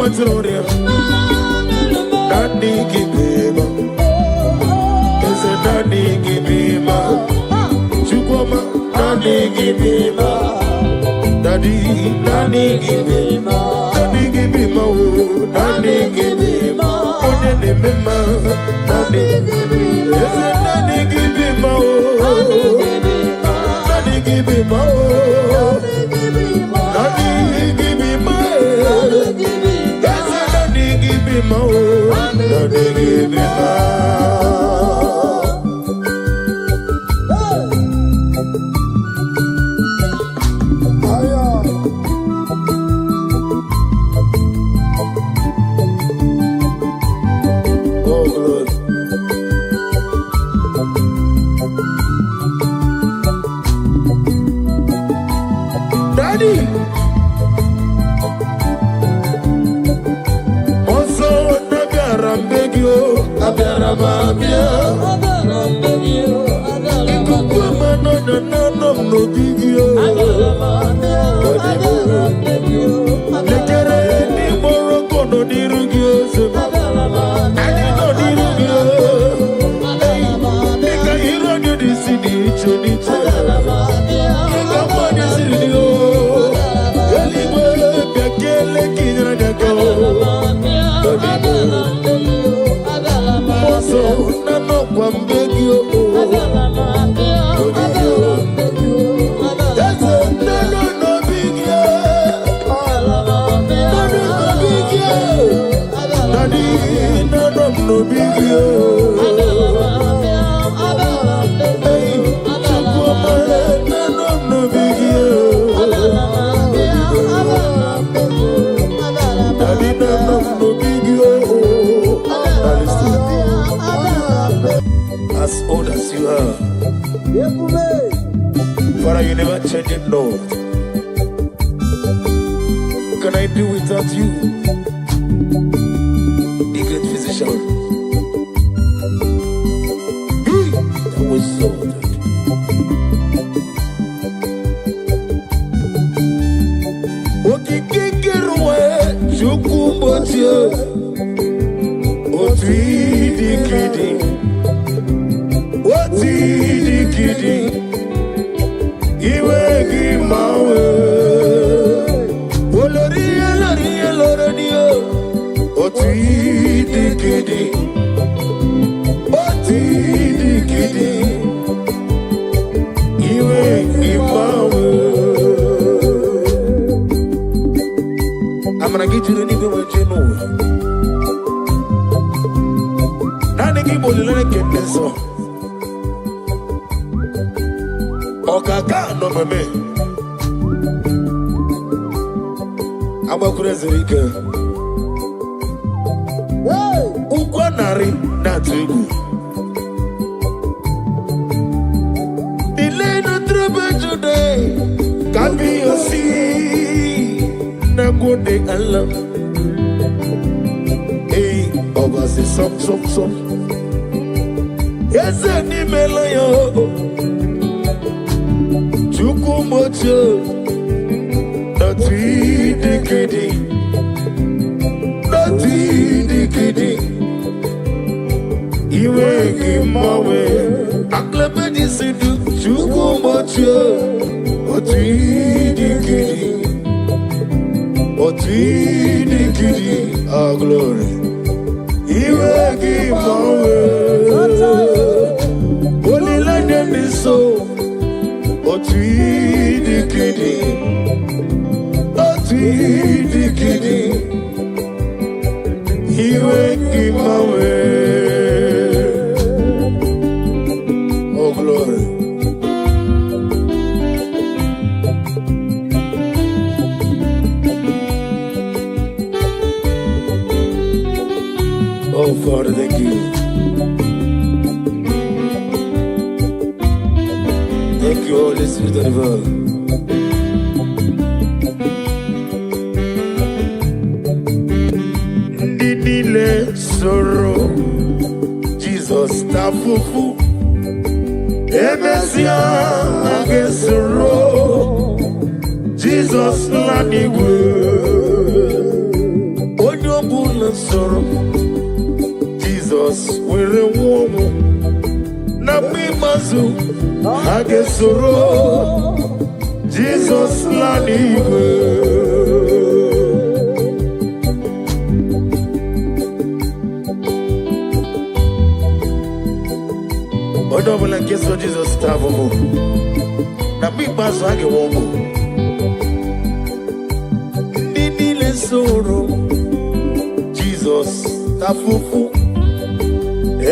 Matoria. Daddy give me ma. Is a daddy give me ma. Chukoma, daddy give me ma. Daddy give me ma. Daddy give me ma. Daddy give me ma. Daddy give me ma. Daddy give me ma. Is a daddy give me ma. Daddy give me ma. Daddy give me ma. Daddy give me ma. Daddy give me ma. As old as you are, Father, you never change it, Lord. Can I do without you, the great physician? That was so good. I'm gonna get you the nigga with you know. Now they give you the get this one. Okaka no me. I'm a crazy girl. Ukwanari na tugu. Delay no trouble today. Can be your sea. Na go de Allah. Hey, over the some. Yes, any melayo. Chukumocho. Not the not the you ain't my way. I clap and you say, do you go much? What the kitty, our glory. You ain't my way. Only like them is so. What the kitty, you ain't my way. Oh, glory. Oh, Father, thank you. Thank you, Holy Spirit of God. Sorrow, Jesus, tafufu. Emesia, agesoro. Jesus, lanigwe. soro Jesus were nwomu na mimazu ha ga-esoro Jesus la n'igwe onye ọbụla nke so Jesus taa afụfụ na mimazu ha ga-enwe ndị niile soro Jesus tafufu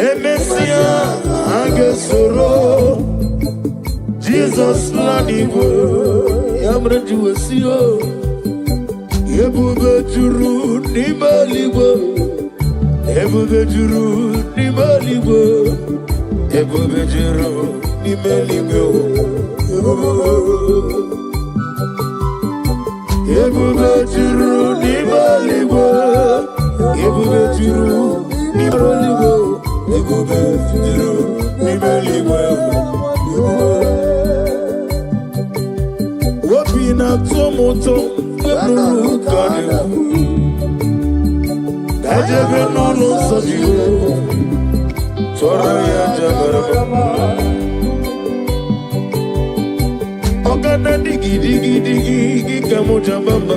emesia ha ga-esoro Jesus la n'igwe ya mere ji wesi o ebube juru n'ime eluigwe ebube juru n'ime eluigwe ebube juru n'ime eluigwe ebube juru n'ime eluigwe ebube juru n'ime eluigwe ebube juru n'ime eluigwe obi na-atọ m ụtọ nụrụ ụka ejebe n'ụlọ nsọ Jehova tụọrọ ya jebere ọgana digidigi ka mụ jabamba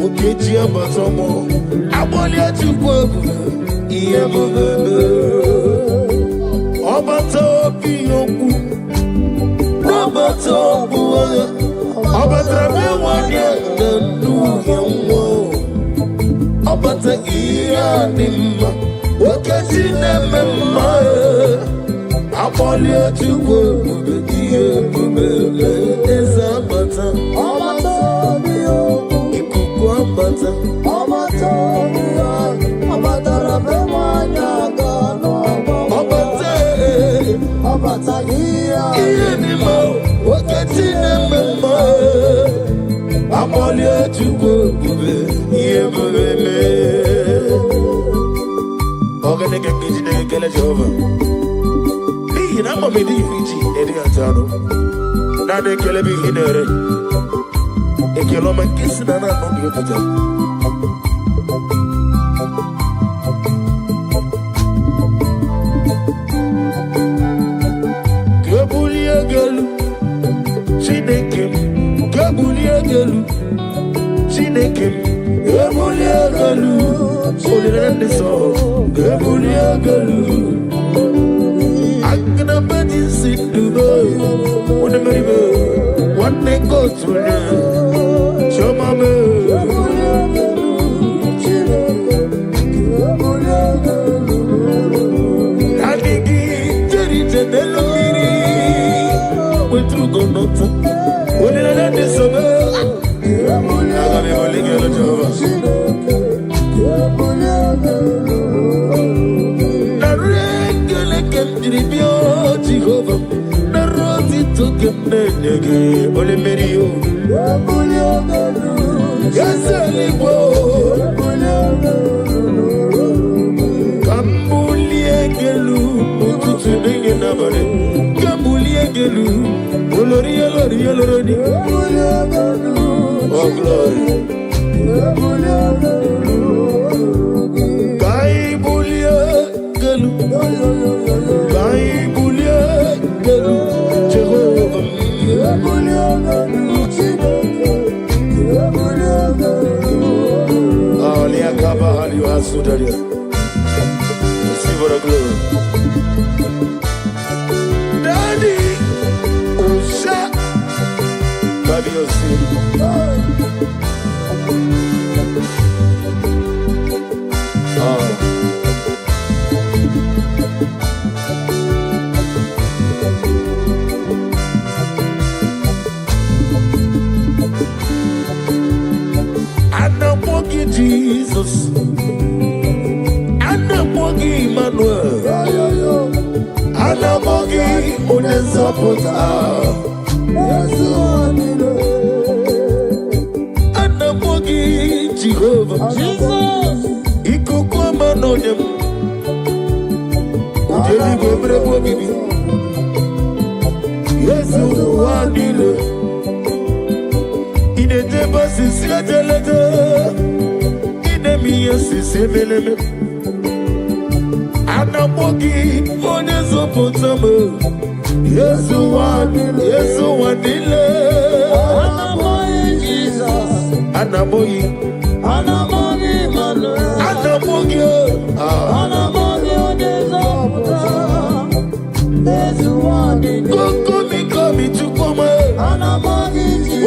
okechi agbata mụ agbalịa Chukwu ebu ihe bụbe ọbata obi okwu n'ọbata ọbụ agha ọbatara m ịnwanye na nnuhie nwa ọbata ihe a dị mma okechi na-eme mma agbalịa Chukwu ebube ihe ebube eze agbata ikuku agbata ọbata ihe dị mma okechi na-eme mma agbalịa Chukwu ebube ihe ebube ogene ka nkeji na-ekele Jehova n'ihi na ama m edi iri ji edi atọ anụ na na-ekele bụ ihe na-ere ekele ọma nke si na na-anọ gị pụta ka ebulie gị elu Chineke m ka ebulie gị elu Chineke m ebulie gị elu olile ndị nsọ ka ebulie gị elu agana mmadụ isi ndụbe onye meribe nwanne nke otu onye chiọma me adịghị jerije n'elu mmiri wetugo n'ụtụ olile ndị nsọ me aga m ebuli gị elu Jehova Jehova naroti toke mnege ole merio yaseligwo kambulie gelu ututu nenge nabale kambulie gelu olori olori oh glory kai bulie gelu Jehova Aliakaba aliwasudaria receive the glory Daddy Usha Baby Osi Jesus, Anamogi Emmanuel, Anamogi Unezapota, Anamogi Jehovah, Jesus, Ikoko Manonem, Ujeli Webre Bogibi, Yesu Wadile, Inedeba Sisia Delete. yes, Semeleme. Anamogi, Onezo Potamo. Yes, one, Anamogi, Jesus. Anamogi, Manu. Anamogi, Onezo Potamo. Yes, one, come to come. Anamogi, Jesus.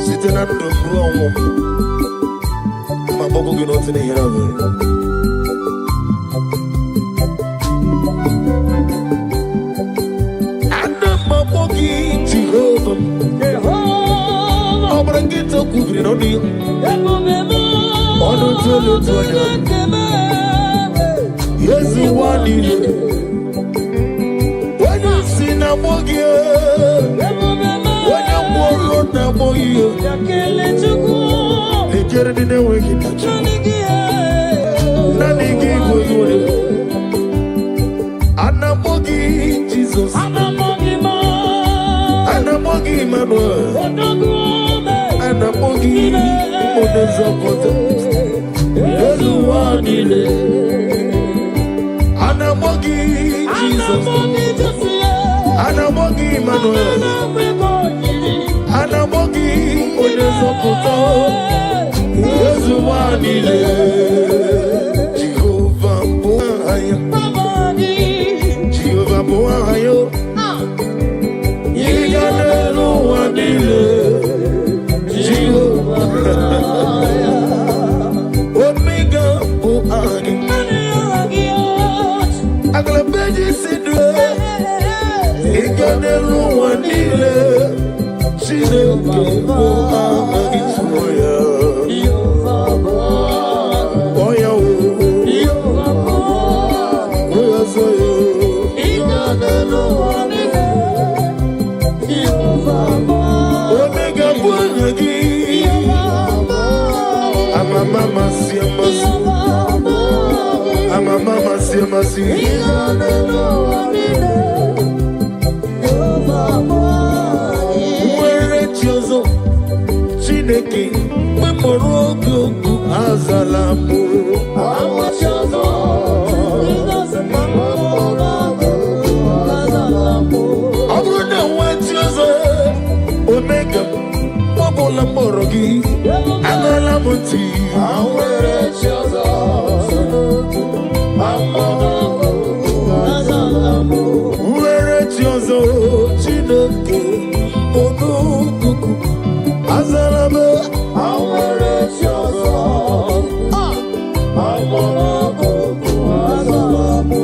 Sitting at the room, my bubble get out in the air. And the Mabogi Jehovah, I'm gonna get to cooking on you. On the yes, you want it. When you see Nabogi, Anamogi Jesus, Anamogi Emmanuel, Anamogi Onezo Potamo. Anamogi Jesus, Anamogi Emmanuel. Anamogi Onezo Potamo. Yesu wanile Jehovah Boahayo, Jehovah Boahayo. Yiganelo wanile Jehovah Omega Boahayo. Aglabeji sidwe Yiganelo wanile Jehovah Boahayo. Mama Siamasi, where Chozo, Chineke, Memorogo, Azalamu, Abuna Chozo, Omega, Mobola Morogi, Agalamuti, where Chozo. Where Chozo, Chineke, Onukuku, Azalame, where Chozo, Onukuku, Azalame.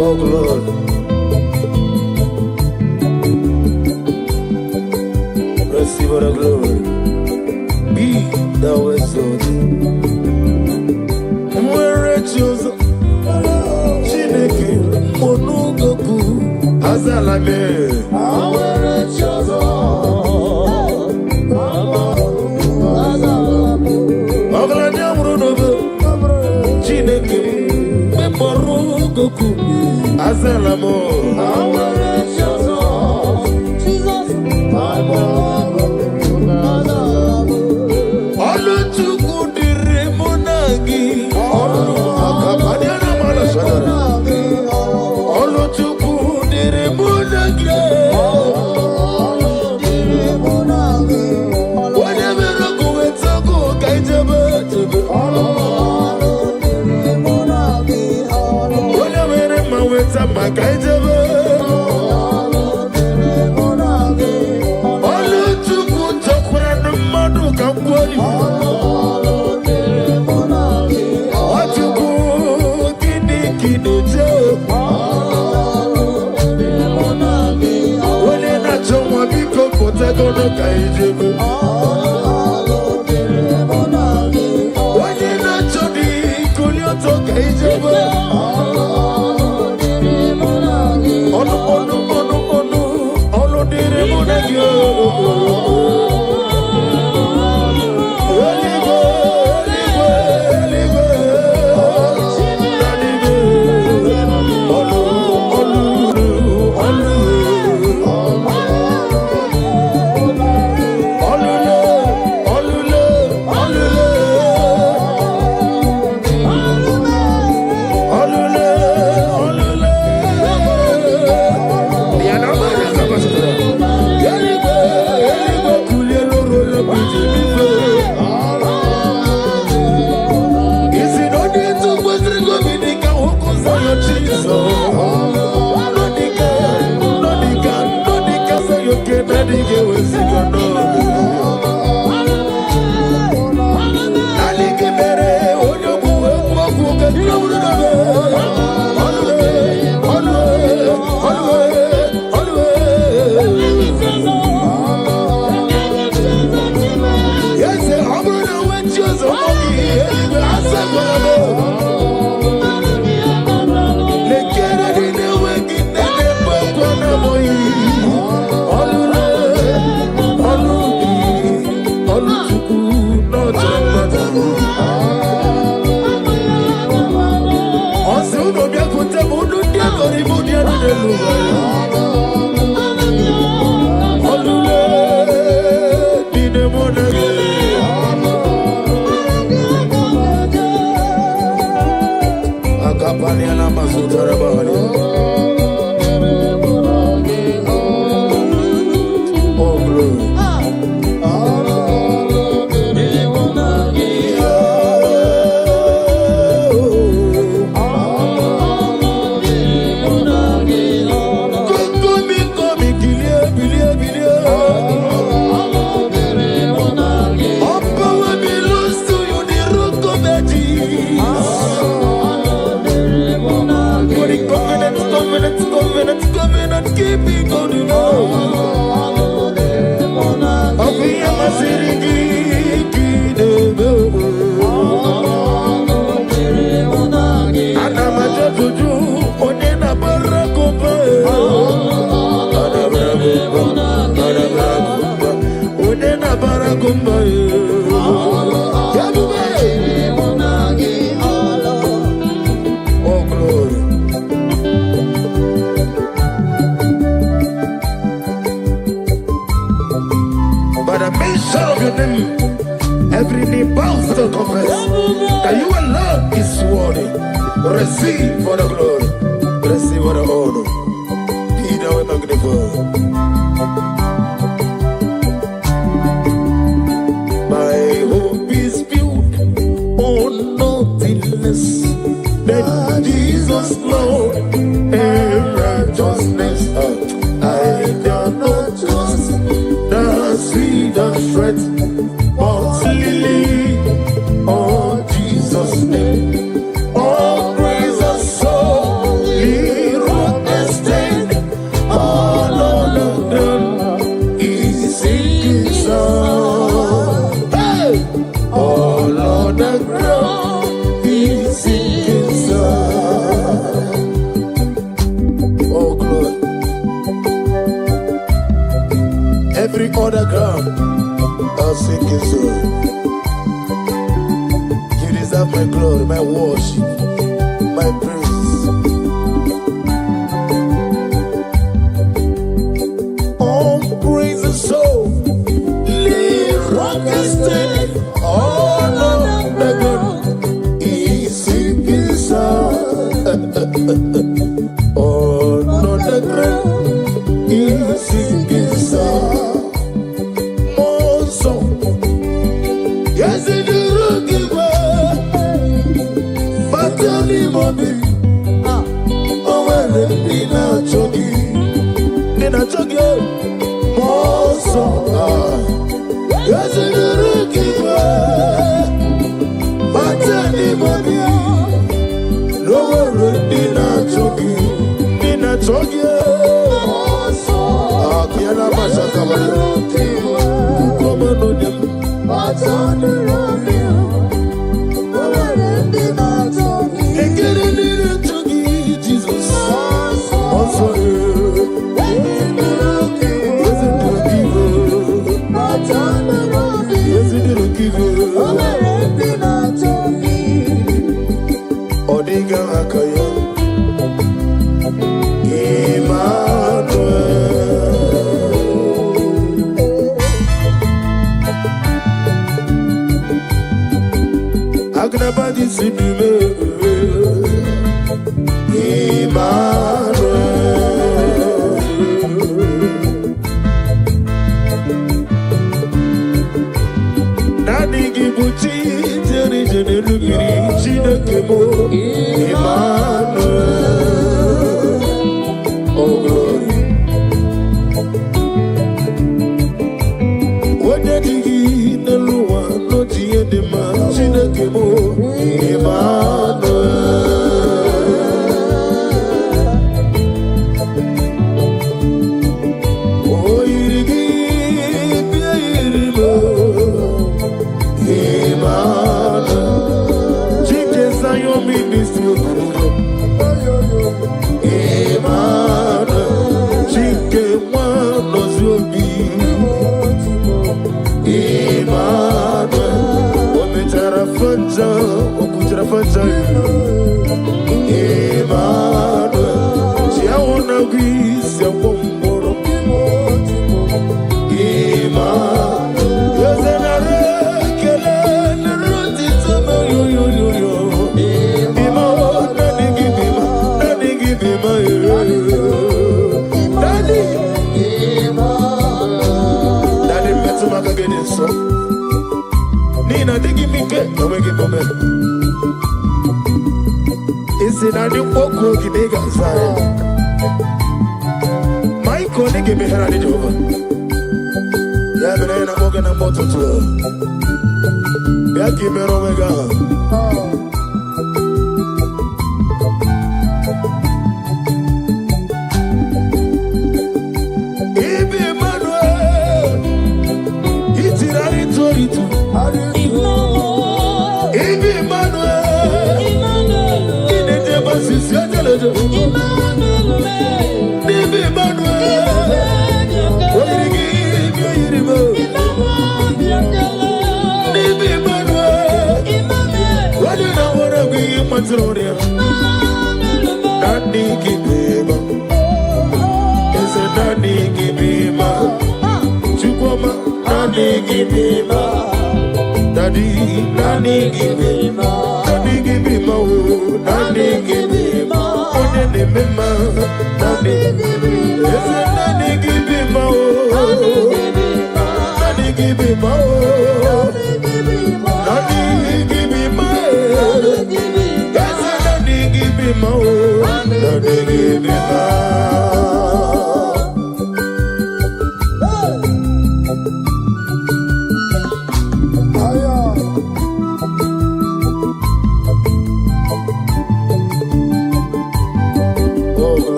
Oh Lord, receive the glory. Be thou exalted. Where Chozo, Chineke, Onugoku, Azalame. Where Chozo, Azalame. Oglanyamrunobe, Chineke, Memorugoku. Azalamo, our Jesus, my Lord, all to good Remonagi, all to good Remonagi, whatever go with a go, Kaijaba, whatever my words are my Kaijaba. Every knee bows to confess that you alone is worthy. Receive for the glory, receive for the honor. Be thou magnified. My hope is built on nothing less than Jesus' Lord and righteousness. I dare not trust the sweetest threat, but lily on Jesus' name. All praise the soul, he wrote the stand. All on the ground is sinking sound. Hey! All on the ground is sinking sound. Oh, glory. Every other ground I'll sing his song. You deserve my glory, my worship, my praise. All praise the soul, live rock and stay. All of the ground is singing song. All of the ground is singing song. Jesus.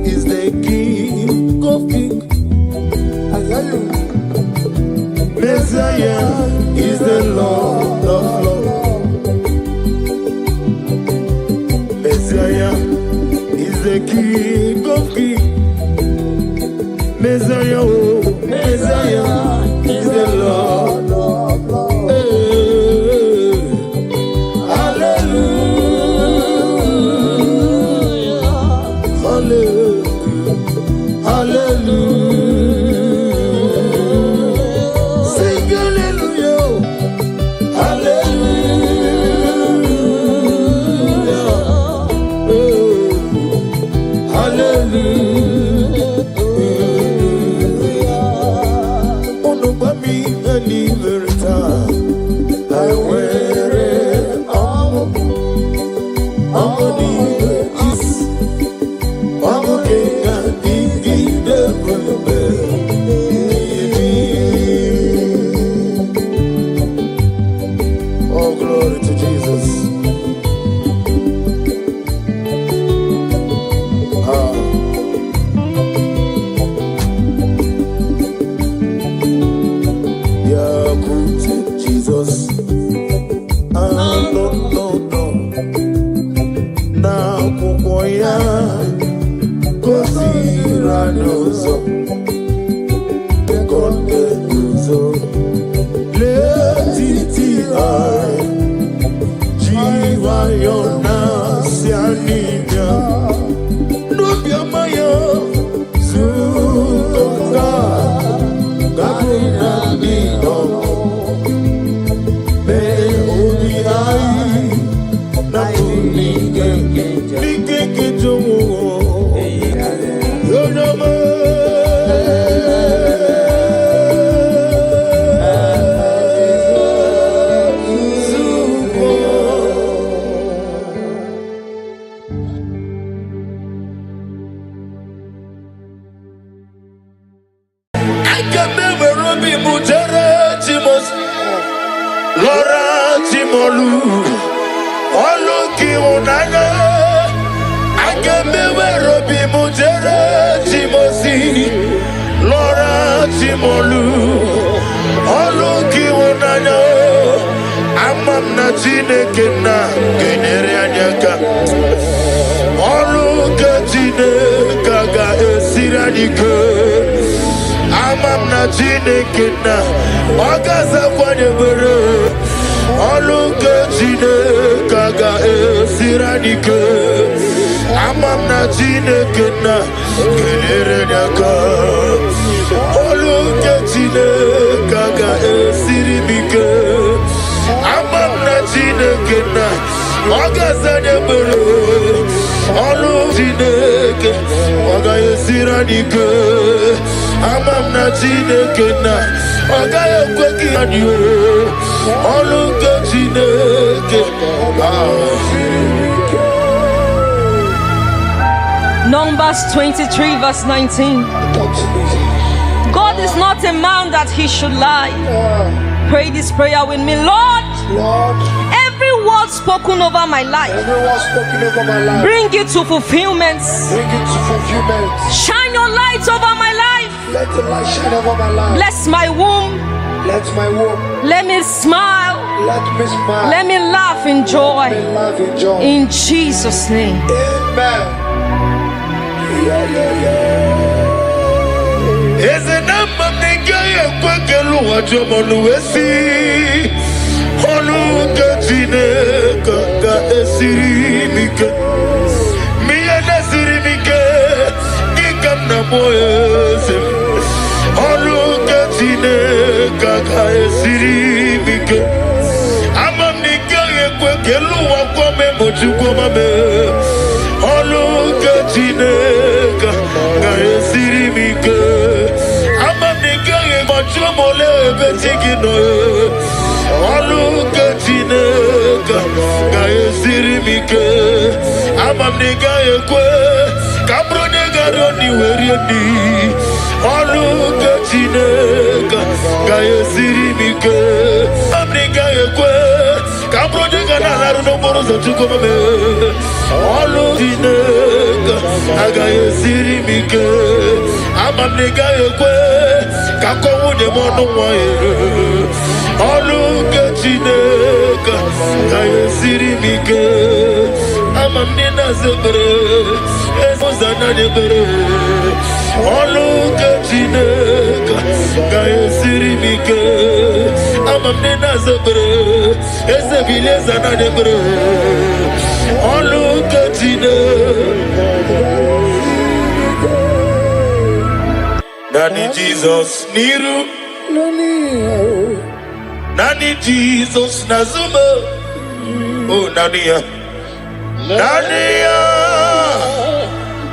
Is the King of Kings. Messiah is the Lord of Lords. Messiah is the King of Kings. Messiah, oh, Messiah is the Lord of Lords. Hey, hallelujah, hallelujah, hallelujah. Sing hallelujah, hallelujah, hallelujah. Oh, glory to Jesus. Yeah, good Jesus. No. Now, Kukoya, Kosiranoso, Kondenuso, Letiti I, Jiva Yona, Sianina, Nubia Maya, Zuka, Gabina Nino, Me Ubiai, Napunike, Nike Jomo, Yonama. Laura Timolu, Oluki Unana, I can never be Mujere Timosi, Laura Timolu, Oluki Unana, Amam Natine Kena, Generianaka, Oluka Tine Kaga Siranika. Amam Natine Kena, Agaza Kwanebere, Oluka Tine Kaga Siranika. Amam Natine Kena, Generaka, Oluka Tine Kaga Siribika. Amam Natine Kena, Agaza Nebere, Oluka Tine Kaga Siranika. Amam Natine Kena, Agaya Kweki Anyo, Oluka Tine Numbers 23 verse 19. God is not a man that he should lie. Pray this prayer with me. Lord, every word spoken over my life, bring it to fulfillment. Shine your light over my life. Let the light shine over my life. Bless my womb. Let my womb. Let me smile. Let me smile. Let me laugh in joy. Let me laugh in joy. In Jesus' name. Amen. Is a number of nigga kwekelu wajomo wesi. Oluka Tine Kaga Esirimike. Miya Nesirimike. Gikam na moyese. Oluka Tine Kaga Esirimike. Amam nigga kwekelu wakome mochukoma me. Oluka Tine Kaga Esirimike. Amam nigga mochumole betigino. Oluka Tine Kaga Esirimike. Amam nigga kwe kabro nigga roni werieni. Oluka Tine Kaga Esirimike. Amam nigga kwe kabro nigga na haru no moro zochukoma me. Oluka Tine Kaga Esirimike. Amam nigga kwe Akowo de mono wae. Oluke chineka. Kaya siri mike. Amamnina zebre. Ezozana debre. Oluke chineka. Kaya siri mike. Amamnina zebre. Ezebile zana debre. Oluke chineka. Nani Jesus niru. Nani Jesus nazuma. Oh Nania. Nania.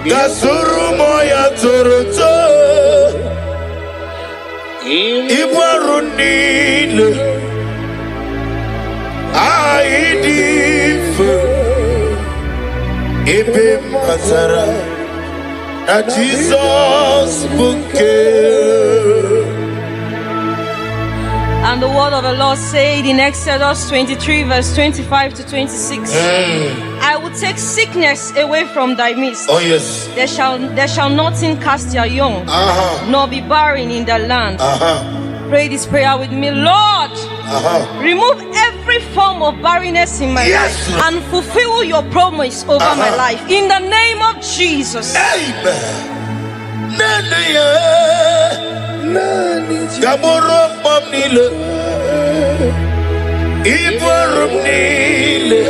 Gasuru moya toroto. Ibarunile. Aidif. Ibe mazara. Na Jesus bouquet. And the word of the Lord said in Exodus 23 verse 25 to 26. I will take sickness away from thy midst. Oh yes. There shall nothing cast their young, nor be barren in the land. Pray this prayer with me. Lord, remove every form of barrenness in my life and fulfill your promise over my life. In the name of Jesus. Amen. Gamoro mamnile. Ibarum nile.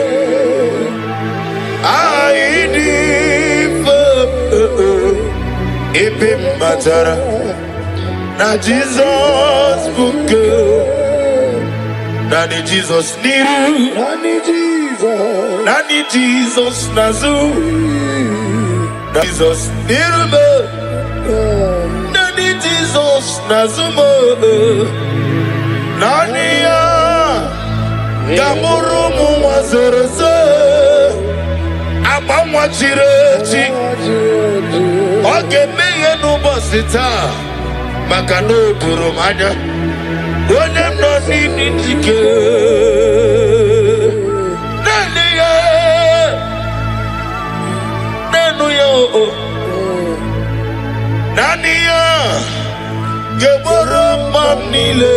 Aidifa. Ibim matara. Na Jesus bouquet. Nani Jesus niru. Nani Jesus nazu. Nani Jesus niru. Nani Jesus nazumo. Nani ya. Gamuru muwazereze. Abamwa chirechi. Oge meye nubosita. Makano burumanya. Onem no nini tike. Nani ya. Nenu yo. Nani ya. Geborum mamnile.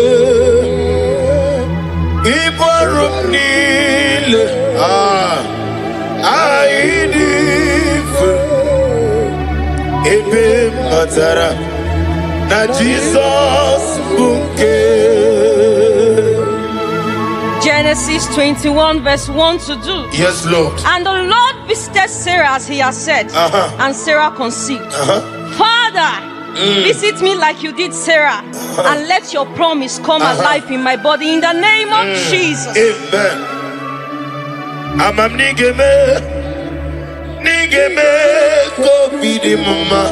Iborum nile. Aidif. Ebe matara. Na Jesus bouquet. Genesis 21 verse 1 to 2. Yes, Lord. And the Lord visited Sarah as he has said, and Sarah conceived. Father, visit me like you did Sarah, and let your promise come alive in my body in the name of Jesus. Amen. Amam nigeme ko bidi mama.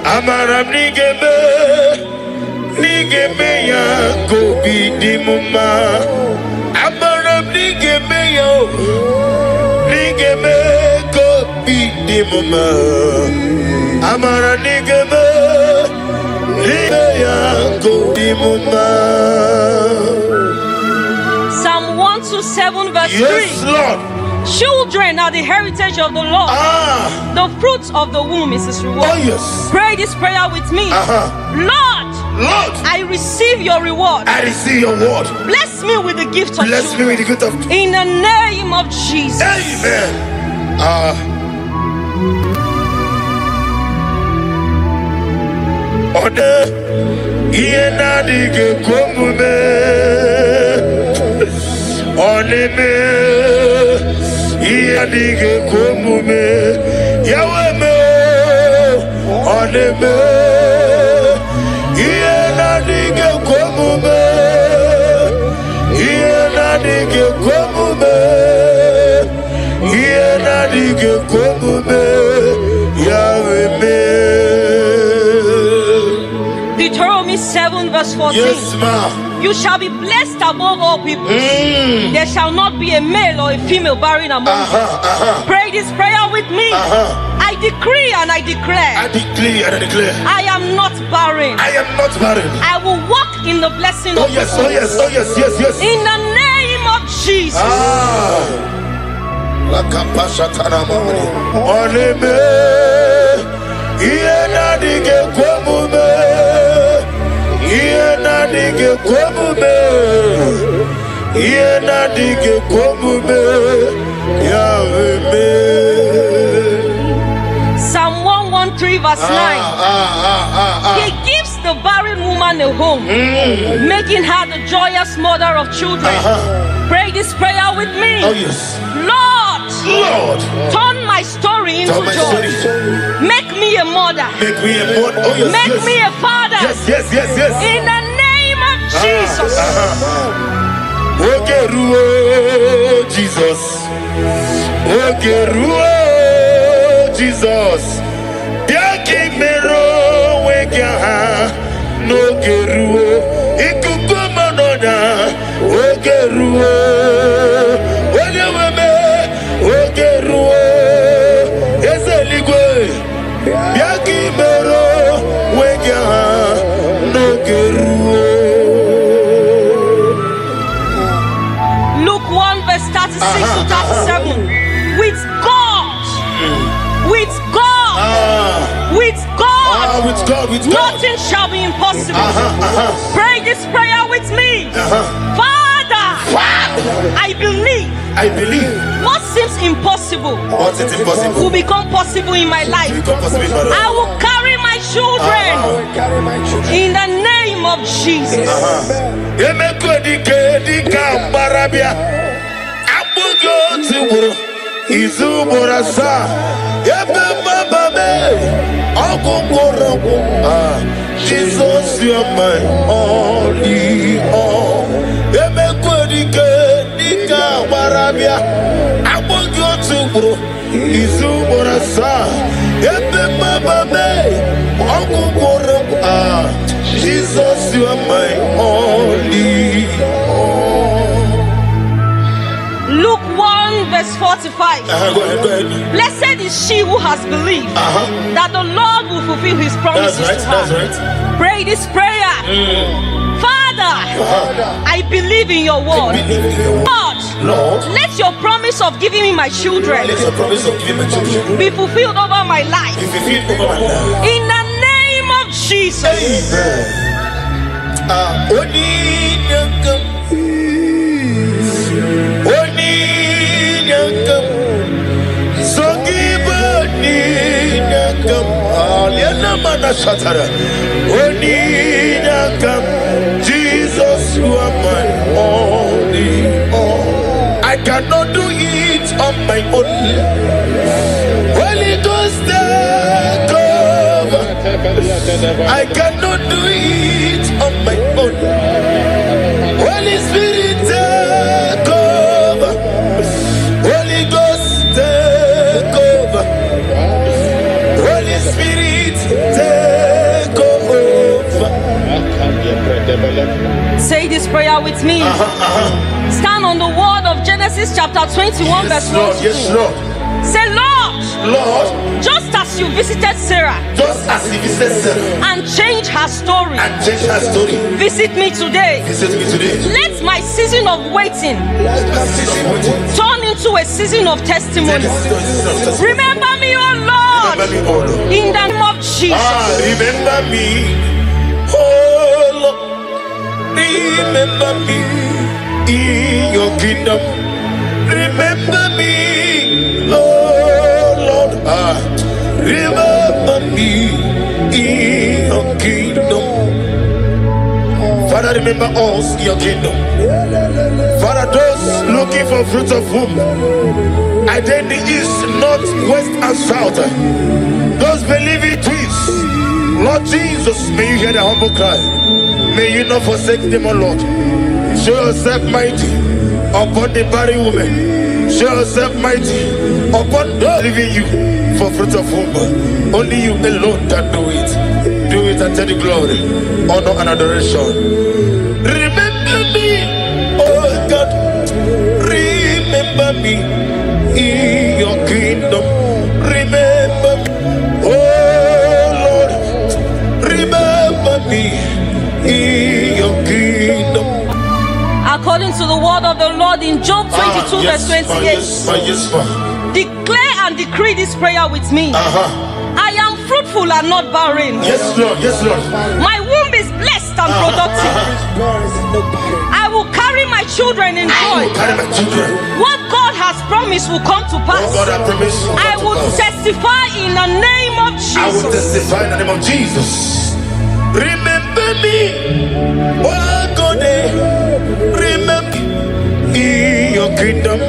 Amaram nigeme ya ko bidi mama. Amaram nigeme ko bidi mama. Amara nigeme ya ko bidi mama. Psalm 127 verse 3. Yes, Lord. Children are the heritage of the Lord. The fruit of the womb is his reward. Oh yes. Pray this prayer with me. Lord, I receive your reward. I receive your word. Bless me with the gift of Bless me with the gift of. in the name of Jesus. Amen. Ode iena dige komume. Oneme iena dige komume. Yaweme oneme iena dige komume. Iena dige komume. Iena dige komume. Yaweme. Deuteronomy 7 verse 14. Yes, ma'am. You shall be blessed above all people. There shall not be a male or a female barren among you. Pray this prayer with me. I decree and I declare. I decree and I declare. I am not barren. I am not barren. I will walk in the blessing Oh of yes, the oh yes, oh yes, yes, yes. in the name of Jesus. Lakapashatana mamri. Oneme iena dige komume. dike komume. Yena dike komume. Yahweh. Psalm 113 verse 9. He gives the barren woman a home, making her the joyous mother of children. Pray this prayer with me. Oh yes. Lord, turn my story into joy. Make me a mother. Make me a mother. Oh yes. Make me a father. Yes. In the name of Jesus. Ogeruo Jesus. Ogeruo Jesus. Biaki mero wega no geruo. Ikukuma noda. Ogeruo. Onyeweme. Ogeruo. Ezeligwe. Biaki mero wega no geruo. Luke 1 verse 36 to 37. With God, nothing shall be impossible. Pray this prayer with me. Father, I believe. What seems impossible will become possible in my life. I will carry my children in the name of Jesus. Jesus, you are my only all. Jesus, you are my only all. Luke 1 verse 45. Go ahead. Blessed is she who has believed that the Lord will fulfill his promises to her. That's right. Pray this prayer. Father, I believe in your word. Lord, let your promise of giving me my children be fulfilled over my life. In the name of Jesus. Jesus, you are my only all. I cannot do it on my own. Holy Ghost, take over. I cannot do it on my own. Holy Spirit, take over. Holy Ghost, take over. Holy Spirit, take over. Say this prayer with me. Stand on the word of Genesis chapter 21 verse 1 to 2. Yes, Lord. Say, Lord, just as you visited Sarah and changed her story, visit me today. Let my season of waiting turn into a season of testimony. Remember me, oh Lord, in the name of Jesus. Remember me, oh Lord. Remember me in your kingdom. Remember me, oh Lord. Remember me in your kingdom. Father, remember us in your kingdom. Father, those looking for fruit of womb, either in the east, north, west, and south, those believing twins, Lord Jesus, may you hear their humble cry. May you not forsake them, O Lord. Show yourself mighty upon the barren woman. Show yourself mighty upon those leaving you for fruit of womb. Only you alone can do it. Do it and take the glory, honor, and adoration. Remember me, oh God. Remember me in your kingdom. Remember me, oh Lord. Remember me in your kingdom. According to the word of the Lord in Job 22 verse 28. Declare and decree this prayer with me. I am fruitful and not barren. Yes, Lord. My womb is blessed and productive. I will carry my children in joy. What God has promised will come to pass. I will testify in the name of Jesus. I will testify in the name of Jesus. Remember me, oh God, remember in your kingdom.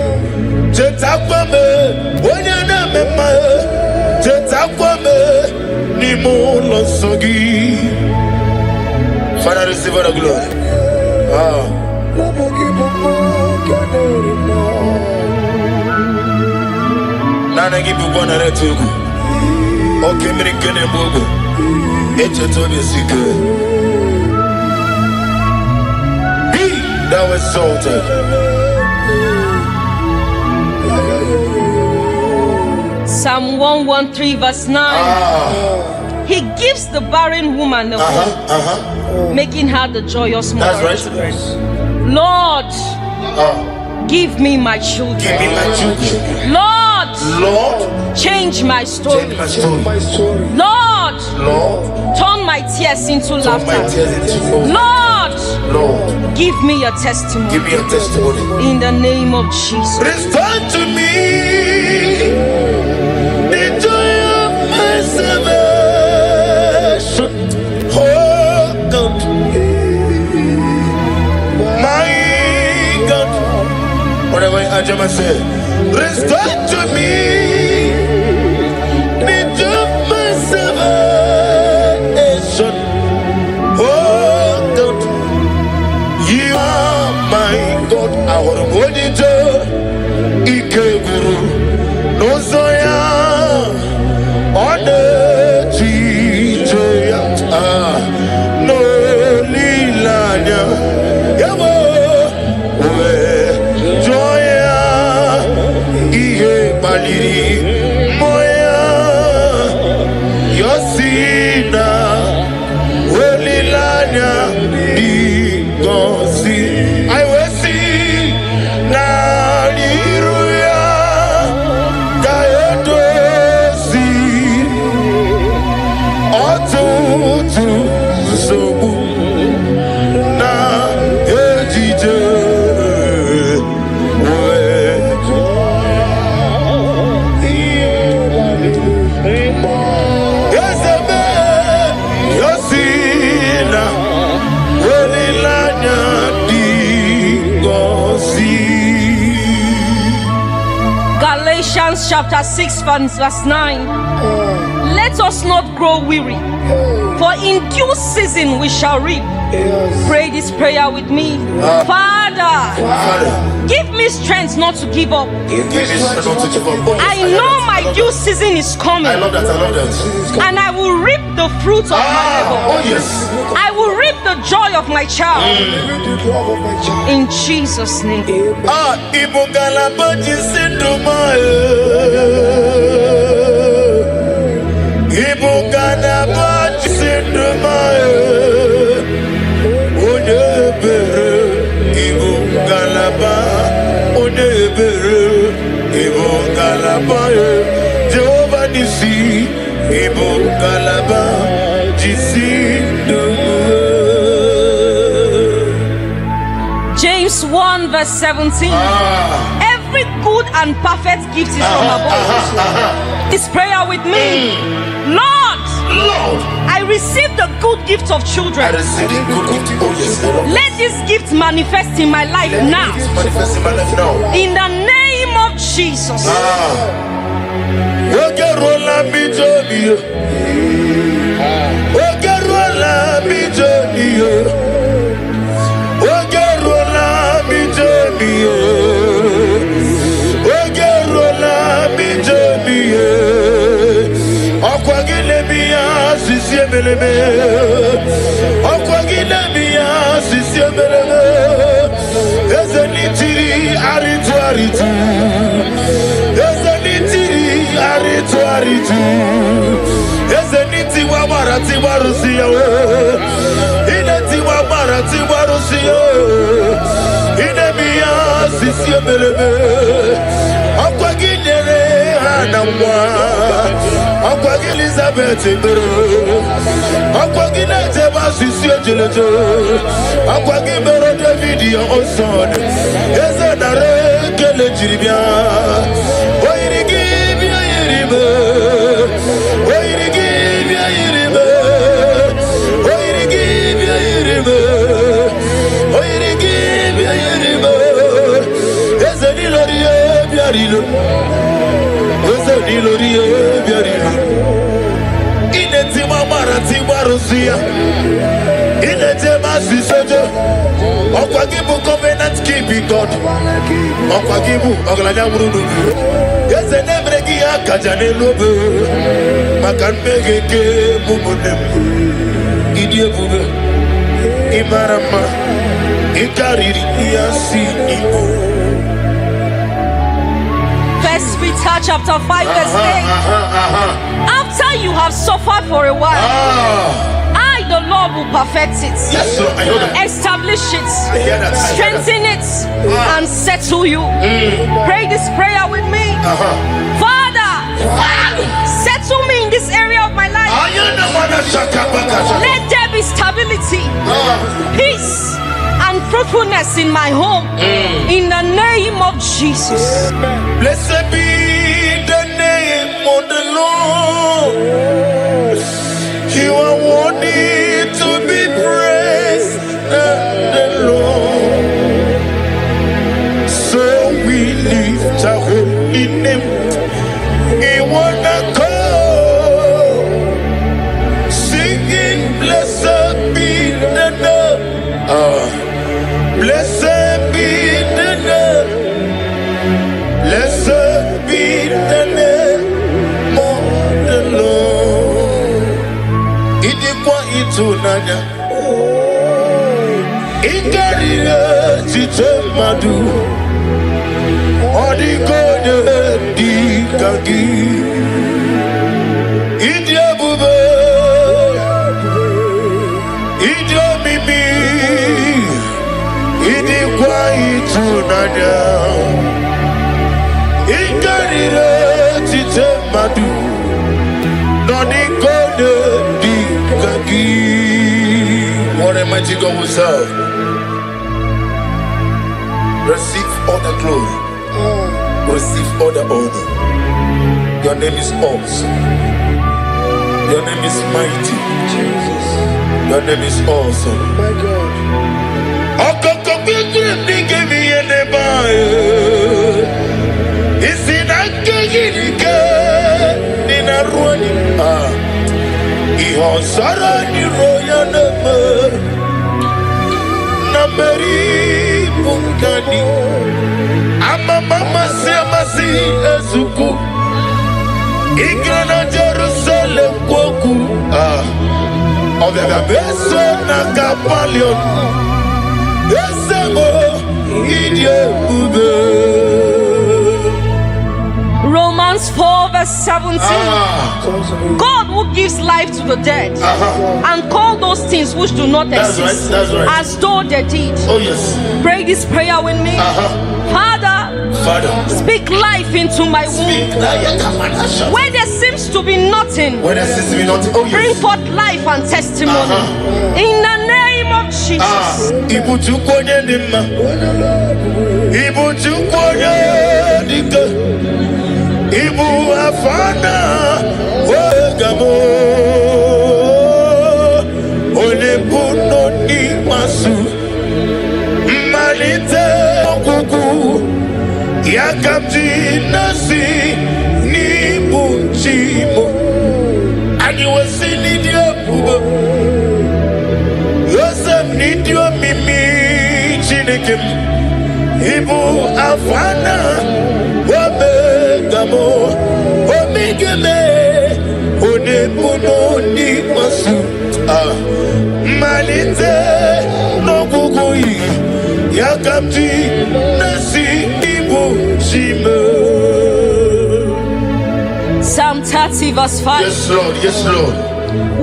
Father, receive all the glory. Nana give you one at two. Okay, American and Bobo. It's a total secret. Be thou exalted. Psalm 113 verse 9. He gives the barren woman a womb, making her the joyous mother. That's right. Lord, give me my children. Give me my children. Lord, change my story. Change my story. Lord, turn my tears into laughter. Lord, give me a testimony. Give me a testimony. In the name of Jesus. Restore to me the joy of my salvation. Oh God, my God. Whatever Ajama said, restore to me the joy of my salvation. Oh God, you are my God. Our monitor, Ike Guru, no Zoya, on the Chijoya, no Lilanya, Yamo, Joya, Ihe Baliri, Moya, Yosina, Lilanya, Digosi. I will see Naliruya Gayodosi Otutu Sobu Na Ejije Yosebe Yosina Welilanya Galatians chapter 6 verse 9. Let us not grow weary, for in due season we shall reap. Pray this prayer with me. Father, give me strength not to give up. I know my due season is coming. I love that. And I will reap the fruit of my labor. Oh yes. I will reap the joy of my child. In Jesus' name. Igbo galabaji sindumaye. Igbo galabaji sindumaye. Onebere. Igbo galaba. Onebere. Igbo galaba. Jehovah Nisi. Igbo galaba. Jisindumaye. James 1 verse 17. Every good and perfect gift is from above. This prayer with me. Lord, I receive the good gift of children. I receive the good gift. Oh yes. Let this gift manifest in my life now. Manifest in my life now. In the name of Jesus. Ogerola mi joni. Ogerola mi joni. Ogerola mi joni. Ogerola mi joni. Okwagile biya sisi meleme. Okwagile biya sisi meleme. Ezenitiri aritu. Ezenitiri aritu. Ezeniti wa marati warusiya. Ineti wa marati warusiya. Inemiya sisi meleme. Okwagile anamwa. Okwagile Elizabeth mbere. Akwagina Teba Sisio Jelejo, Akwagibero David, your own son. Ezadare Kelejibia, Oirigi, Yiribe, Oirigi, Yiribe, Oirigi, Yiribe, Oirigi, Yiribe, Ezadiloria, Biarilo, Ezadiloria, Biarilo. Timarusia in the Temasi Sojo, Okwagibu covenant keeping God, Okwagibu, Oglania Brudu, yes, and Emregia Kajane Lobe, Makan Megeke, Mubunem, Idiobu, Imarama, Ikari, Yasi, Igbo. First Peter chapter 5 verse 8. After you have suffered for a while, I, the Lord, will perfect it. Yes, sir, I know that. Establish it, strengthen it, and settle you. Pray this prayer with me. Father, settle me in this area of my life. Let there be stability, peace, and fruitfulness in my home. In the name of Jesus. Blessed be the name of the Lord. You are worthy to be praised, the Lord. So we lift our holy name. We wanna go singing, blessed be the name. Blessed be the name. Blessed be the name of the Lord. Idikwa itunanya, Ikarire chitemadu, Odikode dikagi, Idiabube, Idiomimi, Idikwa itunanya. Ikarire chitemadu, Nodikode dikagi. What a mighty God we serve. Receive all the glory. Receive all the honor. Your name is awesome. Your name is mighty. Jesus. Your name is awesome. My God. Sarani royanama Nameri Punkani Ama mama semasi ezuku Igrana Jerusalem kwoku Obega beso na kapalion Esemo idye ube. Romans 4 verse 17. God who gives life to the dead and call those things which do not exist that's right. as though they did. Oh yes. Pray this prayer with me. Father, speak life into my womb. Where there seems to be nothing, Oh, yes. bring forth life and testimony. In the name of Jesus. Ibu afana wegamo Olebuno ni masu Malite okuku Yakamji nasi ni bunchimo Ani wasi nidio bubo Yosem nidio mimi chinekem Ibu afana Wabegamo Omigeme Onebuno ni masu Malite no kukui Yakamti nasi ibu shime. Psalm 30 verse 5. Yes Lord, yes Lord.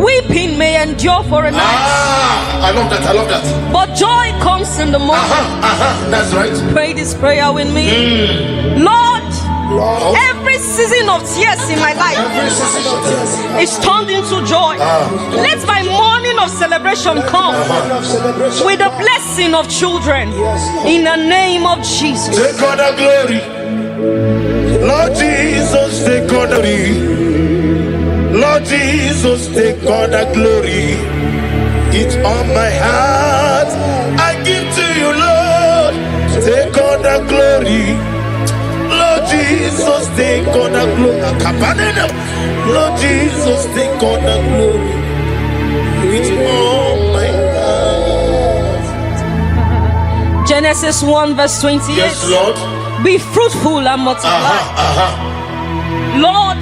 Weeping may endure for a night. I love that, I love that. But joy comes in the morning. That's right. Pray this prayer with me. Lord, every season of tears in my life is turned into joy. Let my morning of celebration come with the blessing of children in the name of Jesus. Take all the glory. Lord Jesus, take all the glory. Lord Jesus, take all the glory. It's on my heart. I give to you, Lord. Take all the glory. Lord Jesus, take all the glory. Lord Jesus, take all the glory. It's on my heart. Genesis 1 verse 28. Yes, Lord. Be fruitful and multiply. Lord,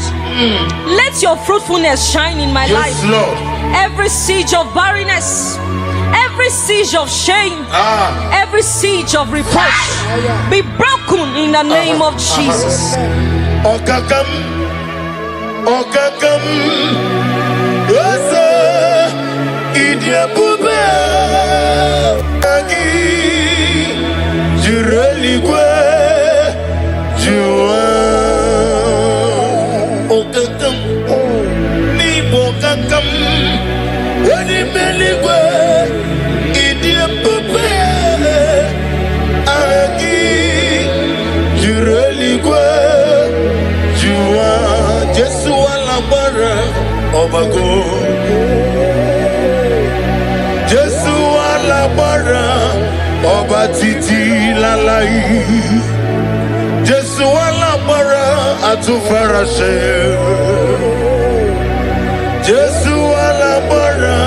let your fruitfulness shine in my life. Yes, Lord. Every siege of barrenness, every siege of shame, every siege of reproach be broken in the name of Jesus. Okakam, Okakam, Osa, Idia Bube, Agi, Jureligwe, Jua, Okakam, Nibo Kakam, Wadi Meligwe, Idia Bube, Agi, Jureligwe, Jua, Jesu Alabara, Obago, Jesu Alabara, Oba Titi Lalai, Jesu Alabara, Atufarashe, Jesu Alabara,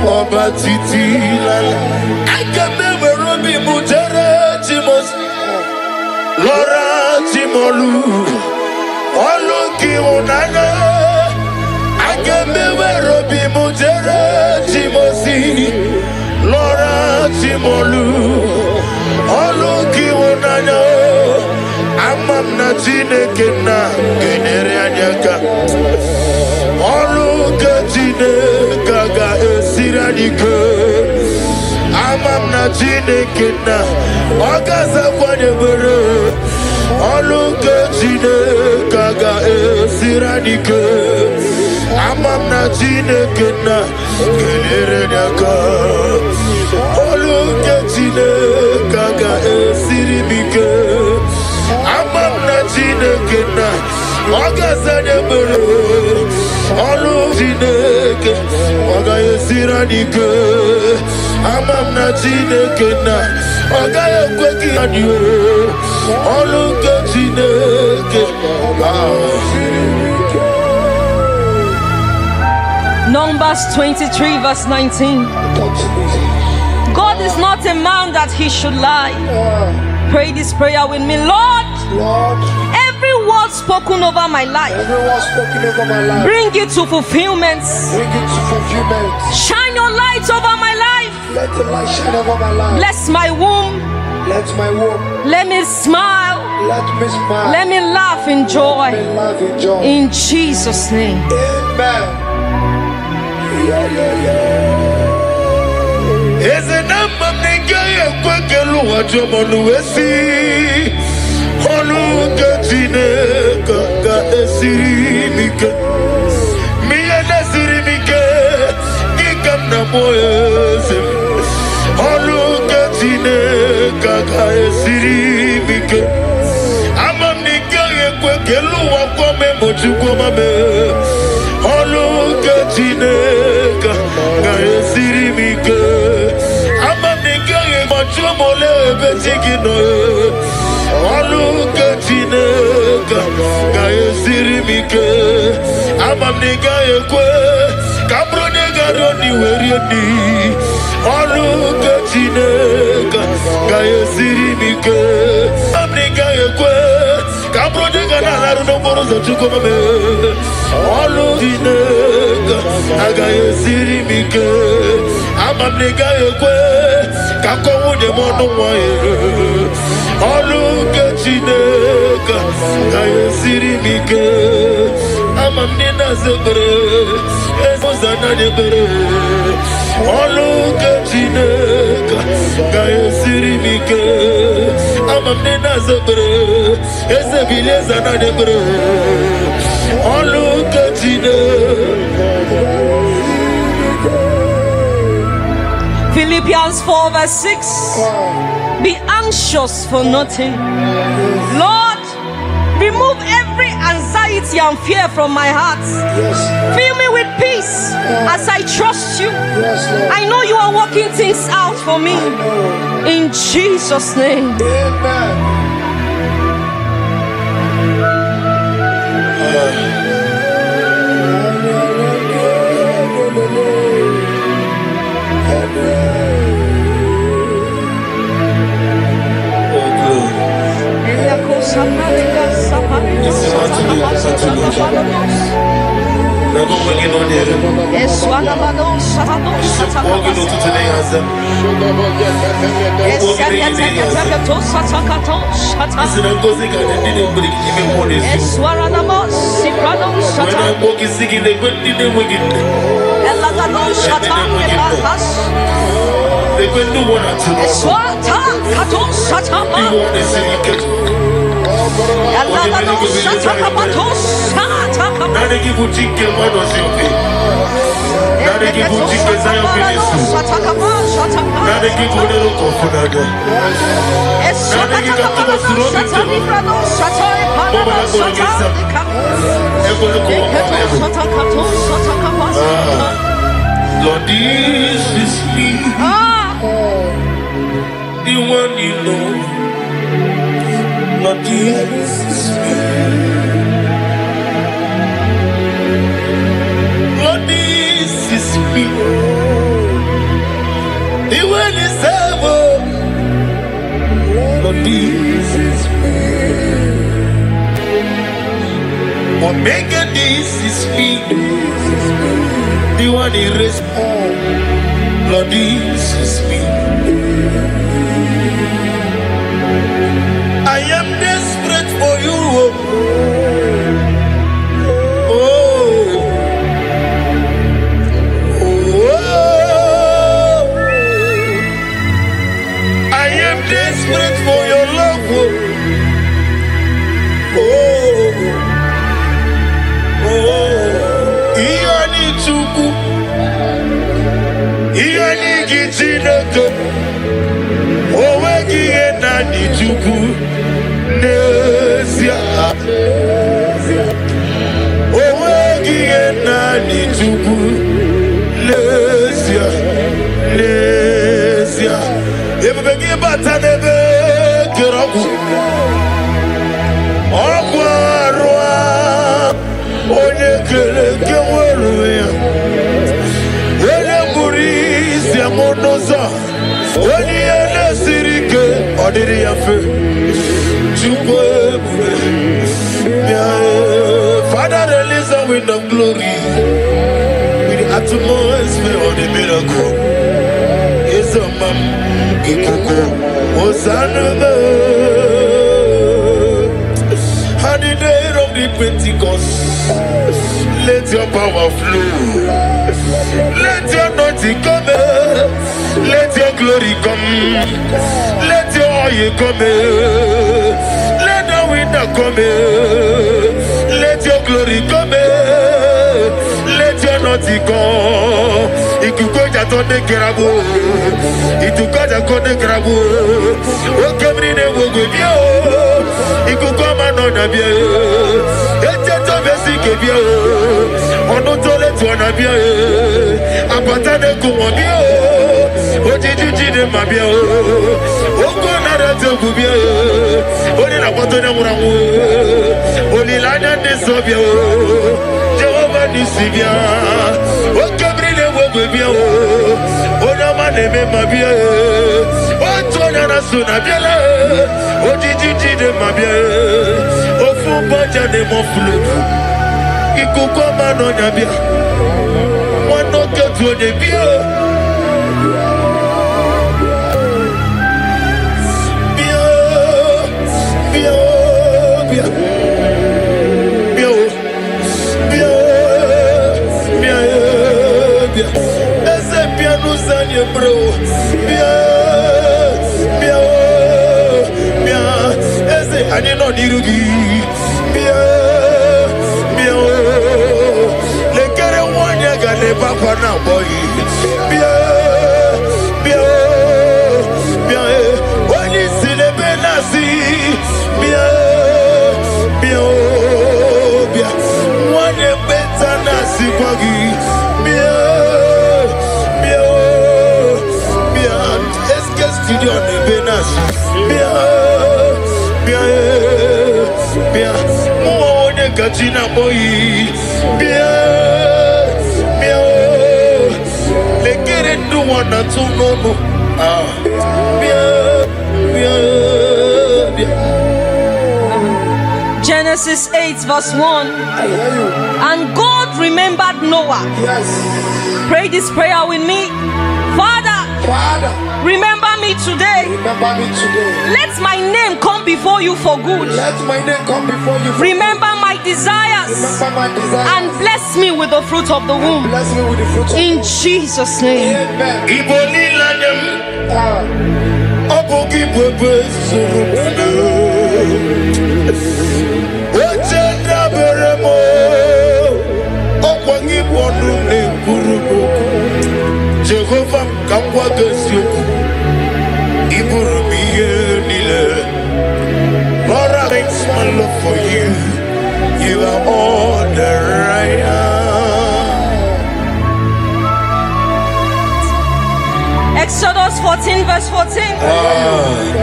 Oba Titi Lalai. I can never Robi Mujere Timos, Laura Timolu, Oluki Unana. I can never Robi Mujere Timosi, Laura Timolu, Oluki Unana. Amam na Chineke na Genere Anyaka, Oluka Chineke ga Esiradike. Amam na Chineke na Okaza Kwadebere, Oluka Chineke ga Esiradike. Amam na Chineke na Genere Anyaka, Oluka Chineke ga Esiradike. Amam na Chineke na Okaza Kwadebere, Oluka Chineke ga Esiradike. Amam na Chineke na Ogaya kweki adio Oluka Chineke. Numbers 23 verse 19. God is not a man that he should lie. Pray this prayer with me. Lord, every word spoken over my life, bring it to fulfillment. Shine your light over my life. Let the light shine over my life. Bless my womb. Let my womb. Let me smile. Let me smile. Let me laugh in joy. Let me laugh in joy. In Jesus' name. Amen. Is a number of nigga kwekelu wajomonu wesi. Oluka Chineke ga esirimike. Miya nesirimike. Gikam na moyese. Oluka Chineke ga esirimike. Amam nigga kwekelu wakome mochukoma me. Oluka Chineke ga esirimike. Amam nigga mochumole betigino. Oluka Chineke ga esirimike. Amam nigga ekwe kabro nigga roni werieni. Oluka Chineke ga esirimike. Amam nigga ekwe kabro nigga na laru no moro za chukoma me. Oluka Chineke ga esirimike. Amam nigga ekwe kakowu de mono moye. Oluka Chineke ga esirimike. Amam nina Philippians 4 verse 6. Be anxious for nothing. Lord, remove every anxiety and fear from my heart. Fill me with peace as I trust you. I know you are working things out for me. In Jesus' name. Amen. Lord, this is me, the one you know. Lord, this is me. Lord, this is me, the one you serve. Lord, this is me. Omega, this is me, the one you raised. Lord, this is me. I am desperate for you. Oh, oh, I am desperate for your love. Oh, oh, I need to go. I need to go. Oh, I need to go. Nesia, oh, again, I need to go. Nesia, Nesia, if I begin but I never get up. Oh, you get away. When I'm Maurice, I'm on Noza. When you're a Sirike, or did he have Father, release her with the glory, with the atmosphere of the miracle. It's a man, Hosanna. On the day of the Pentecost, let your power flow, let your anointing come, let your glory come, let your oil come, let the wind come, let your glory come, let your anointing come. It could go to the Kerabu, it could go to the Kerabu, what came in the world with you, it could come another beer. On nous donne toi na bien, apata de kumabio, ojiji de mabio, okona de tubio, oni na poto de muramu, oni la de sobio, Jehovah nisibia, okabri de wobio, ona mane me mabio, otona na suna biela, ojiji de mabio, ofu baja de mon flou. Ikukoma no nyabia, wano ketu de bio, bio, bio, bio, bio, bio. bro. I did not need to give. Let get a one year got a papa now, boy. When you see the Benassi, one year better Nasi Buggy. Let's get studio on the Benassi. Gachina boy, they get it to one or two no. Genesis 8 verse 1. And God remembered Noah. Yes. Pray this prayer with me. Father, remember me today. Remember me today. Let my name come before you for good. Let my name come before you. Remember my desires. Remember my desires. And bless me with the fruit of the womb. Bless me with the fruit of In Jesus' name. Amen. Igbo nilandem, obogi bebe surumana. Ochenda beremo, okwangi bonu ne kurubo. Jehovah kamwa gesyoku, iburumiye nile. Lord, I thanks my love for you. You are all that I am. Exodus 14 verse 14.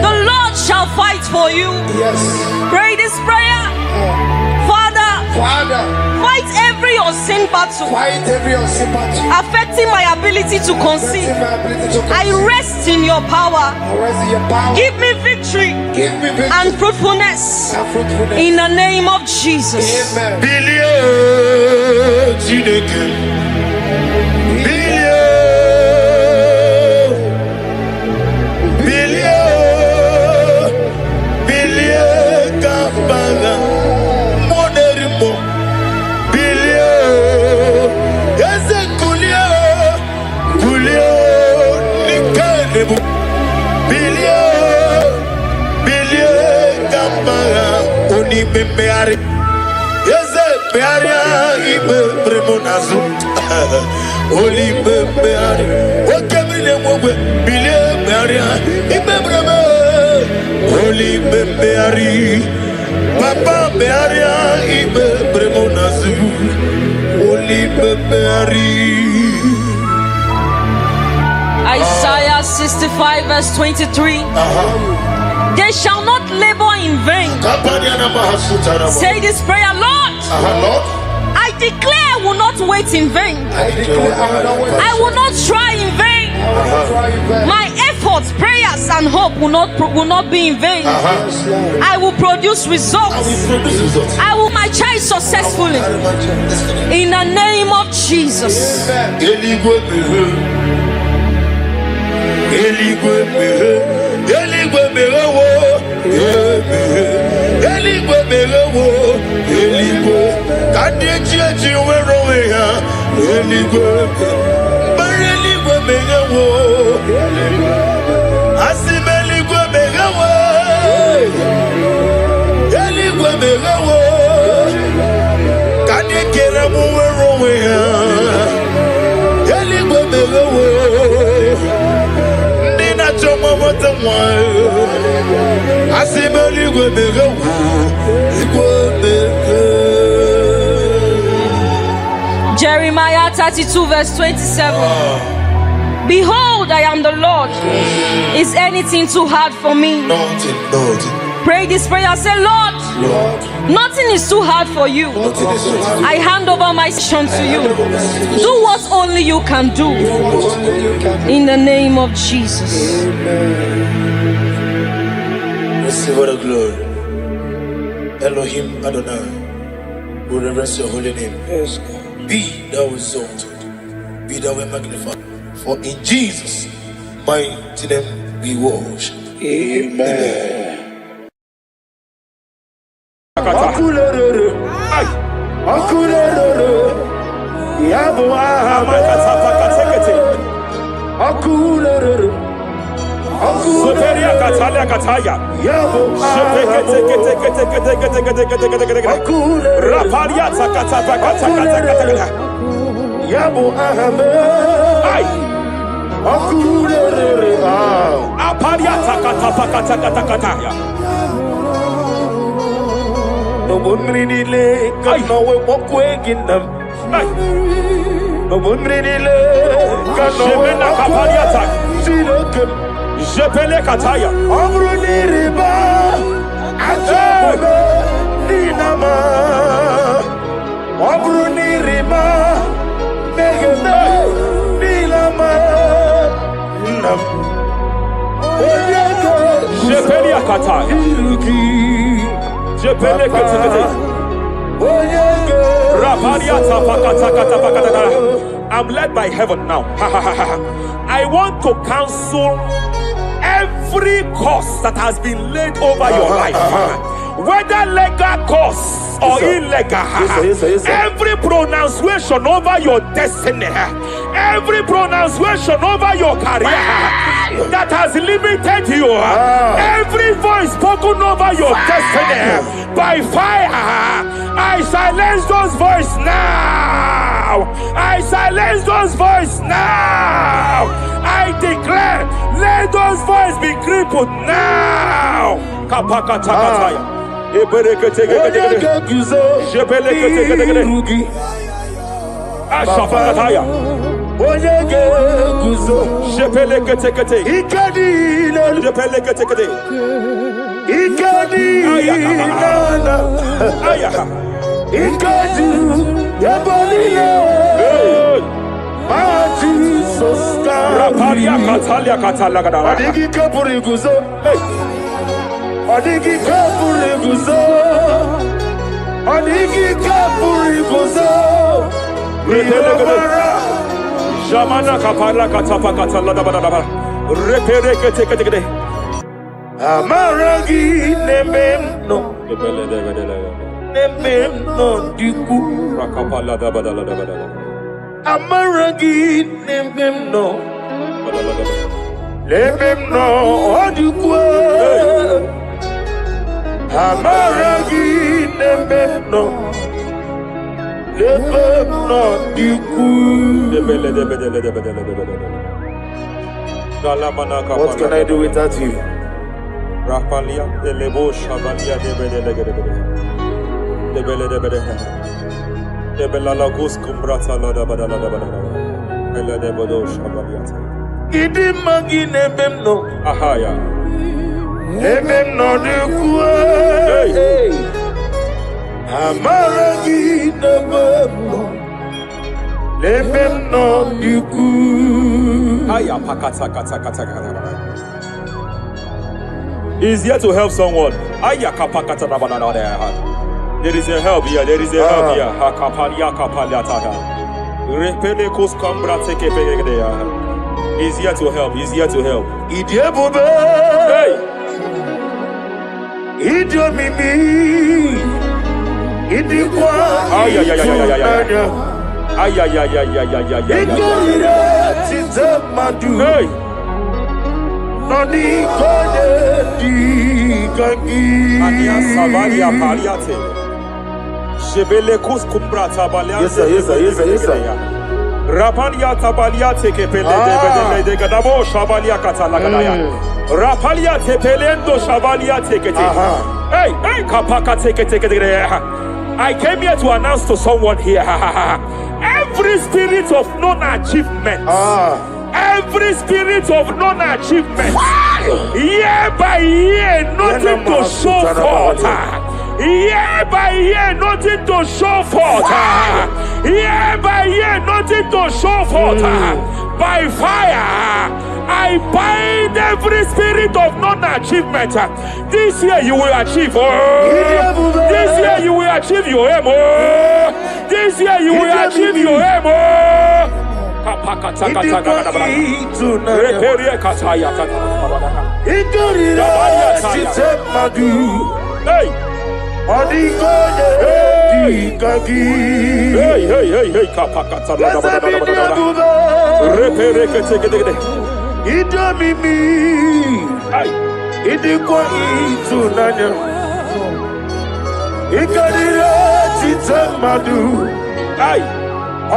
The Lord shall fight for you. Yes. Pray this prayer. Father, fight every unseen battle Fight every unseen battle. affecting my ability to conceive. I rest in your power. Rest in your power. Give me victory Give me victory and fruitfulness and fruitfulness. in the name of Jesus. Amen. Billion, Chineke. Billion, Kabaga. Moderimo. Billion, Eze Kulio, Nikanebo. Billion, Kabaga. Oni Bebeari. Eze Bearia, Ibe Bremonazo. Holy Beari. What can we name? Billion Bearia, Ibe Bremo. Holy Beari. Papa Bearia, Ibe Bremonazo. Holy Beari. Isaiah 65 verse 23. They shall not labor in vain. Say this prayer, Lord. Lord, I declare I will not wait in vain. I declare I will not wait. I will not try in vain. I will not try in vain. My efforts, prayers, and hope will not be in vain. Yes, Lord. I will produce results. I will my child successfully. In the name of Jesus. Jeremiah 32 verse 27. Behold, I am the Lord. Is anything too hard for me? Nothing. Pray this prayer. Say, Lord, nothing is too hard for you. I hand over my son to you. Do what only you can do. In the name of Jesus. Receive all the glory. Elohim Adonai, we reverence your holy name. Yes, God. Be thou exalted, be thou magnified. For in Jesus' mighty name we worship. Amen. Akulere. Soperia Katalia Kataya. Yabo. Akulere. Raparia Takatapa Katakata. Yabo ahame. Ay. Akulere. Aparia Takatapa Katakata. No bunridile. Kano we mokwe ginam. Ay. No bunridile. Kano we Jemena Kaparia Tak. Sinekem. Jepele Kataya. Abruni riba. Ajabe. Dinama. Abruni riba. Megene. Nilama. Nam. Oyego. Jepele Kataya. Iruki. Jepele Kataya. Oyego. Raparia Tapakata. I'm led by heaven now. I want to cancel every curse that has been laid over your life, whether legal curse or illegal. Yes, sir. Every pronunciation over your destiny, every pronunciation over your career that has limited you, every voice spoken over your destiny by fire, I silence those voices now. I silence those voices now. I declare, let those voices be crippled now. Kapakatakataya. Iruki. Ashapakataya. Oyege kuzo. Jepelekete. Ikadile. Jepelekete. Ikadile. Ayaha. Ikadu. Yabalile. Mati soska. Raparia Katalia Katalagadara. Adigi kapuri kuzo. Adigi kapuri kuzo. Adigi kapuri kuzo. Jamana Kapala Katapa Katalada. Reperekete. Amaragi nememno. Nememno diku. Rakapala Dabadala. Amaragi nememno. Nememno diku. Amaragi nememno. Nememno diku. What can I do without you? Rapalia Delebo Shavalia de Belalagus Cumbrata Lada Badala Bela de Bodo Shavaliata. Idi magi nememno. Ahaya. Nememno diku. Hey. Amaragi nememno. Nememno diku. Aya Pakata. He's here to help someone. Aya Kapakata. There is a help here. Hakapalia Kapaliata. Repelekus Cambrate Kepegedea. He's here to help. Idiabube. Hey! Idiomimi. Idikwa. Ay. Ikorira titamadu. Hey! Noni kone di kangi. Ania Savalia Paliate. Jebelekus Cumbrata Balia. Yes, sir. Rapalia Tabalia Tekepele de Gadabo Shavalia Catalagadaya. Rapalia Tepelendo Shavalia Tekete. Hey, Kapaka take. I came here to announce to someone here. Every spirit of non-achievement. Every spirit of non-achievement. Year by year, nothing to show forth. Year by year, nothing to show forth. Year by year, nothing to show forth. By fire, I bind every spirit of non-achievement. This year you will achieve. This year you will achieve your aim. This year you will achieve your aim. Hey! Hey, kapakata. Idomimi, idikwa itunanya, ikarira chitamadu,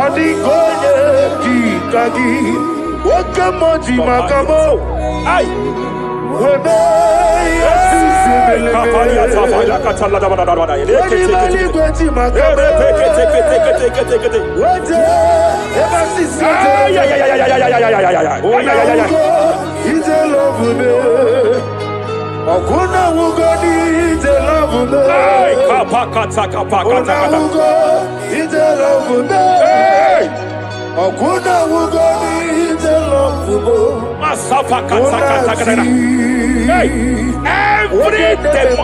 odikonye kikagi, wakamoji makamo, webe Okuna wugoni ite love me. Ite love me. Okuna wugoni ite love me. Every day,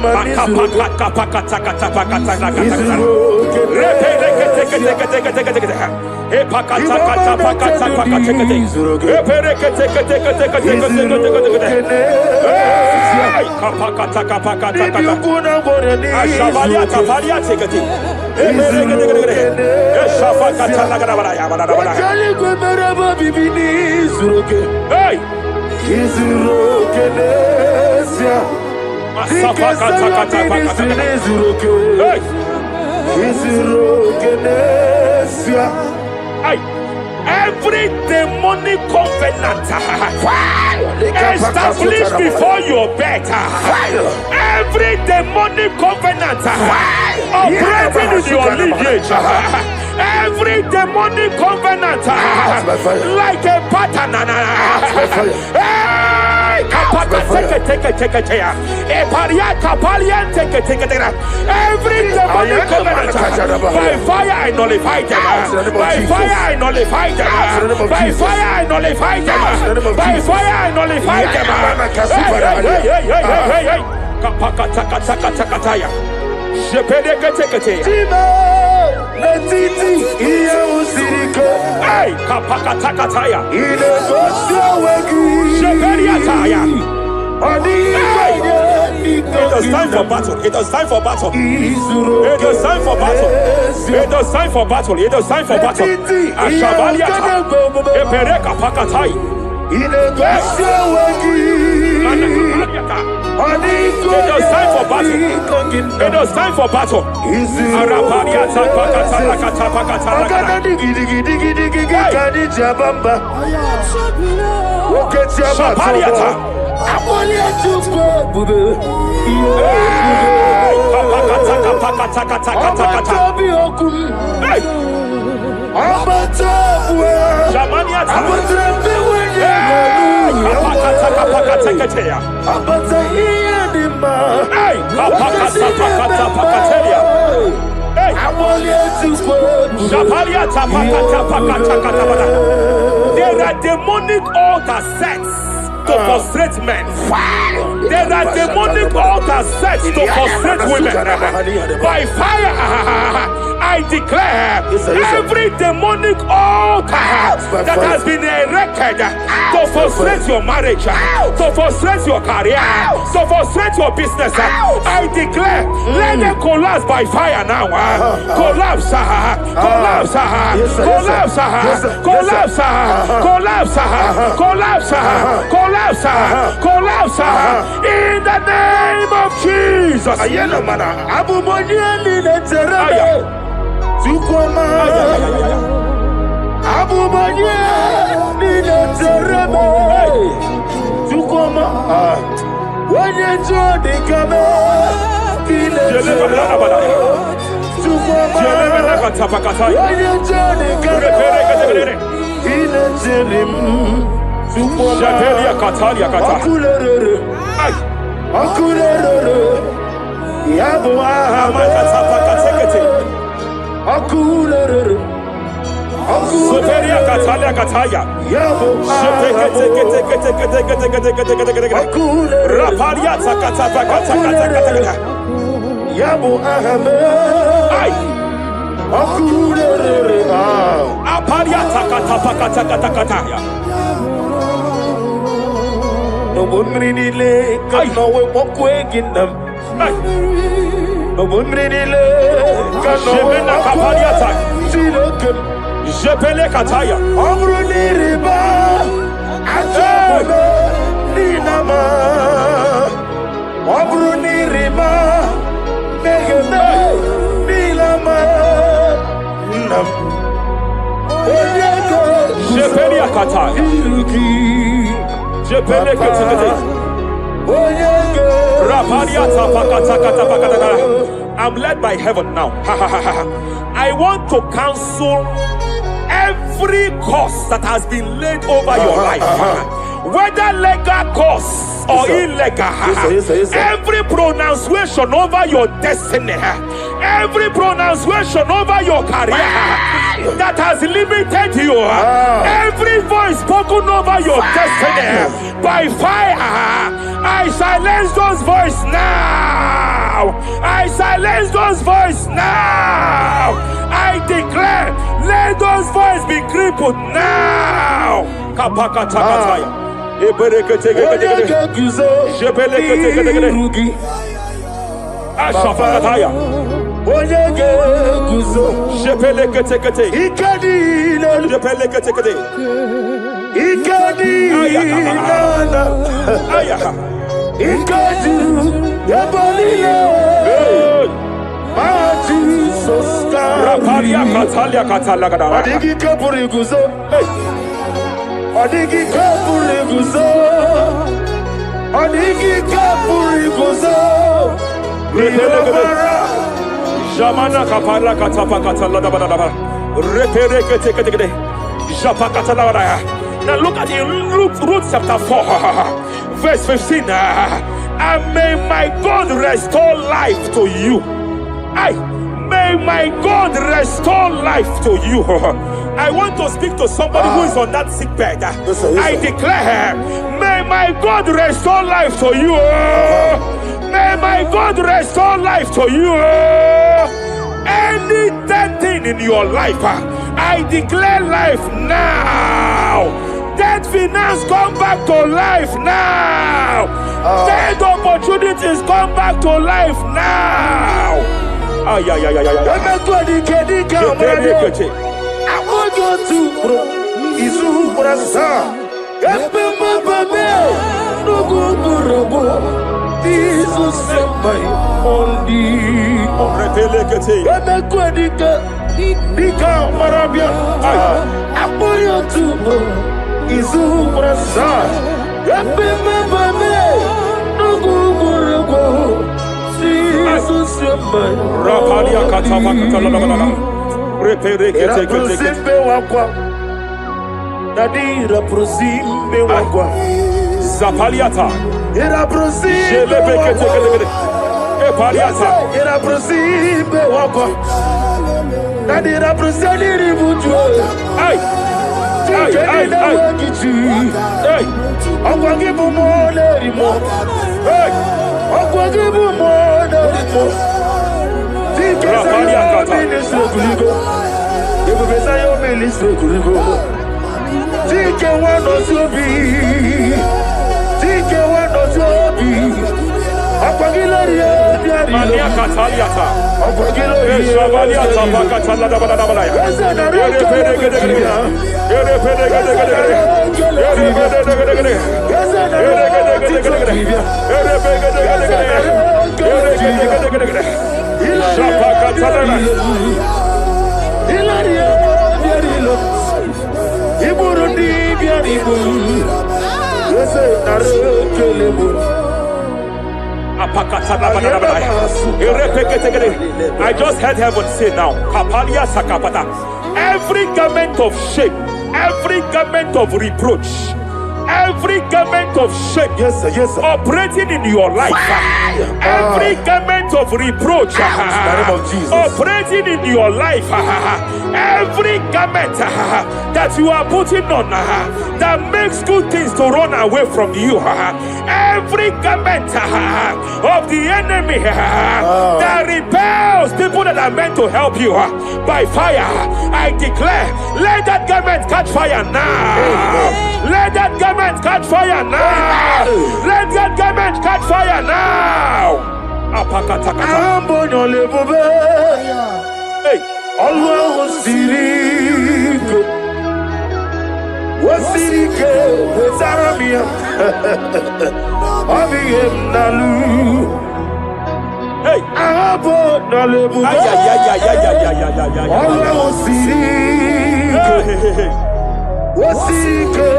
every demonic covenant established before your bed, every demonic covenant operating in your lineage, every demonic covenant like a pattern. Every demonic covenant, by fire I nullify them. By fire I nullify them. By fire I nullify them. By fire I nullify It was time for battle. It was time for battle. It was time for battle. It was time for battle. It was time for battle. Ashavaliata. Epereka pakatai. It was time for battle. It was time for battle. Arapariata pakatala katapakatala. Shapariata. There are demonic altar sets to frustrate men. There are demonic altars set to frustrate women. By fire, I declare every demonic altar that has been erected to frustrate your marriage, to frustrate your career, to frustrate your business, I declare, let them collapse by fire now. Collapse, collapse, collapse, collapse, collapse, collapse, collapse, collapse, in the name of Jesus. Ajobe Ninama Obruni Rima Megeme Nilama Nam Jepeli akata. Jepeli ketekete. I'm led by heaven now. I want to cancel every curse that has been laid over your life, whether legal curse or illegal. Every pronunciation over your destiny, every pronunciation over your career that has limited you, every voice spoken over your destiny by fire, I silence those voices now. I silence those voices now. I declare, let those voices be crippled now. Kapakatakataya. Ashafakataya. Rapalia Katalia Katalaga. Adigi Kapuriguzo. Adigi Kapuriguzo. Adigi Kapuriguzo. Jamana Kapala Katapa Katalada. Repere Ketekade. Japakatalada. Now look at it, Ruth chapter 4, verse 15. And may my God restore life to you. May my God restore life to you. I want to speak to somebody who is on that sick bed. I declare, may my God restore life to you. May my God restore life to you. Any dead thing in your life, I declare life now. Dead finance come back to life now. Dead opportunities come back to life now. I want to bro. Izu brasa. Epe mabame. Nugu nurugo. Izu semai. Ondi. Repelekete. Eme kwadika. Dika marabia. Apoyo tu bro. Izu brasa. Epe mabame. Nugu nurugo. Izu semai. Rapalia katama katalala. Era prosimbe wakwa Nadira prosimbe wakwa Zapaliata Era prosimbe wakwa Era prosimbe wakwa Nadira prosimbe wakwa Okwa gibu mwole rimo Okwa gibu mwole rimo Rapalia kata Yo ministro kurigo. Tike wano sobi. Tike wano sobi. Akwagilariye biari. Mania kataliata. Akwagilariye. Shavaliata bakatalada badabala. I just heard heaven say now, Kapalia Sakapata. Every garment of shame, every garment of reproach, every garment of shame, yes, sir. Operating in your life, every garment of reproach, operating in your life, every garment that you are putting on that makes good things to run away from you, every garment of the enemy that repels people that are meant to help you by fire, I declare, let that garment catch fire now. Let that garment catch fire now. Let that garment catch fire now. Hey, Allah was Osirike Zaramia Obiem Nalu Hey. Abo Nalebu Ay. Allah Osirike Osirike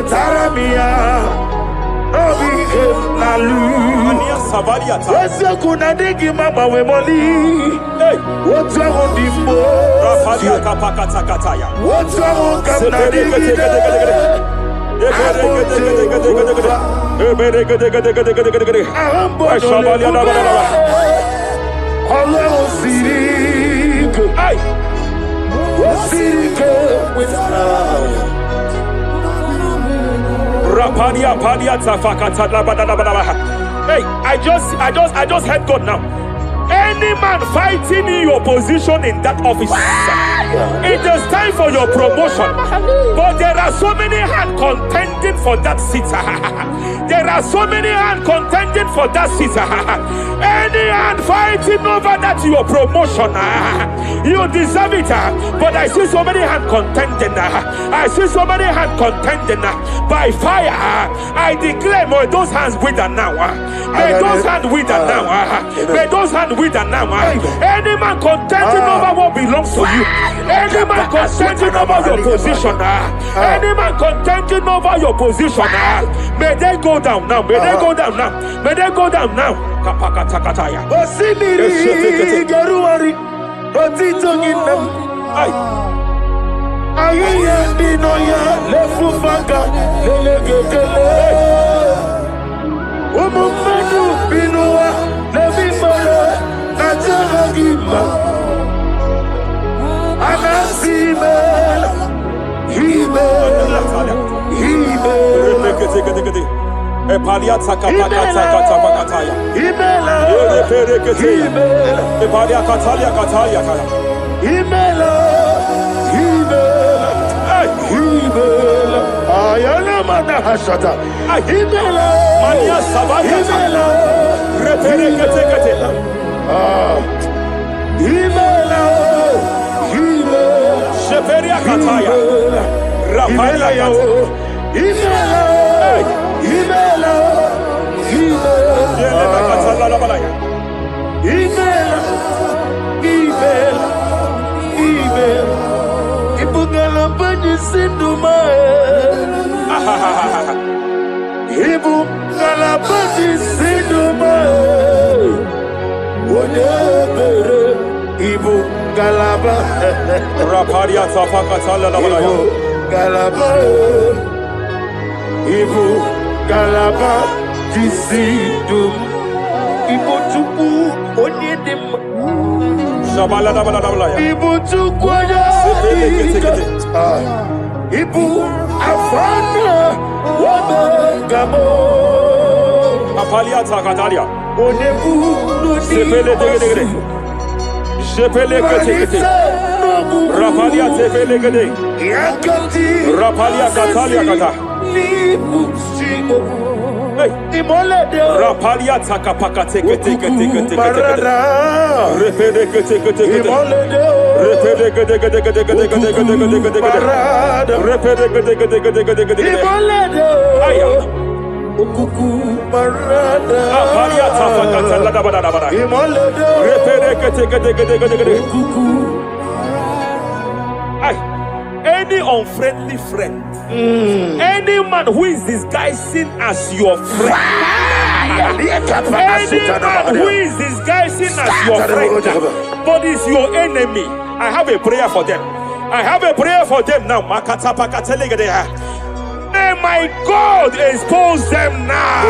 Zaramia Obiem Nalu Mania Savaliata. Wese kunadigi mama we moli Hey. What's wrong with the Rafalia kapakata kataya. What's wrong with Hey, I just heard God now. Any man fighting in your position in that office, it is time for your promotion. But there are so many hands contending for that seat. There are so many hands contending for that seat. Any hand fighting over that your promotion, you deserve it. But I see so many hands contending. I see so many hands contending by fire. I declare, may those hands wither now. May those hands wither now. May those hands wither now. Any man contending over what belongs to you. Any man contending over your position. Any man contending over your position. May they go down now. May they go down now. May they go down now. Kapakatakataya. Osimiri Garuari Otitoginem Ayaya Dinoya Lefufanga Lelegele Umumadu Binua Levimara Najahagima Anasimela Himela Epaliata kapakata pakataya. Himela Epalia katalia katalia kaya. Himela Ayana mana hashata Himela Mania sabaya. Himela Reperekete. Himela Sheperia kataya. Rapalia kataya. Himela Ibugala Bani Sinduma Ibugala Bani Sinduma Wodebere Ibugalaba Raparia Tafakatala Labalaya. Galaba Ibugalaba Disidum Ibutuku Onyedim Shabala Labalaya. Ibutuku Ibu Afana Wabagamo Apalia Takatalia. Onebu Sepele Degede. Sepele Kete. Rapalia Sepele Gede. Yakati Rapalia Katalia Kata. Nibusigo Hey. Imolede Rapalia Takapakate. Marada Imolede Imolede Okuku Marada Apalia Tafakatala Labalaya. Imolede Okuku Any unfriendly friend, any man who is disguising as your friend, any man who is disguising as your friend, but is your enemy, I have a prayer for them. I have a prayer for them now. May my God expose them now.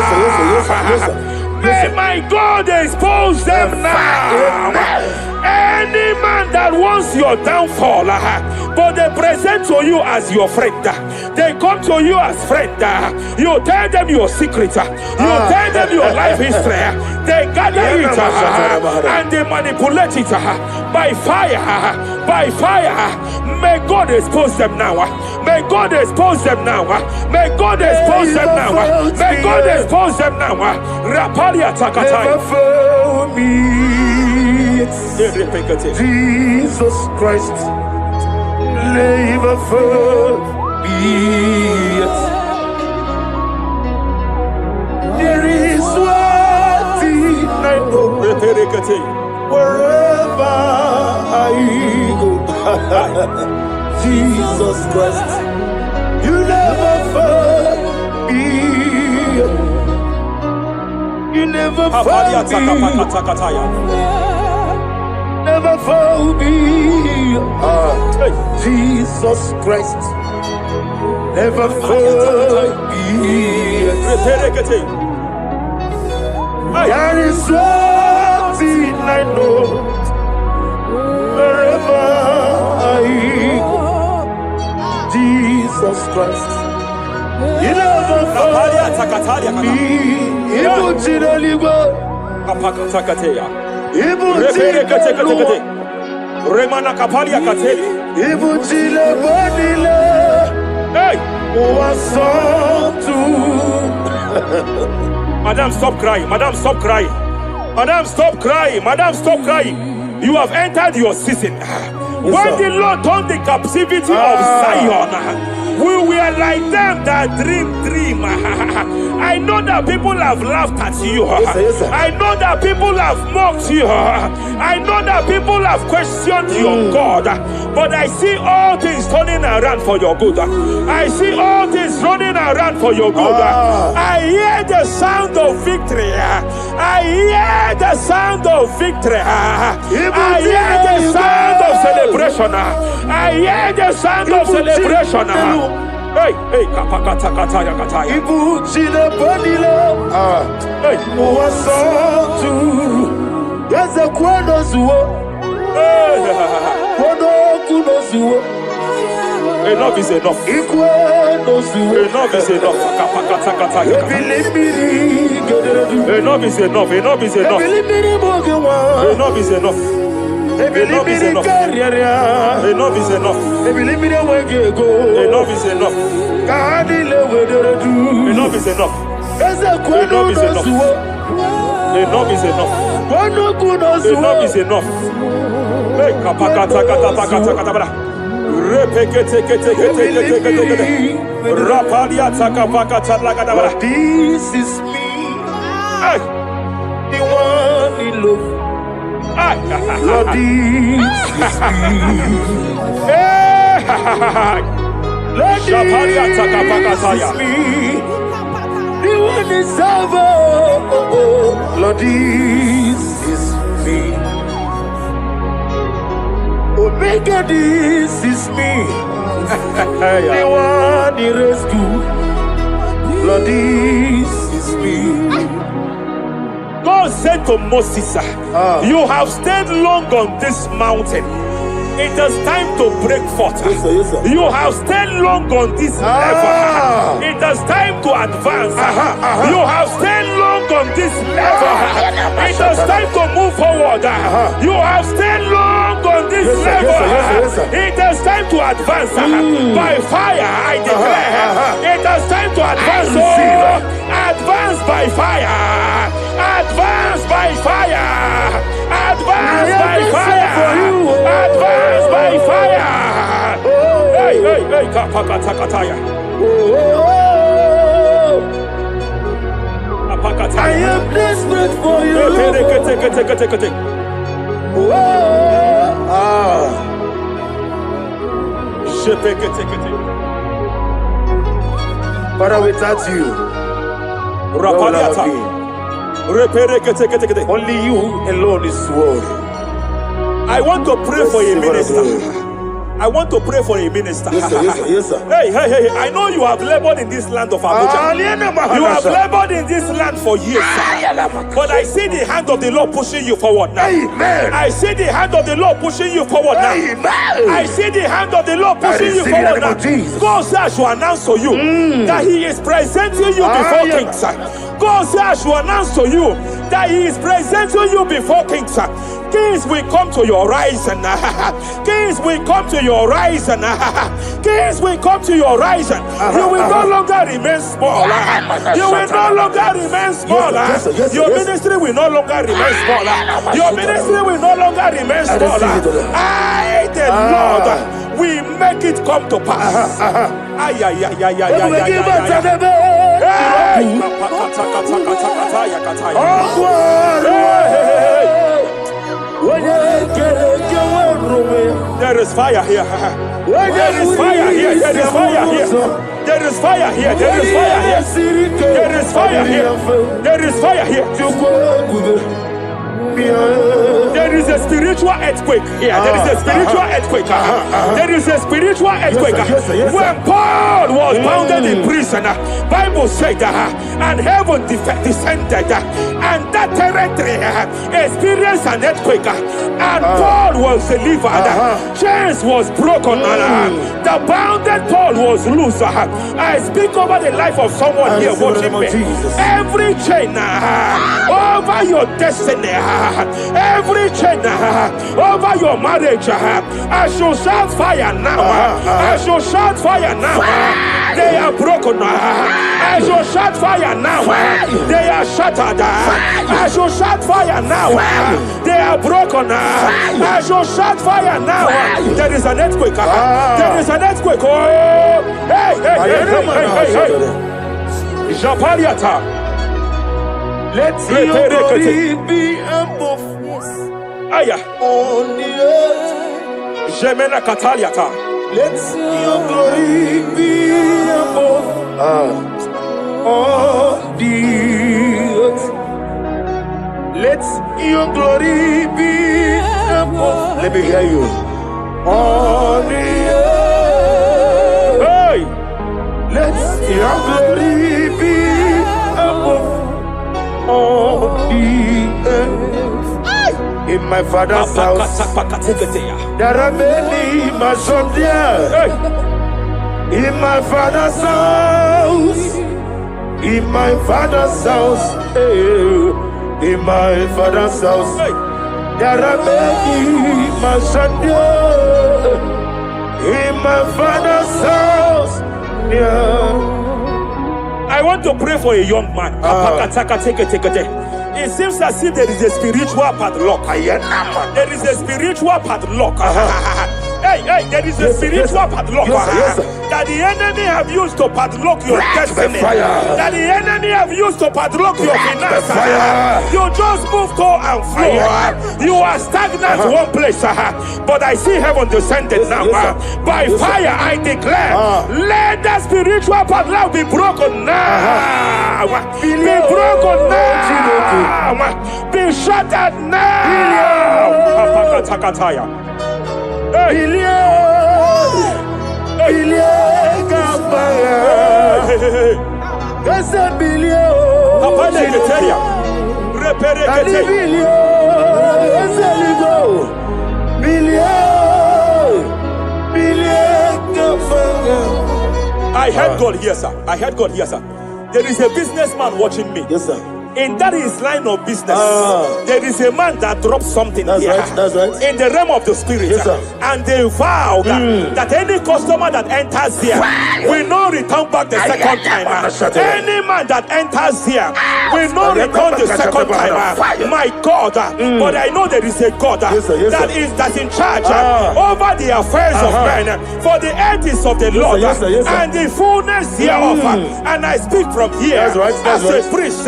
May my God expose them now. Any man that wants your downfall, but they present to you as your friend, they come to you as friend, you tell them your secret, you tell them your life history, they gather it and they manipulate it by fire, by fire. May God expose them now. May God expose them now. May God expose them now. May God expose them now. Rapalia Takataya. Jesus Christ, never fail be. There is one thing I know. Wherever I go, Jesus Christ, you never fail me. You never fail me. Never fail me. Jesus Christ, never fail me. There is one thing I know. Wherever I go, Jesus Christ, you never fail me. Even Chidaligo, even Chidaligo, Remana Kapalia Kateli, even Chidabonile, hey, was to. Madam, stop crying. Madam, stop crying. Madam, stop crying. Madam, stop crying. You have entered your season. When the Lord turned the captivity of Zion, we were like them that dream. I know that people have laughed at you. Yes, sir. I know that people have mocked you. I know that people have questioned your God. But I see all things turning around for your good. I see all things running around for your good. I hear the sound of victory. I hear the sound of victory. I hear the sound of celebration. I hear the sound of celebration. Hey, kapakata kataya kataya. Ibu chile panile. Hey, Wasantu. Yaza kwano zuo. Kwano kuno zuo. enough is enough. Ikwano zuo. Enough is enough. Kapakata kataya. Ebilibili gederedu. Enough is enough. Enough is enough. Ebilibili mogewa. Enough is enough. Ebilibili kariya. Enough is enough. Ebilibili wegego. Enough is enough. Kahadile wederedu. Enough is enough. Eza kwano Enough is enough. zuo. Enough is enough. Kwano kuno zuo. Enough is enough. Hey, kapakata katapakata katabara. Repekete kete kete kete kete kete. Rapalia takapakata lagadabara. This is me. Hey, The one in love. Lord, this is me. hey, Lord, Shapalia this takapakataya. is me. The one is over. Lord, this is me. Omega, this is me. The one in rescue. Lord, this is me. God said to Moses, you have stayed long on this mountain. It is time to break forth. Yes, sir, yes, sir. You have stayed long on this level. It is time to advance. You have stayed long on this level. It is time to move forward. You have stayed long on this Yes, sir, level. yes, sir, yes, sir, yes, sir. It is time to advance. By fire, I declare. It is time to advance. Advance by fire. Advance by fire. Advance by fire. Advance by fire. Hey, hey, hey, kapakatakataya. I am desperate for you. Father, without you, where would I be? Only you alone is worthy. I want to pray for a minister. I want to pray for a minister. Yes, sir, yes, sir, yes, sir. Hey, hey, hey, I know you have labored in this land of Abuja. You have labored in this land for years. But I see the hand of the Lord pushing you forward now. Amen. I see the hand of the Lord pushing you forward now. Amen. I see the hand of the Lord pushing you receive it in forward the name now. of Jesus. God says I should announce to you that He is presenting you before kings. God says I should announce to you that He is presenting you before kings. Kings will come to your horizon. Kings will come to your horizon. Kings will come to your horizon. You will no longer remain small. You will no longer remain small. Your ministry will no longer remain small. Your ministry will no longer remain small. I, the Lord, we make it come to pass. Ay, ay, ay, ay, ay, ay, ay, ay, there is fire here. There is fire here. There is fire here. There is fire here. There is fire here. There is fire here. There is fire here. There is a spiritual earthquake here. There is a spiritual earthquake. There is a spiritual earthquake. When Paul was bounded in prison, Bible said and heaven descended, and that territory experienced an earthquake, and Paul was delivered. Chains was broken. The bounded Paul was loose. I speak over the life of someone here watching me. Every chain over your destiny, every chain over your marriage, I shall shout fire now. I shall shout fire now. They are broken. I shall shout fire now. They are shattered. I shall shout fire now. They are broken. I shall shout fire now. There is an earthquake. There is an earthquake. Oh, hey, hey, hey, hey, hey, hey. Japaliata. Let your glory be above Aya. on the earth. Jemena Kataliata. Let your glory be above on the earth. Let your glory be above. Let me hear you. On the earth. Hey. Let your glory be above on the earth. In my father's house, there are many mansions there. In my father's house, in my father's house, in my father's house, there are many mansions there. In my father's house, I want to pray for a young man. It seems as if there is a spiritual padlock. There is a spiritual padlock. Hey, hey, there is a spiritual padlock that the enemy have used to padlock your destiny. That the enemy have used to padlock your finances. You just move to and fro. You are stagnant one place, but I see heaven descended now. By fire, I declare, let that spiritual padlock be broken now. Be broken now. Be shattered now. I heard God here, sir. I heard God here, sir. There is a businessman watching me. Yes, sir. In that his line of business, there is a man that drops something here. That's right. In the realm of the spirit, yes, and they vow that any customer that enters here will not return back the second time. Any man that enters here will not return the second time. My God, but I know there is a God that's in charge over the affairs of men, for the earth is of the Lord and the fullness hereof. And I speak from here as a priest.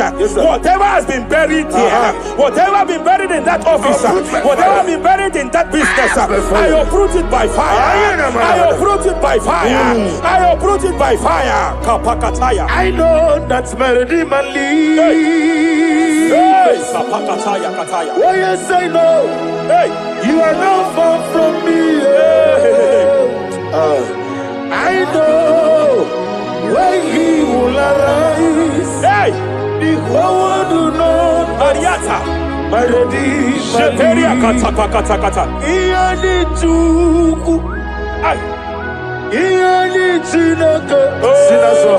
Whatever has been buried here, whatever been buried in that office, whatever been buried in that business, I uproot it by fire. I uproot it by fire. I uproot it by fire. Kapakataya. I know that's melody man leaves. Kapakataya kataya. Oh yes, I know. Hey, you are not far from me. I know when he will arise. Hey. The whole world do not Mariata. Melody Sheperia kata. Iyani chuku. Ay. Iyani chinaka. Sinaso.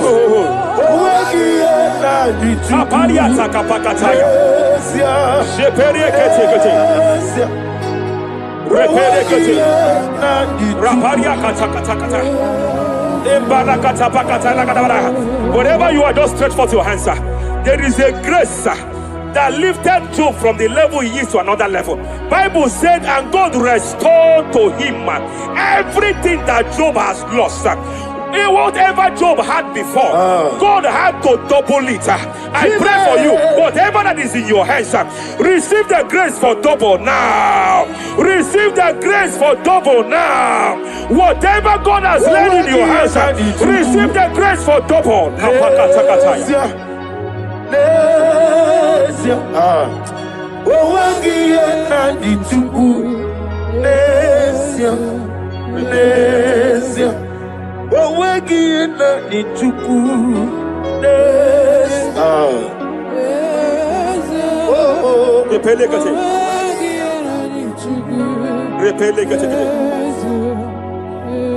Wagi ena di chuku. Kapariata kapakataya. Sheperia kete. Repere kete. Raparia kata. Whatever you are, just stretch forth your hands, sir. There is a grace that lifted Job from the level he is to another level. Bible said, and God restored to him everything that Job has lost. Whatever Job had before, God had to double it. I pray for you, whatever that is in your hands, receive the grace for double now. Receive the grace for double now. Whatever God has laid in your hands, receive the grace for double.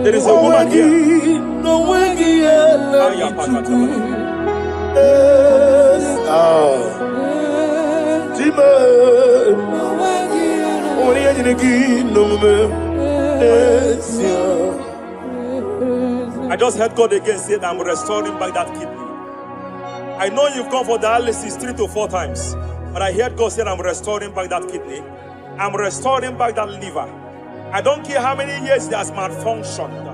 There is a woman here. I just heard God again say that I'm restoring back that kidney. I know you've gone for dialysis 3 to 4 times, but I heard God say I'm restoring back that kidney. I'm restoring back that liver. I don't care how many years it has malfunctioned.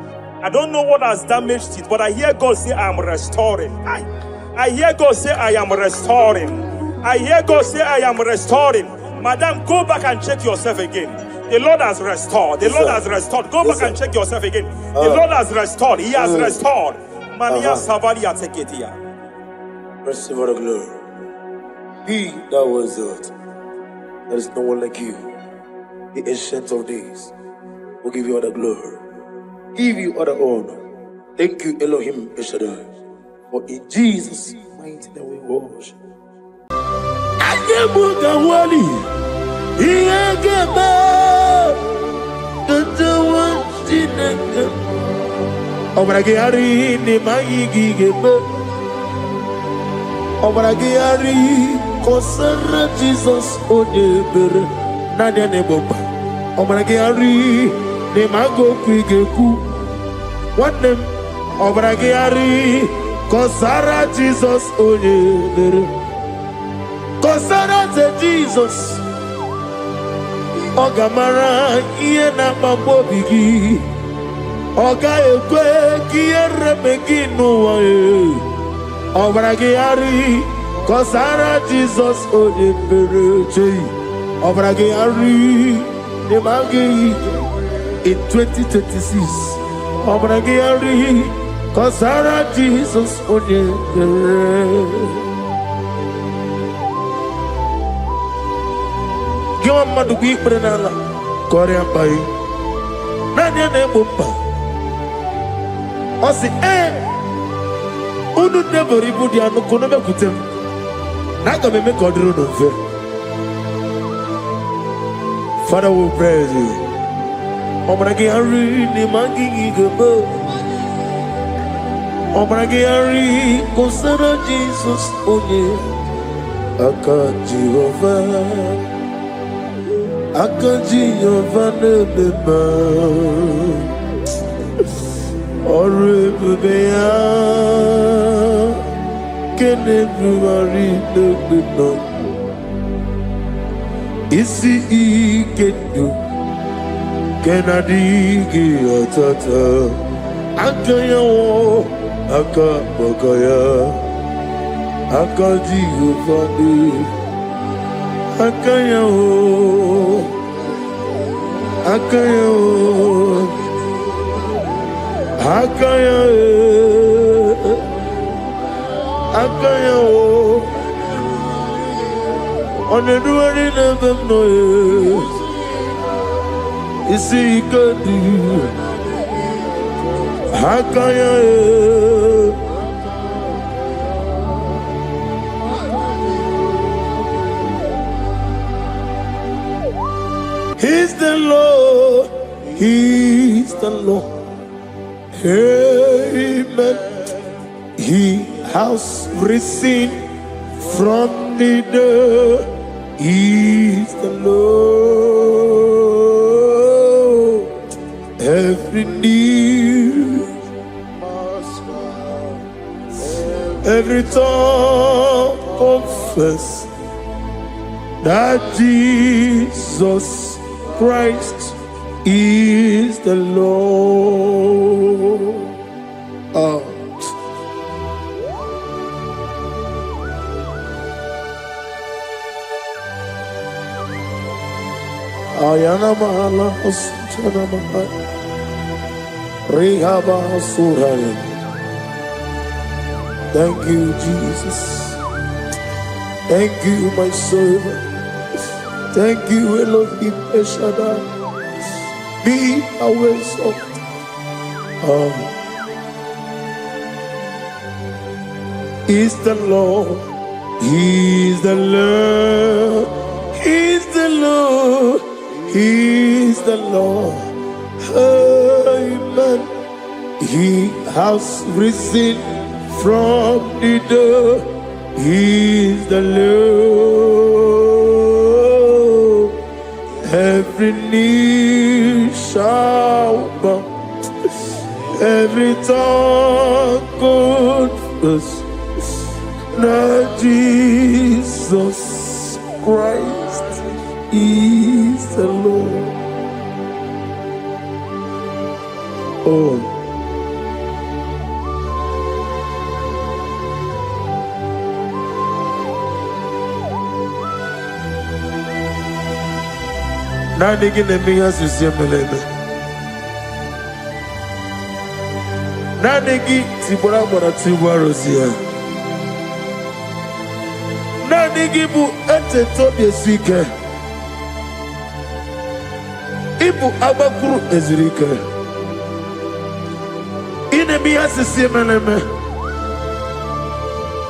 I don't know what has damaged it, but I hear God say I'm restoring. I hear God say I am restoring. I hear God say I am restoring. Madam, go back and check yourself again. The Lord has restored. The Lord has restored. Go back and check yourself again. The Lord has restored. He has restored. Mania Savalia Teketia. Receive all the glory. He that was it. There is no one like you. The ancient of days will give you all the glory. Give you all the honor. Thank you, Elohim Eshadai. For in Jesus' mighty name we worship. Jesus Odebere Nadia Neboba Obragiari Nemago Kwigeku What name Obragiari Kosara Jesus Odebere Kosara Jesus Ogamara Iena Mambobigi Oga Ekwe Kiere Megino Obragiari Kosara Jesus Odebere Obragiari Nemagi in 2026 Obragiari Kosara Jesus Odebere. Give Madu Gibrenala Korean Pai Nadia Nebumba Osi Unu never ribudi anu kono be kutem Naga me make odro no fe. Father, we praise you. Obragi Hari ni mangi gebo. Obragi Hari Kosara Jesus onye. Aka Jehovah nebeba. Ore bebeya. Can everybody know? Isi ikenu kenadigi atata akaya wo akabakaya akaji ufani akaya wo akaya on the doing of them noise. Is he good? Hakaya. He's the Lord. He's the Lord. Amen. He has risen from the dead. He's the Lord. Every knee, every tongue confess that Jesus Christ is the Lord. Ayana mahala osana mahala rehaba suraya. Thank you, Jesus. Thank you, my servant. Thank you, Elohim Eshadai. Be our salt. Is the Lord. He's the Lord. He's the Lord. He's the Lord. Amen. He has risen from the dead. He's the Lord. Every knee shall bow, every tongue confess that Jesus Christ is the Lord. Oh. Nani gine miya sisemeleme. Nani gi tibora bora tibora zia. Nani gi bu ete tobi esike. Ibu abakuru ezirike. Ine miya sisemeleme.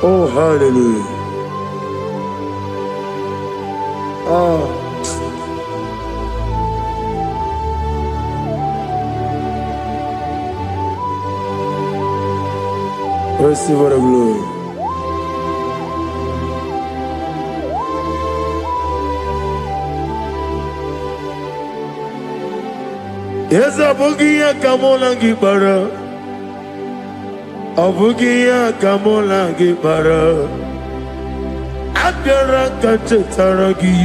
Oh, hallelujah. Oh. Receive the glory. Yes, Abugia Kamola Gibara. Abugia Kamola Gibara. Abdara Kachetaragi.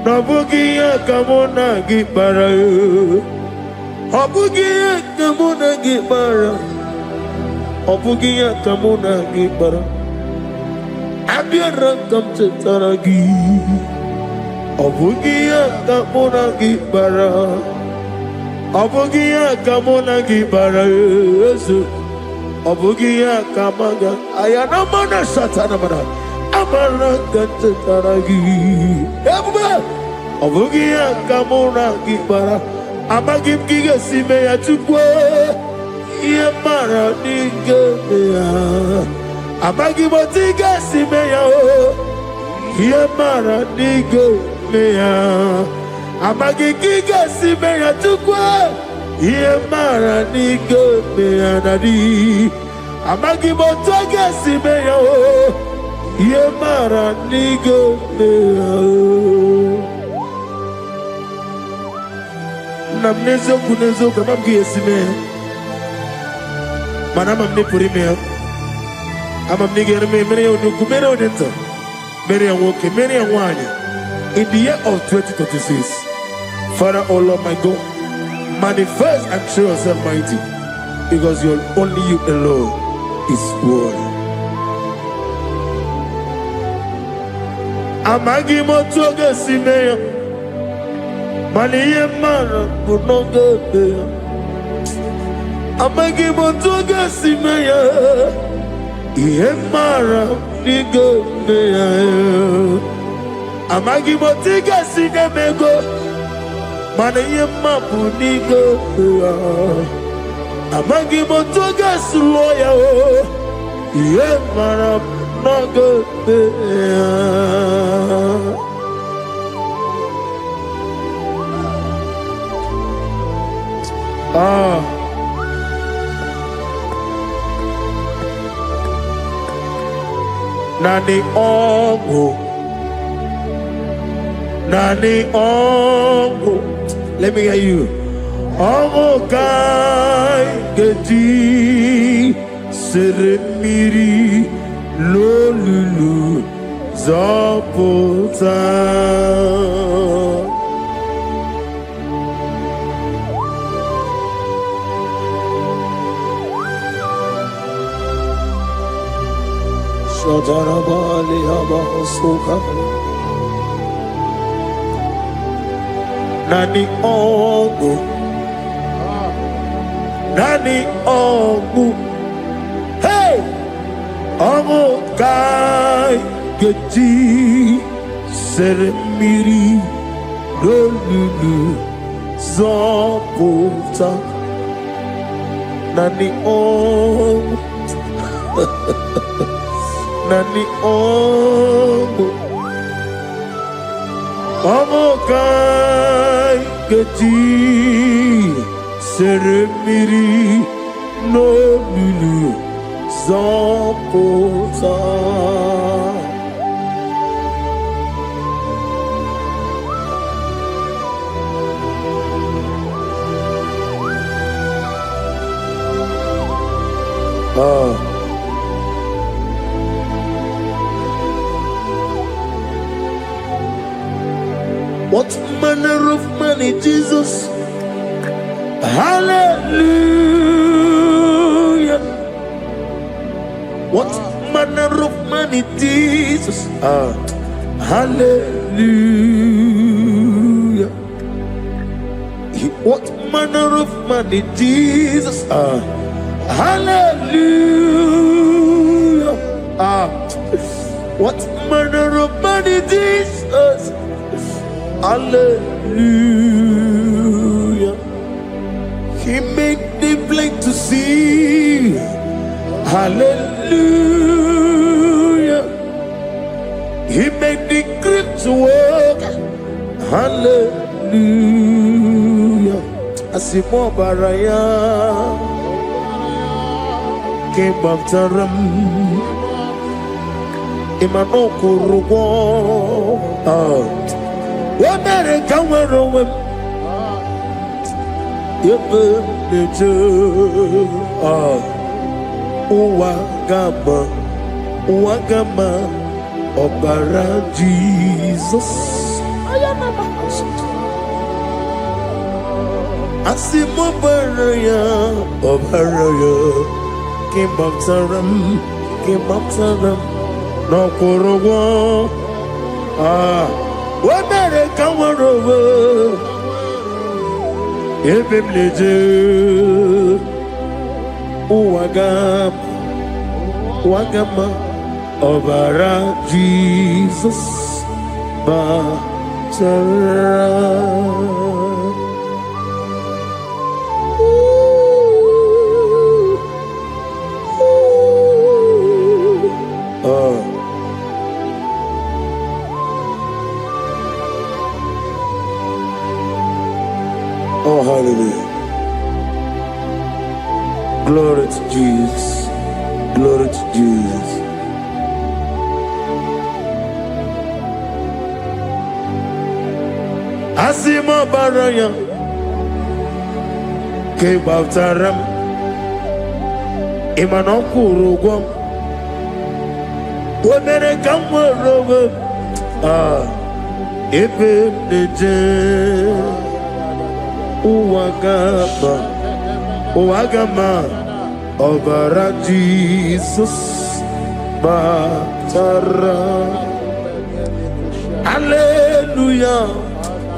Abugia Kamona Gibara. Abugia Kamona Gibara. Obugia kamuna gibara, abiara kamchetaragi. Obugia kamuna gibara, obugia kamuna gibara. Obugia kamaga, ayana mana satana mana, amara kamchetaragi. Obugia kamuna gibara, amagim giga sime ya chukwe. Yemara nigeya, abagi botiga simeya o. Yemara nigeya, abagi giga simeya tukwa. Yemara nigeya nadi, abagi botiga simeya o. Yemara nigeya. Namnezo kunezo kamamgi simeya. Manama me purimea. Amam nigger me many on you kumere odenta. Many and walk, many and one. In the year of 2026, Father, oh Lord my God, manifest and show yourself mighty, because you're only you alone is worthy. Amagi motoga simeya. Mani yemara bunoga. Amagi motoga simeya, ihemara nigo meya. Amagi motiga sinemego, mana yemapu nigo meya. Amagi motoga suloya o, ihemara nago meya. Nani ongo, nani ongo. Let me hear you. Ongo kai geti seremiri lolulu zọpụta. Shadarabali Habahosuka Nani Ogu Nani Ogu Hey Ogu Kai Geti Seremiri Lulu Zoputa Nani Ogu Nani Ogu Ogu Kai Geti Seremiri no Lulu Zoputa. What manner of money, Jesus? Hallelujah. What manner of money, Jesus? Hallelujah. What manner of money, Jesus? Hallelujah. What manner of money, Jesus? Hallelujah. He made the blind to see. Hallelujah. He made the crippled to walk. Hallelujah. Asimo baraya kebabtaram imano kurugo. Wamere kawerowe yebe neje uwagama ọbara Jesus asimo baraya ọbara ya kimbaptaram n'okorowo Wamere kawerowe yebe neje uwagama ọbara Jesus batara. Oh, hallelujah. Glory to Jesus. Glory to Jesus. Asimo baraya kebabtaram imanokurugwam wemere kamwerowe ebe neje uwagama ọbara Jesus batara. Hallelujah,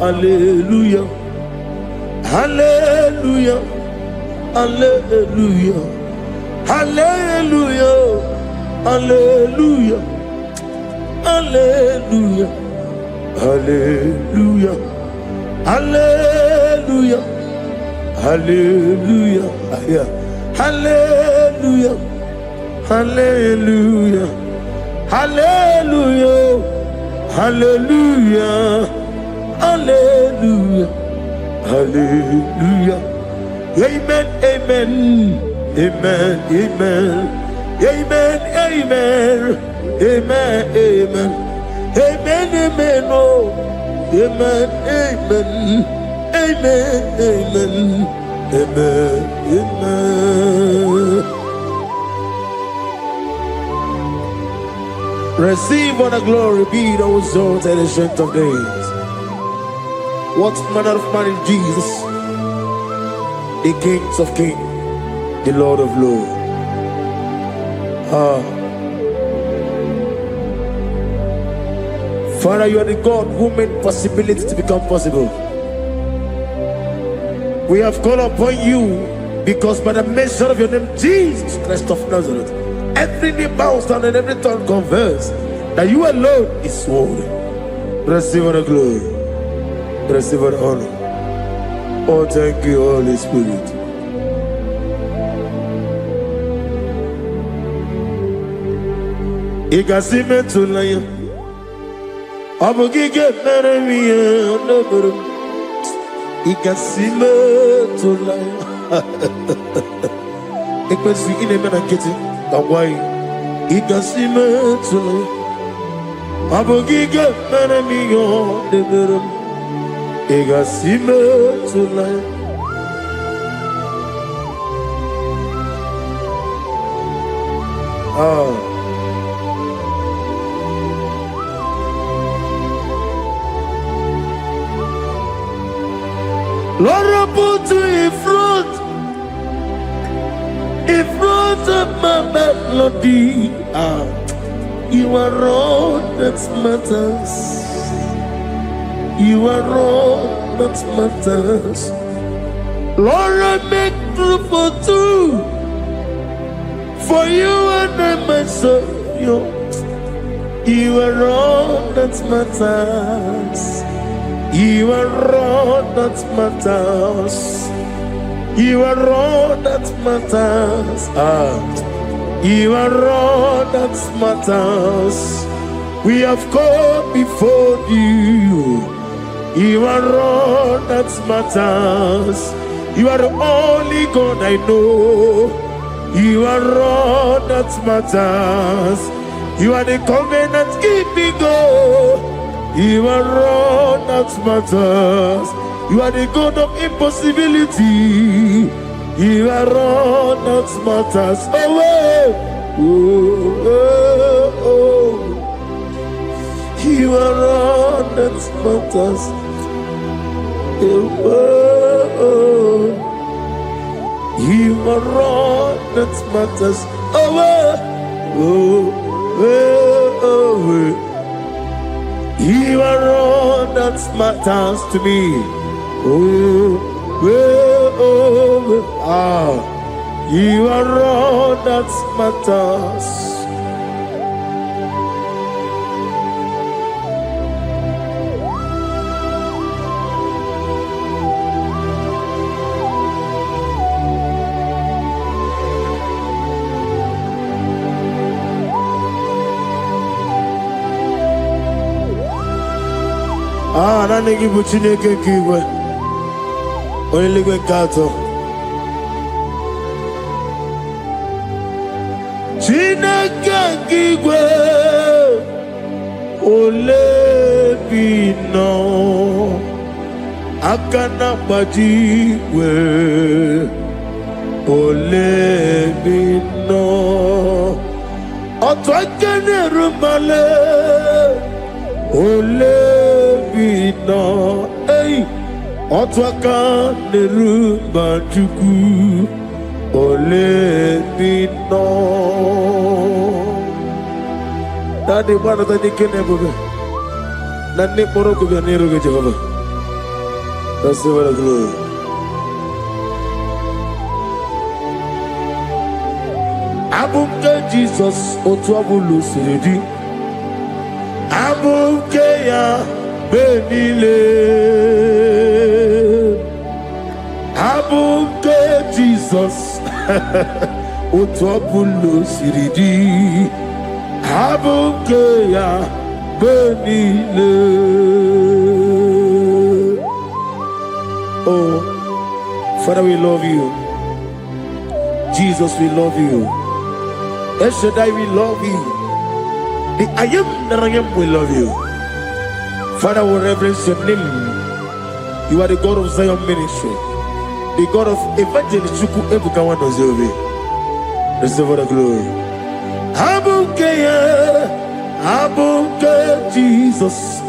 hallelujah, hallelujah, hallelujah, hallelujah, hallelujah, hallelujah, hallelujah, hallelujah, hallelujah, hallelujah, hallelujah, hallelujah, hallelujah, hallelujah, hallelujah. Amen, amen, amen, amen, amen, amen, amen, amen, amen, amen, oh, amen, amen, amen, amen, amen, amen. Receive all the glory, be thou exalted, the strength of days. What manner of man is Jesus? The King of kings, the Lord of lords. Father, you are the God who made possibility to become possible. We have called upon you because by the mention of your name, Jesus Christ of Nazareth, every knee bows down and every tongue confess that you alone is worthy. Receive the glory. Receive the honor. Oh, thank you, Holy Spirit. Igasime tulaya, abogige meremiya neburu. Igasime tulaya. Ekpesi ine mena kiti kawai. Igasime tulaya, abogige meremiya neburu. Igasime tulaya. Lord, I put you in front of my melody. You are all that matters. You are all that matters. Lord, I make room for two, for you and I myself. You are all that matters. You are all that matters. You are all that matters. You are all that matters. We have come before you. You are all that matters. You are the only God I know. You are all that matters. You are the covenant keeping God. You are all that matters. You are the God of impossibility. You are all that matters. You are all that matters. You are all that matters. You are all that matters to me. You are all that matters. Nani gibu Chineke kigwe Oyeligwe kato Chineke kigwe Olebino Akana bajiwe Olebino Otwakene rumale Olebino, hey, Otwaka nerumba chuku, Olebino. Daddy, what are the Kenebe? Nani Morocco, Nero Jehovah. That's the word of glory. Abunga Jesus, Otwabulu Siridi. Abukeya benile, Abuke Jesus, Otwabulo siridi, Abukeya benile. Oh, Father, we love you. Jesus, we love you. El Shaddai, we love you. The I am that I am will love you. Father, we reverence your name. You are the God of Zion ministry, the God of evangelist Chuku Ebukawan Ozobe. Receive the glory. Abukeya, Abuke Jesus,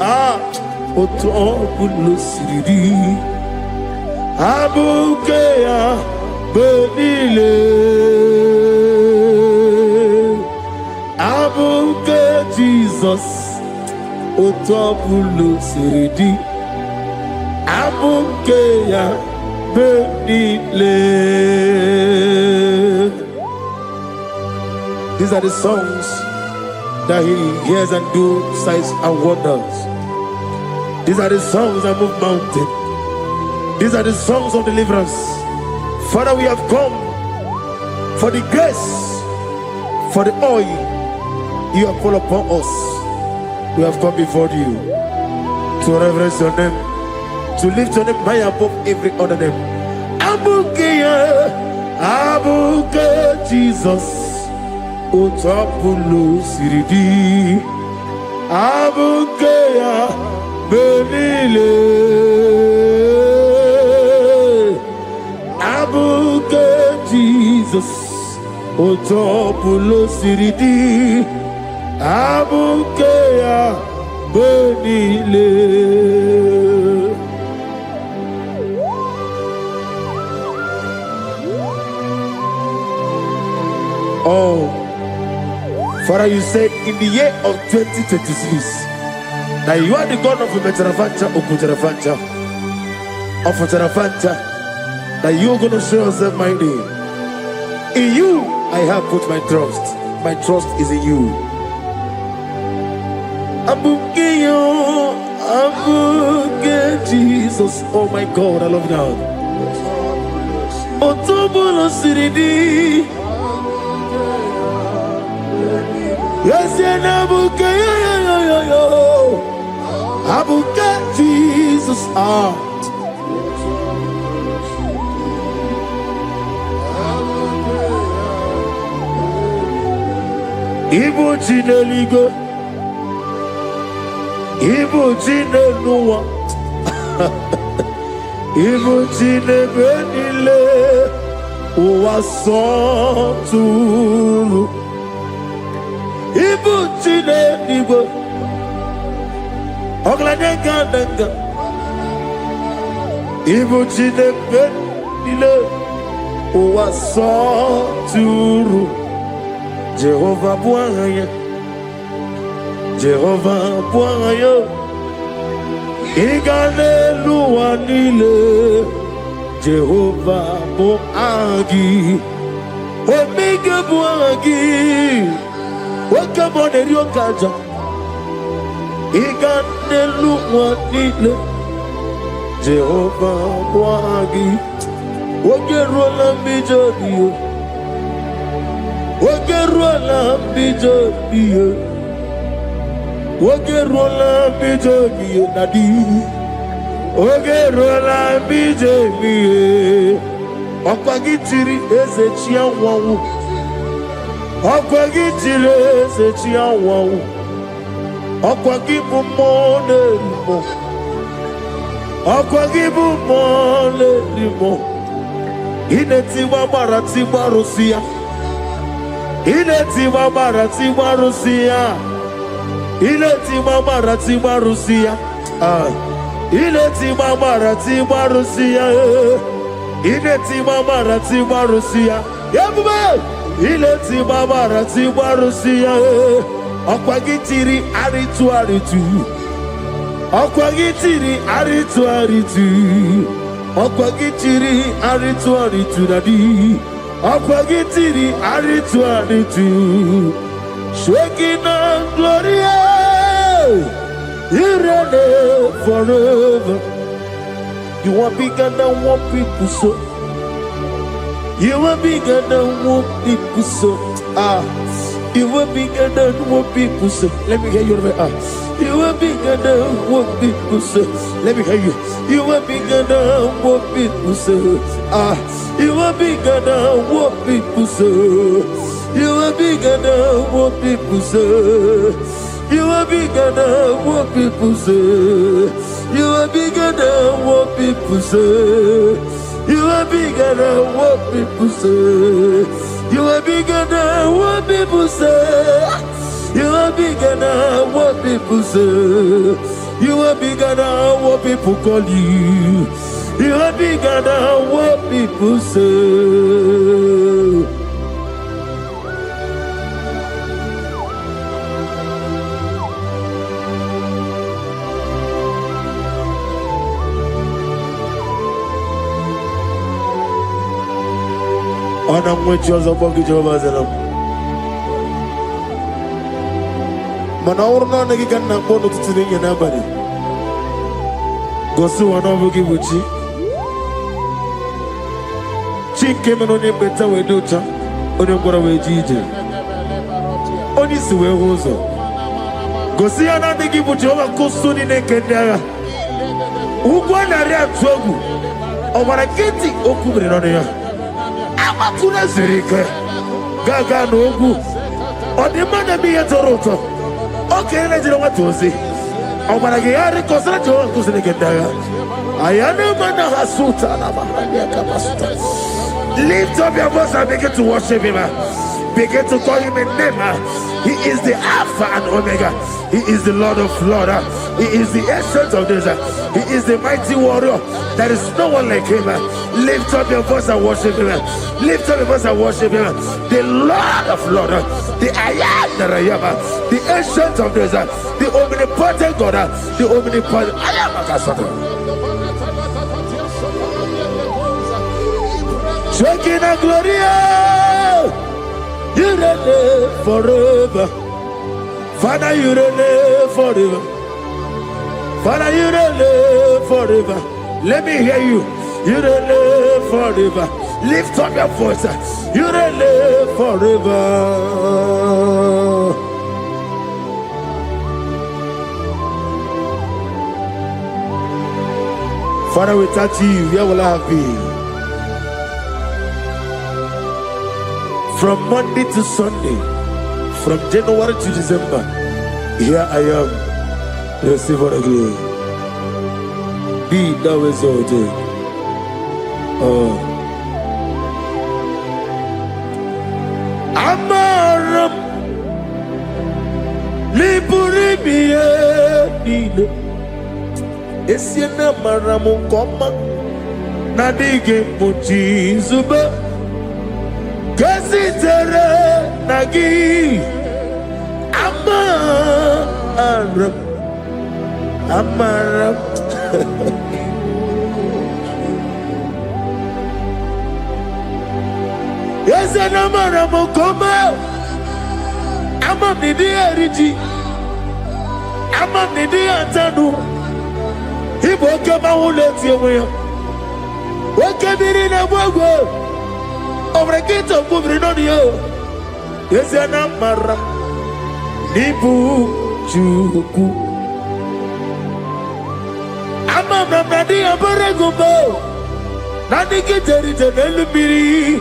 otobulo siridi. Abuke ya benile. Abuke Jesus, otobulo siridi. Abuke ya benile. These are the songs that he hears and do signs and wonders. These are the songs that move mountain. These are the songs of deliverance. Father, we have come for the grace, for the oil you have poured upon us. We have come before you to reverence your name, to lift your name high above every other name. Abuke Jesus. Otapulo siridi. Abuke ya benile. Abuke Jesus. Otapulo siridi. Abuke ya benile. Oh, Father, you said in the year of 2026 that you are the God of Umetaravancha, Okutaravancha, of Utaravancha, that you are going to show yourself mighty. In you, I have put my trust. My trust is in you. Abuke Jesus. Oh my God, I love you now. Otobulo siridi. Yes, Abuke, Abuke Jesus, Igbo Chineligo, Igbo Chineluwa, Igbo Chinebenile, Uwasoturu. Ibu chine nibo, oglanenga nenga. Ibu chine benile, uwasoturu. Jehovah buangaya, Jehovah buangaya. Igane luanile, Jehovah buangi. Omega buangi. Welcome on the Rio Kaja. Iganelu wanile. Jehovah wagi. Wogerola bijodiyo. Wogerola bijodiyo. Wogerola bijodiyo nadi. Wogerola bijodiyo. Okwagitiri ezechia wawu. Okwagitire ezechia wawu. Okwagibu monelimo. Okwagibu monelimo. Inetiwa baratiwa Rusia. Inetiwa baratiwa Rusia. Inetiwa baratiwa Rusia. Inetiwa baratiwa Rusia. Inetiwa baratiwa Rusia. Yabube. Inetiwa baratiwa Rusia. Okwagitiri aritu aritu. Okwagitiri aritu aritu. Okwagitiri aritu aritu dadi. Okwagitiri aritu aritu. Shekinah gloria. You reign forever. You are bigger than what people so. You are bigger than what people so. You are bigger than what people say. Let me hear you. You are bigger than what people say. Let me hear you. You are bigger than what people say. You are bigger than what people say. You are bigger than what people say. You are bigger than what people say. You are bigger than what people say. You are bigger than what people say. You are bigger than what people say. You are are bigger than what people say. You are bigger than what people call you. You are bigger than what people say. And I'm with you as a bucket of us. Manaurna Nagikan Napono to the nobody. Go to one of Gibuchi. Chick came on your better way, daughter. On your Goraway Gigi. Only Sue Rosa. Go see another Gibuchi over Costuni Nekendara. Who won a real trouble? Over a getty Okubri on here. Amatuna Zerika. Gaga Nogu. Or the man of me at Toronto. Okay, let's know what to say. Oh, but I get a consultant to the Kendara. I am a man of Hasuta. Lift up your voice and begin to worship him. Begin to call him a name. He is the Alpha and Omega. He is the Lord of Lords. He is the Ancient of Days. He is the mighty warrior. There is no one like him. Lift up your voice and worship him. Lift up your voice and worship him. The Lord of Lords, the I am that I am, the Ancient of Days, the omnipotent God, the omnipotent I am a Kasata. Shekinah Gloria, you reign forever. Father, you reign forever. Father, you reign forever. Let me hear you. You reign forever. Lift up your voice. You reign forever. Father, without you, where will I have been? From Monday to Sunday, from January to December, here I am. Receive all the glory. Be thou exalted. Amaram Liburibie Nino Esiena Maramu Koma Nadige Muchi Zuba Kasitere Nagi Amaram Yes, and Amaram Koma Amam Nidi Ariji Amam Nidi Antanu He woke up my whole let you away. Woke up in a wogo over a gate of moving on you. Yes, and Amaram Nibu Juku Amam Nadi Abaragumbo Nadi Kitari Telumiri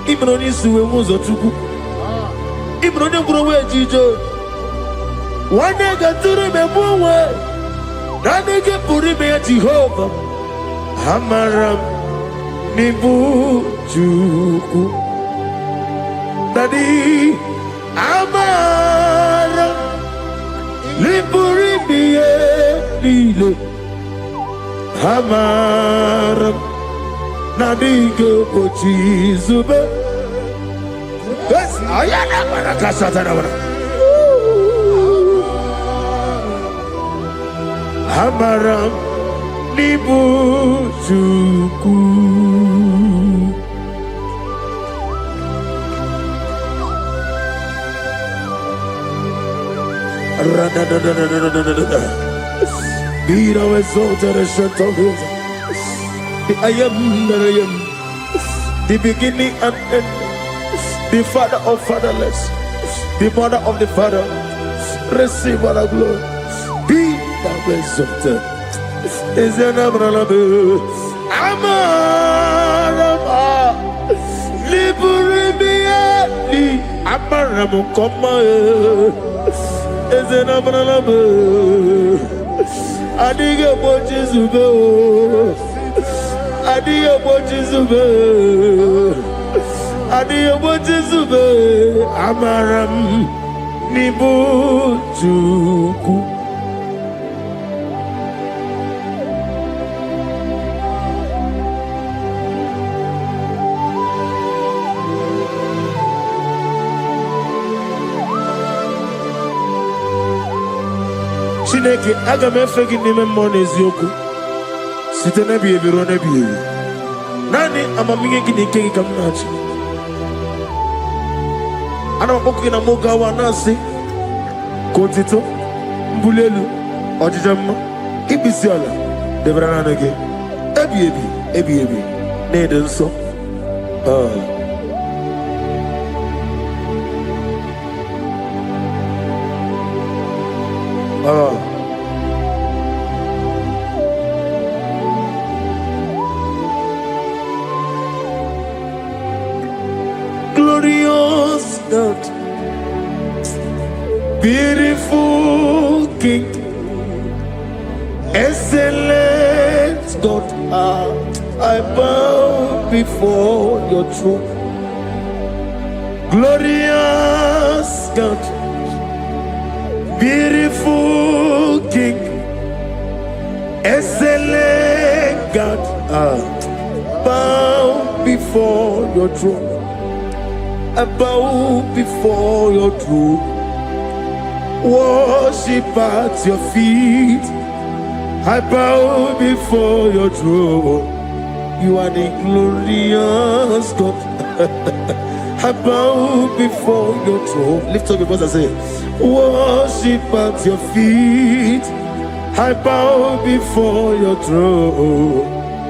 Ibroni Sue Muzotuku Ibroni Browe Jijo one day got to remember where Nadi get Purime Jehovah Amaram Nibu Juku Nadi Amaram Nipurime Lile Amaram Nadiga Pochi Zube. Yes, I am a Kasatana. Amaram Nibu Juku. Be thou exalted and shut of his. I am that I am, the beginning and end, the father of fatherless, the mother of the father. Receive all the glory. Be thou exalted. Is an Abraham, Amarama, Liburibia, Abraham, Koma, is an Abraham, Adiga Bojizugo. Adiyo Bojizube, Adiyo Bojizube, Amaram Nibujuku. Chineke aga m efe gị n'ime mmụọ na eziokwu site n'ebi ebi ruo n'ebi ebi. Naanị amamihe gị na ike gị ka m na-achị. Ana m akpọkụ gị na mụ gawa na-asị ka otito, mbuli elu, ọjịja mma, ịkpịsị ala debere naanị gị ebi ebi ebi ebi na-ede nsọ. Glorious God, beautiful King, excellent God, I bow before your throne. Glorious God, beautiful King, excellent God, bow before your throne. I bow before your throne, worship at your feet. I bow before your throne. You are the glorious God. I bow before your throne. Lift up your voice and say, worship at your feet. I bow before your throne.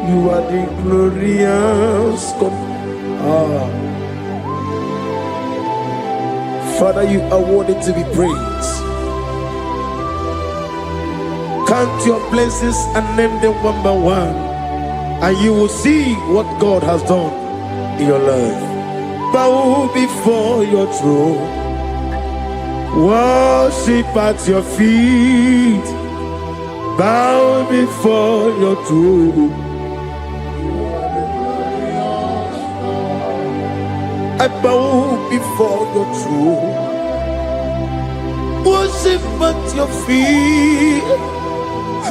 You are the glorious God. Father, you are worthy to be praised. Count your blessings and name them one by one, and you will see what God has done in your life. Bow before your throne, worship at your feet. Bow before your throne. I bow before your throne, worship at your feet.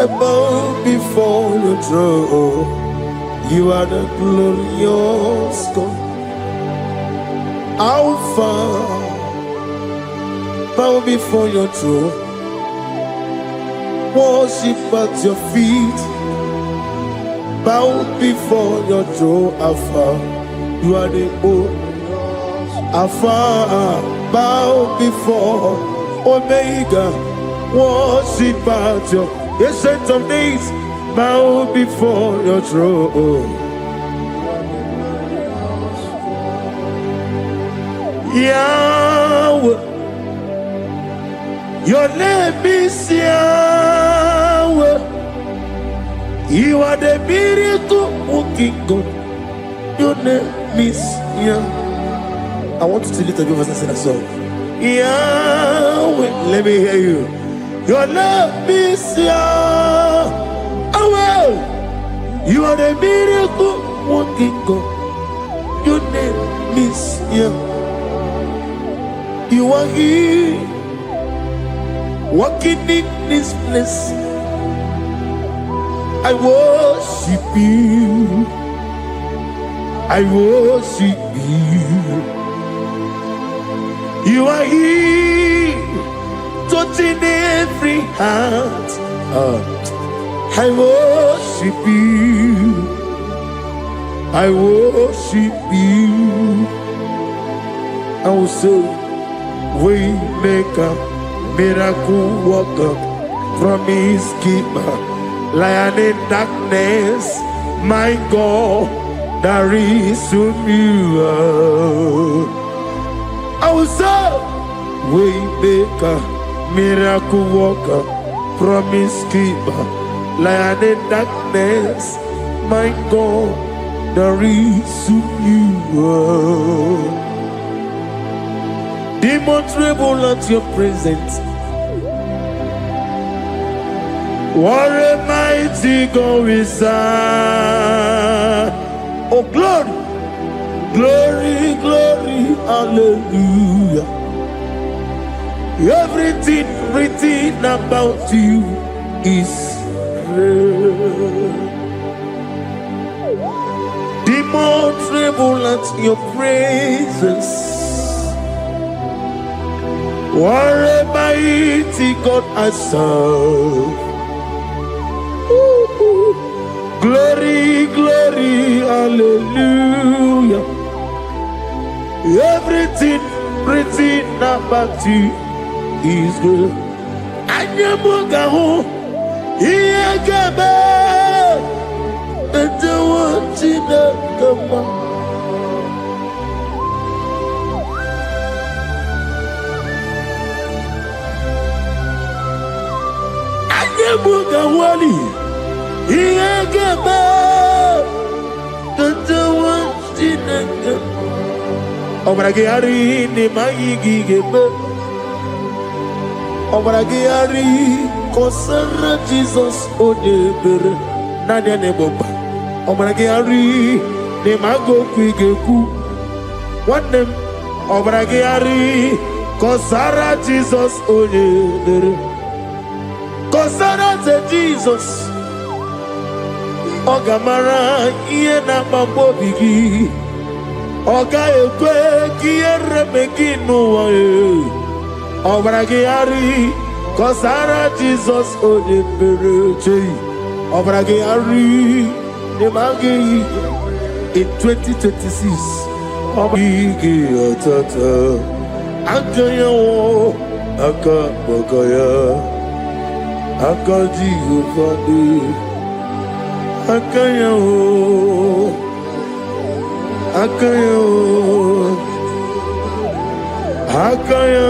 I bow before your throne. You are the glorious God. Alpha, bow before your throne, worship at your feet. Bow before your throne, Alpha. You are the old Alpha, bow before Omega, worship at your ancient of days, bow before your throne. Yahweh, your name is Yahweh. You are the miracle working God. Your name is Yahweh. I want you to lift up your voice and sing a song. Yahweh, let me hear you. Your love is Yahweh. You are the miracle working God. Your name is Yahweh. You are here, walking in this place. I worship you. I worship you. You are here, touching every heart. I worship you. I worship you. I will say, Waymaker, miracle worker, promise keeper, lion in darkness, my God, there is whom you are. I will say, Waymaker, miracle worker, promise keeper, lion in darkness, my God, there is whom you are. Demons tremble at your presence. What a mighty God we serve. Oh, glory, glory, glory, hallelujah. Everything written about you is real. Demons tremble at your presence. What a mighty God I serve. Glory, glory, hallelujah. Everything written about you is good. Anyamugaho, Iyagaba, and the one in the Gama. Anyamugawali, Iyagaba, and the one in the Gama. Obragari ni maigi gebe. Obragari kosara Jesus odebere nadia ne boba. Obragari ni mago kwigeku. Wanem obragari kosara Jesus odebere. Kosara te Jesus. Ogamara iye na mambo bigi. Oga ekwe kiere meginu wae. Obragari kosara Jesus odebereche. Obragari nemagi in 2026. Obigi atata akaya wo akabakaya akaji ufadi akaya wo Akayo, Akayo,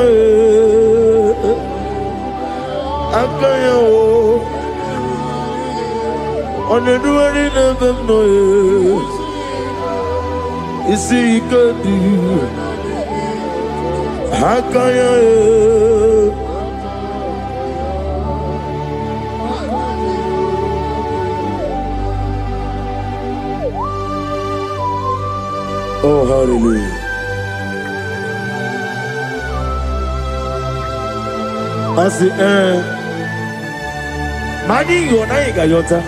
Akayo. On the doing of them noise, you see, you could do Akayo. Oh, hallelujah. I say, Mani Yonaiga Yota.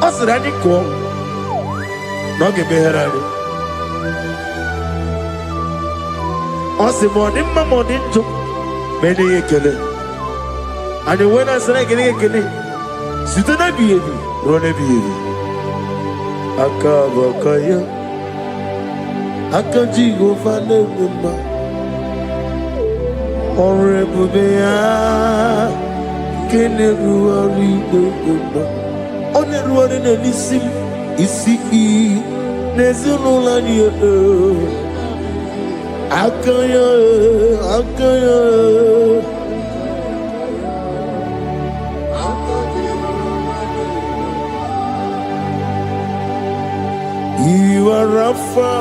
I said, I didn't come. Not get me here. I said, morning, my morning took many a killer. And when I said, I get a killer, sit on a baby, run a baby. Akabakaya. Akaji go fane mama Honorable Bea Kene ruari do mama One ruari ne nisim Isi Nezuno la niye Akaya Akaya You are Rafa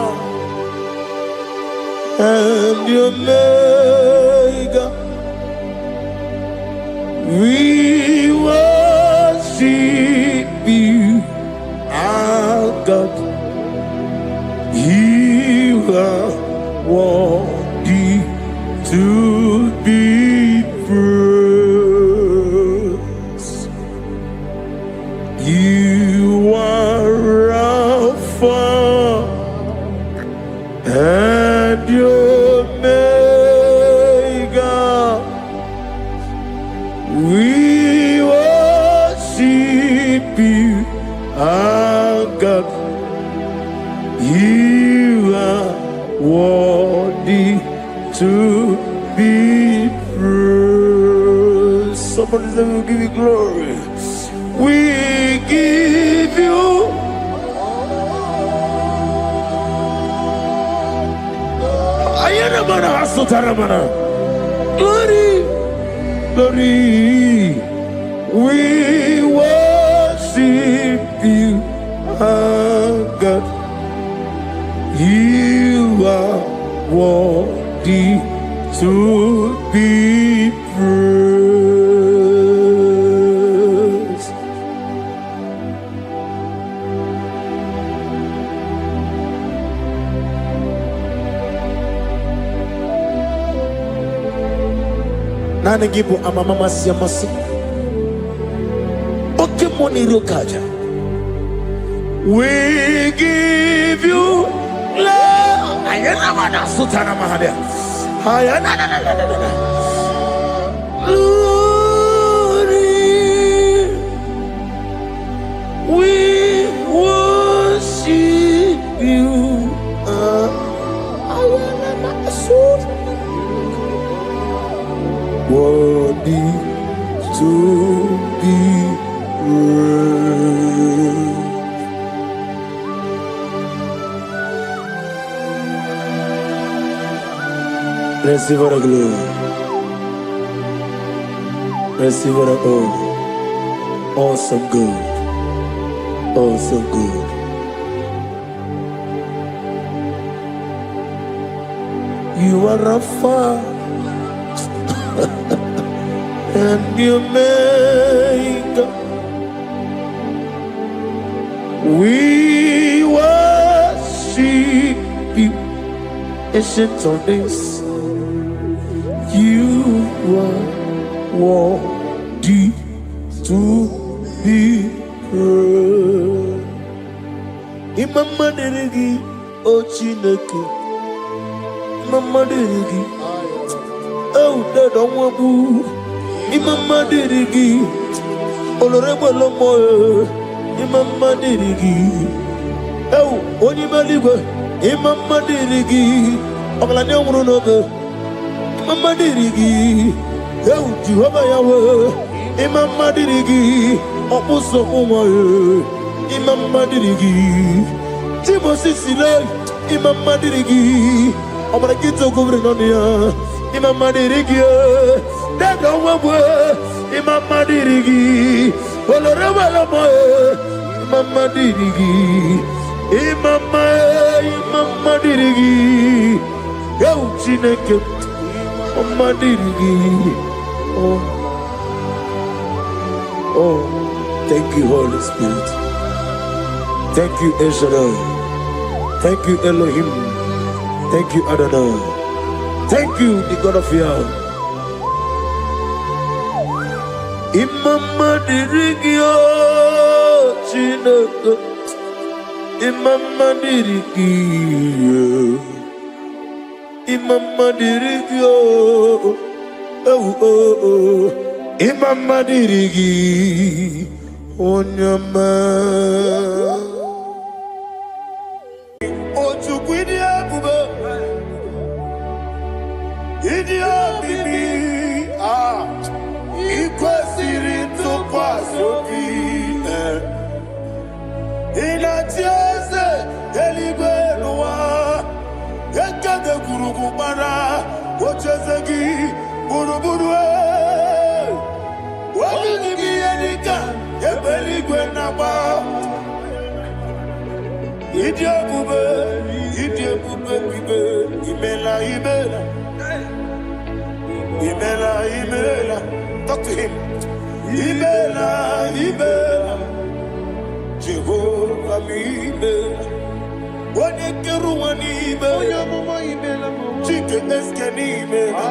and your Omega, we worship you, our God. You are worthy to be praised. You are Alpha and your Omega, we worship you, our God. You are worthy to be praised. Somebody say, we'll give you glory. We give you glory, glory. We worship you, our God. You are worthy to be praised. Nana Gibu Amama Siamasi. Okemoni Rokaja. We give you love. Ayana Sutana Mahada. Ayana. Glory. We worship you. Worthy to be praised. Receive the glory. Receive the honor. Awesome God. Awesome God. You are Rapha and you make. We worship you, ancient of days. You are worthy to be praised. Imama deregi ochineke. Imama deregi. Oh, that don't want to. Imama deregi. Olorebo lomo. Imama deregi. Oh, onima ligwe. Imama deregi. Oglanya umurunobe. Imama deregi. Oh, Jehovah Yahweh. Imama deregi. Opuso umaye. Imama deregi. Timosi sile. Imama deregi. Omara kito kubri nonia. Imama deregi. Dada wabwe. Imama deregi. Oloreba lomoe. Imama deregi. Imama deregi. Yo chineke. Imama deregi. Oh, thank you, Holy Spirit. Thank you, El Shaddai. Thank you, Elohim. Thank you, Adonai. Thank you, the God of Yah. Imama dirigio chineke. Imama dirigio. Imama dirigio. Oh. Imama dirigi. Onyama. Ochukwidi abube. Idia bibi. Ikwesiri tukwasobi. Inatieze eligwe noa. Ekade kurugubara. Ochezegi buruburu. Wabini biyenika. Ebeligwe naba. Idiabube bibe. Imela. Talk to him. Imela. Jehovah Imela. Wanekeru wanime. Chike eskeni imela.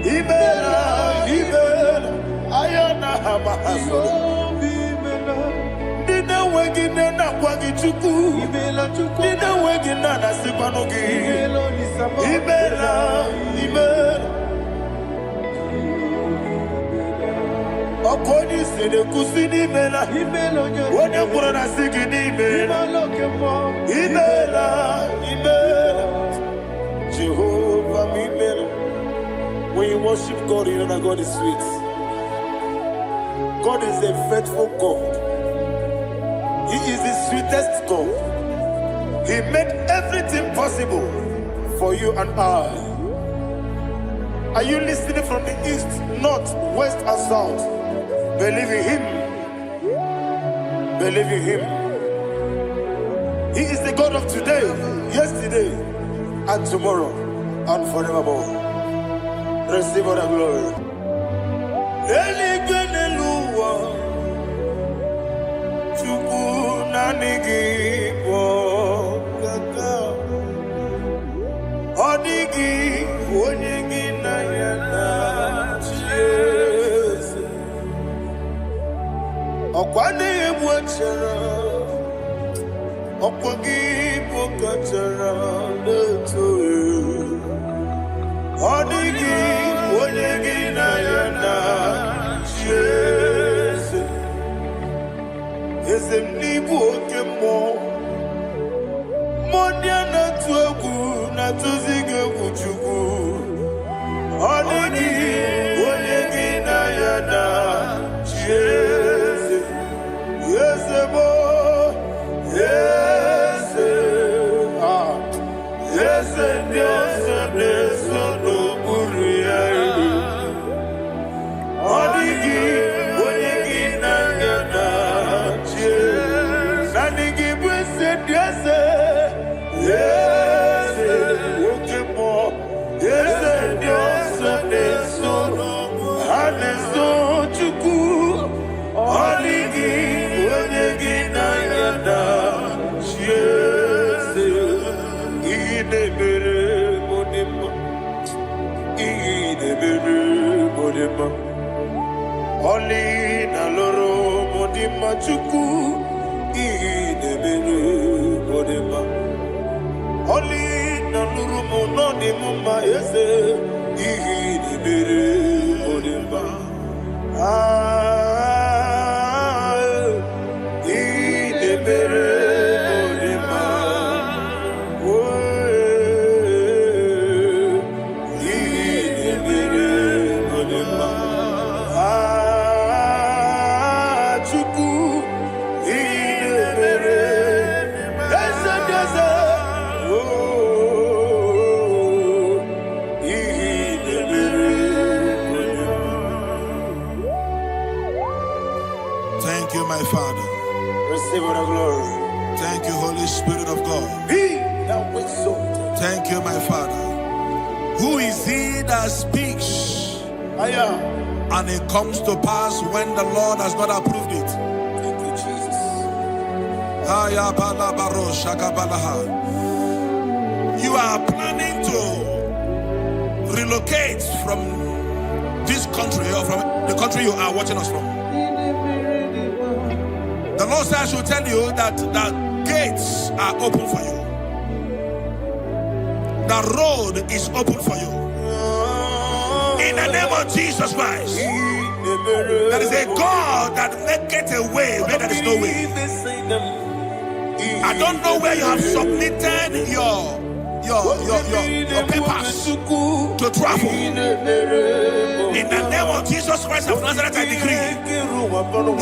Imela. Ayana hamahaso. Dina wegine na kwagi chuku. Dina wegine na sipanogi. Imela. Okoni sede kusini mela. Wone kurana sigini mela. Imela. Jehovah Imela. When you worship God, you know that God is sweet. God is a faithful God. He is the sweetest God. He made everything possible for you and I. Are you listening from the east, north, west, and south? Believe in Him. He is the God of today, yesterday, and tomorrow, and forevermore. Receive all the glory. Odigi, Okwane mwachara Okwagi pokachara Neto Odigi Onyegi na yana Jese Ezem nibu okemo Modia na tuegu na tuzige kuchugu Odigi Onyegi na yana Jese Yese mo Yese Yese Yese Yese no Buria Odigi Onyegi na yana Jese Nanigi Bwese Yese Yese Okemo Yese Yese Yese no Haneso Chuku Odigi Onyegi na yana Jese Idebere Modima Idebere Modima Oli na loro Modima Chuku Idebere Modima Oli na loro Modima Yese Idebere Modima Idebere Modima Idebere Modima Chuku Idebere Dasa Dasa Idebere Modima. Thank you, my Father. Receive all the glory. Thank you, Holy Spirit of God. Be thou exalted. Thank you, my Father. Who is he that speaks Aya. and it comes to pass when the Lord has not approved it? Thank you, Jesus. Aya bala baro shaka balaha. You are planning to relocate from this country or from the country you are watching us from. The Lord says I should tell you that the gates are open for you. The road is open for you. In the name of Jesus Christ. There is a God that maketh a way where there is no way. I don't know where you have submitted your papers to travel. In the name of Jesus Christ of Nazareth, I decree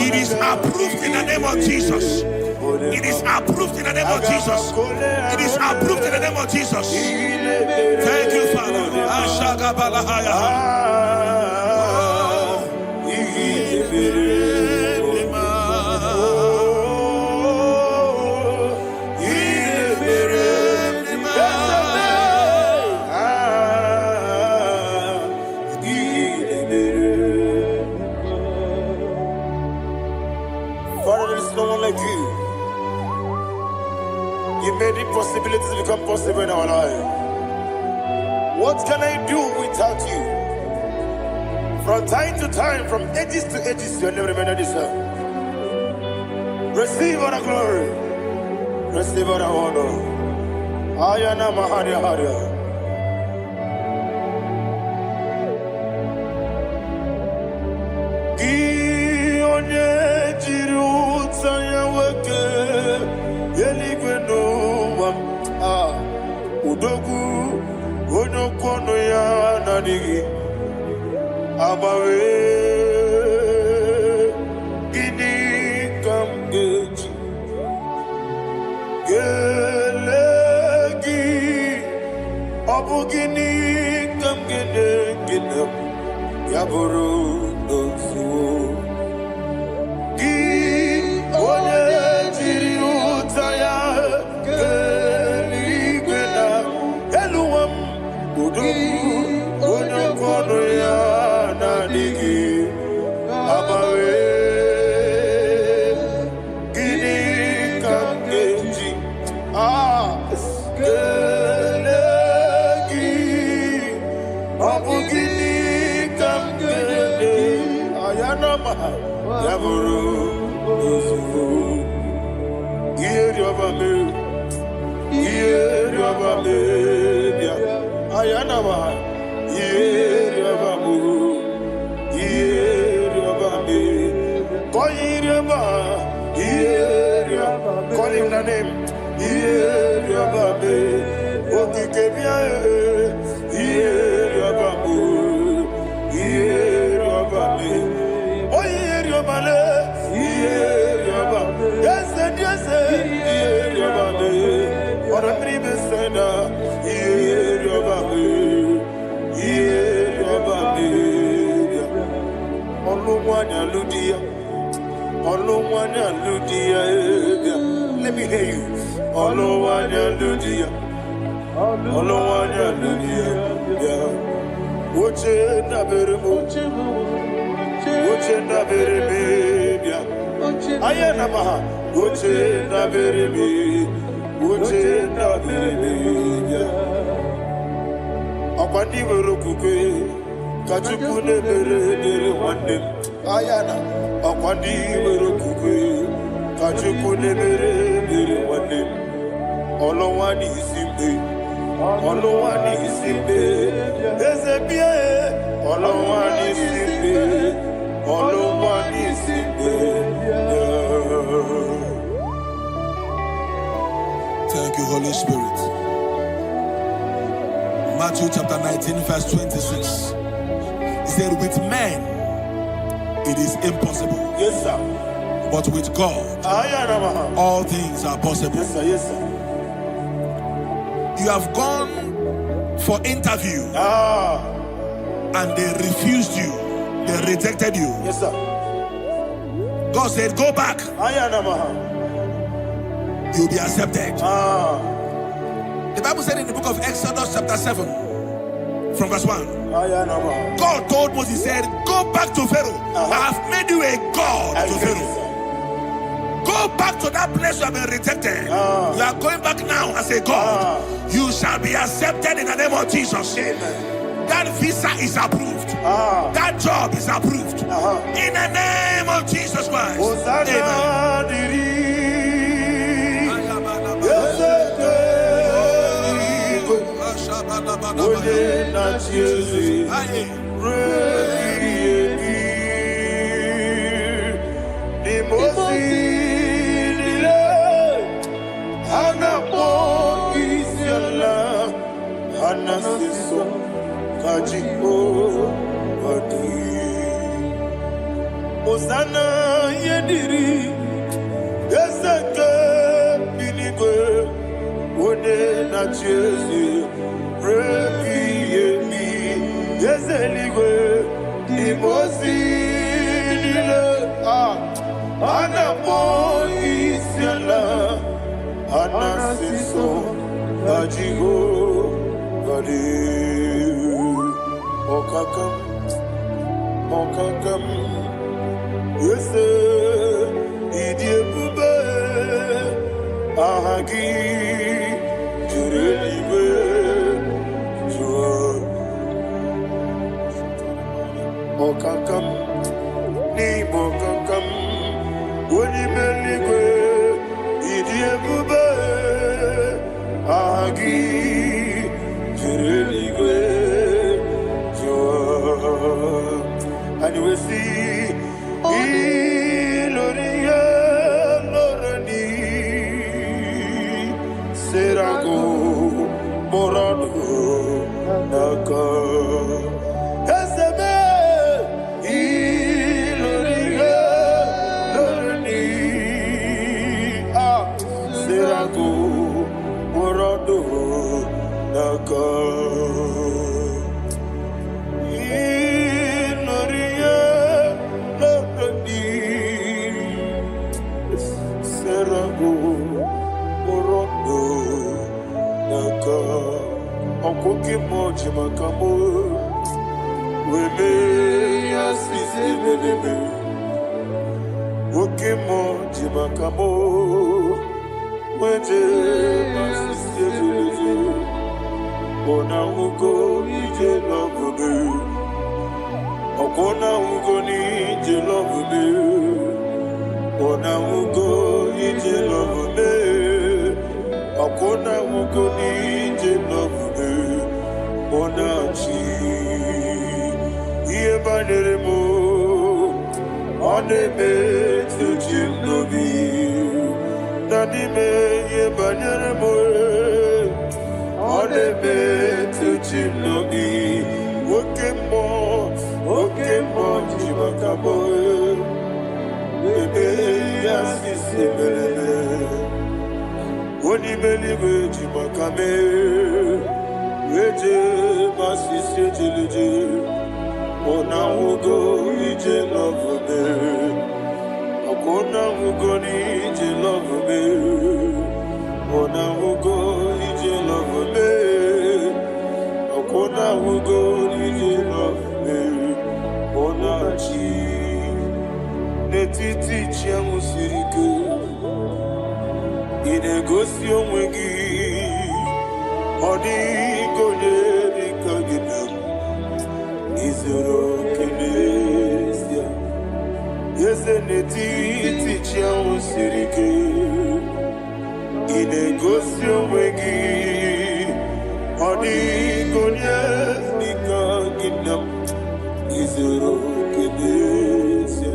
it is approved in the name of Jesus. It is approved in the name of Jesus. It is approved in the name of Jesus. Thank you, Father. Ashaka Father, there is no one like you. You made impossibilities become possible in our life. What can I do without you? From time to time, from ages to ages, you never remain the same. Receive all the glory. Receive all the honor. Ayana Maharia Haria. Udogu Onokono ya Nadigi Abawe Gini Kamgeji Gelegi Abu Gini Kamgene Ginam Yaburu Dosu Gi Onye Jiri Utaya Onokono ya Nadigi Abawe Gini Kamgeji Gelegi Abu Gini Kamgeji Ayanama Yaburu Call him the name. Let me hear you. Thank you, Holy Spirit. Matthew chapter 19, verse 26. He said, with men it is impossible. Yes, sir. But with God, all things are possible. Yes, sir. Yes, sir. You have gone for interview and they refused you. They rejected you. Yes, sir. God said, go back. You'll be accepted. The Bible said in the book of Exodus chapter 7 from verse 1, God told Moses, he said, go back to Pharaoh. I have made you a God to Pharaoh. Go back to that place you have been rejected. You are going back now as a God. You shall be accepted in the name of Jesus. Amen. That visa is approved. That job is approved. In the name of Jesus Christ. Amen. Osana yediri ezeke binigwe one na chezi rebi yemi yezeligwe imosi nile anapo isiala anasiso ajigo gadi okakam yes, idiebube ahagi jurelibe jua okakam ni bokakam wonimeligwe idiebube ahagi jurelibe jua and we see Iloria Lorani Serago Morado Naka Eseme Iloria Lorani Serago Morado Naka Okoke moji makamo weme asisi meneme Oke moji makamo weje asisi meneme Ona ugo ije lovebe Okona ugo ni ije lovebe Ona mugo ije love me. Akona mugo ije love me. Ona chi. Iye banere mo. One me to chimnobi. Nani me iye banere mo. One me to chimnobi. Oke mo jimakabo. Bebe asisi belele, oni believe jimakame, weje masisi jileje, ona ugo ije love me, akona ugo ni ije love me, ona ugo ije love me, akona ugo ije love me, ona chi. Netiti chiamu sirike inegosi onwe gị ọ dịghị onye dịka gị na izuru oke n'ezie eze netiti chiamu sirike inegosi onwe gị ọ dịghị onye dịka gị na izuru oke n'ezie.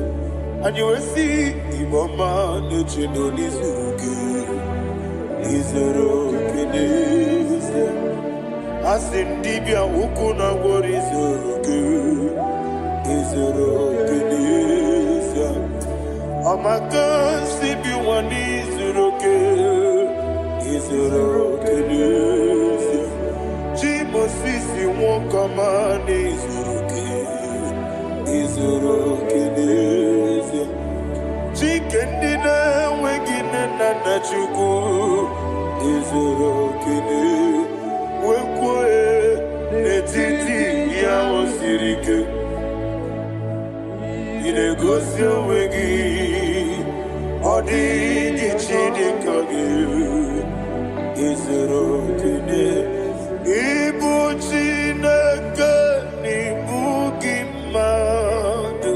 And you will see Iboma Nuchinoni Zuruke Izuruke Asim Dibia Ukuna Wari Zuruke Izuruke Amaka Sibi Wani Zuruke Izuruke Jimo Sisi Wokamani Zuruke Izuruke Chicken dinner, waking and Nachuku Izuru Kini Wekwe Netiti Yao Sirike Inegosio Wegi Odi Gichidi Kagi Izuru Kini Ibu Chinaka Nibugi Madu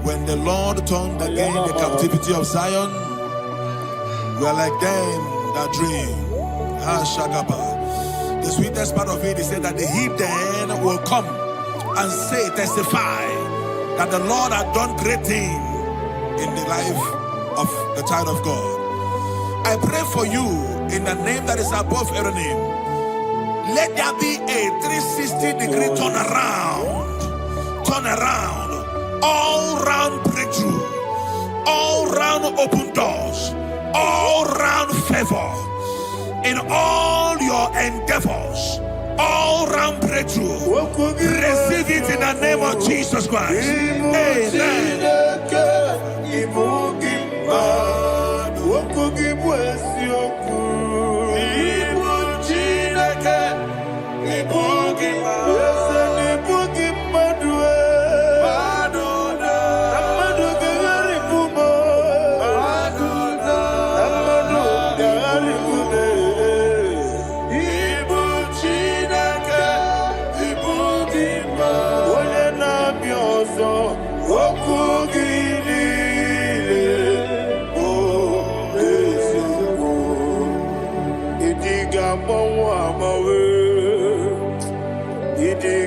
When the Lord turned again the captivity of Zion, we are like them that dream. The sweetest part of it is said that the heathen will come and say, testify, that the Lord had done great things in the life of the child of God. I pray for you in the name that is above every name. Let there be a 360-degree turn around, all round breakthrough, all round open doors, all round favor in all your endeavors, all round breakthrough. Receive it in the name of Jesus Christ. Amen.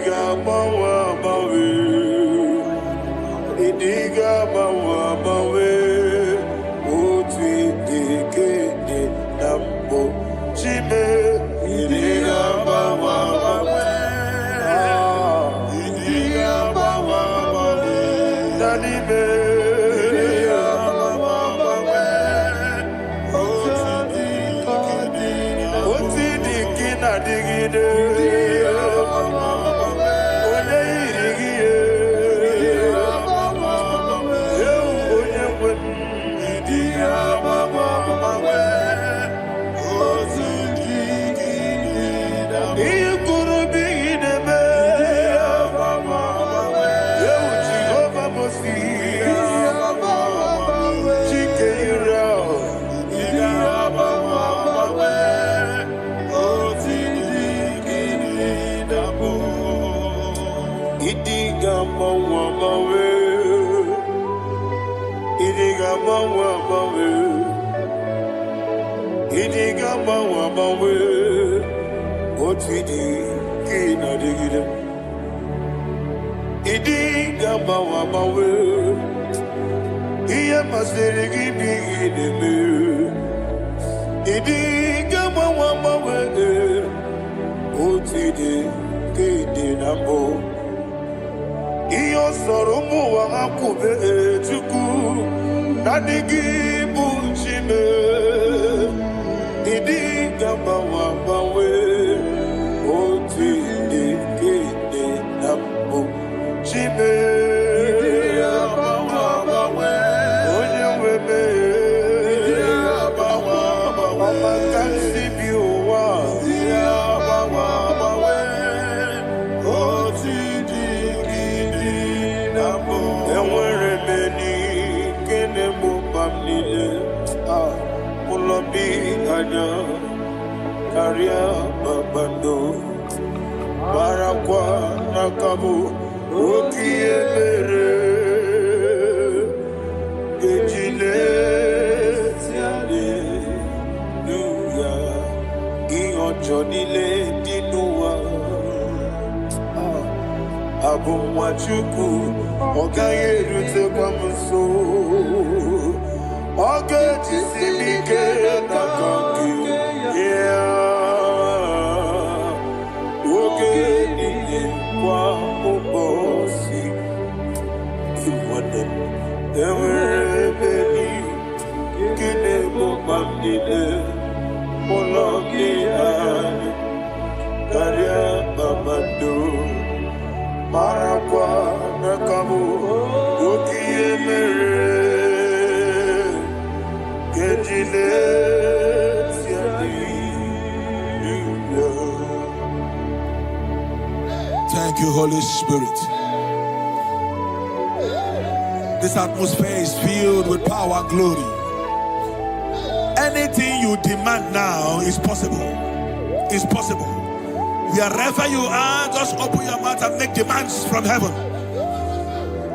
Idiga mawa mawe, idiga mawa mawe, oti dike de nambo chime. Idiga mawa mawe, idiga mawa mawe, danime. Idiga mawa mawe, oti dike na digide. Idiga mawa mawe, idiga mawa mawe, idiga mawa mawe, otidi kina digide. Idiga mawa mawe, iya masere gibi ideme. Idiga mawa mawe, otidi kina nambo. Iyo soro mu wa akube tuku nadigi bunchime idi gamba wa bawe oti dikede nambu chime idi gamba wa bawe onye webe idi gamba wa bawe makansi biwa idi gamba wa bawe oti Mulobi anya karia babando barakwa nakabu okiemere gejile siale nuya iojo nile dinuwa abumwachuku ogayerute kwamuso oge jisimike nakangi oge nile kwa ubosi iwane enwere beni kine mobamnile mologi ani karia babando marakwa nakabu okiemere Thank you, Holy Spirit. This atmosphere is filled with power and glory. Anything you demand now is possible. It's possible. Wherever you are, just open your mouth and make demands from heaven.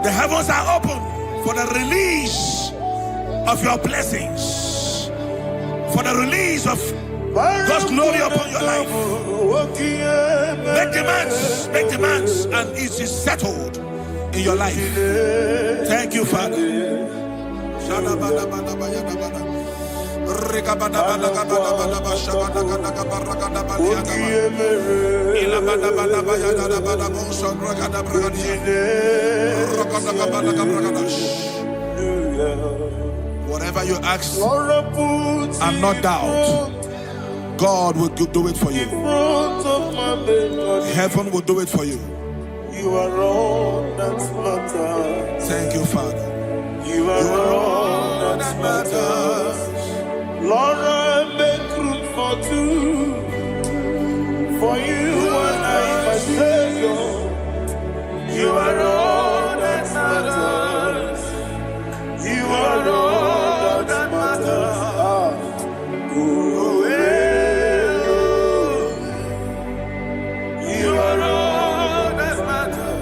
The heavens are open for the release of your blessings, for the release of God's glory upon your life. Make demands, and it is settled in your life. Thank you, Father. Whatever you ask and not doubt, God will do it for you. Heaven will do it for you. You are all that matters. Thank you, Father. You are all that matters. Lord, I make room for two. For you and I, my Savior. You are all that matters. You are all that matters. You are all that matters.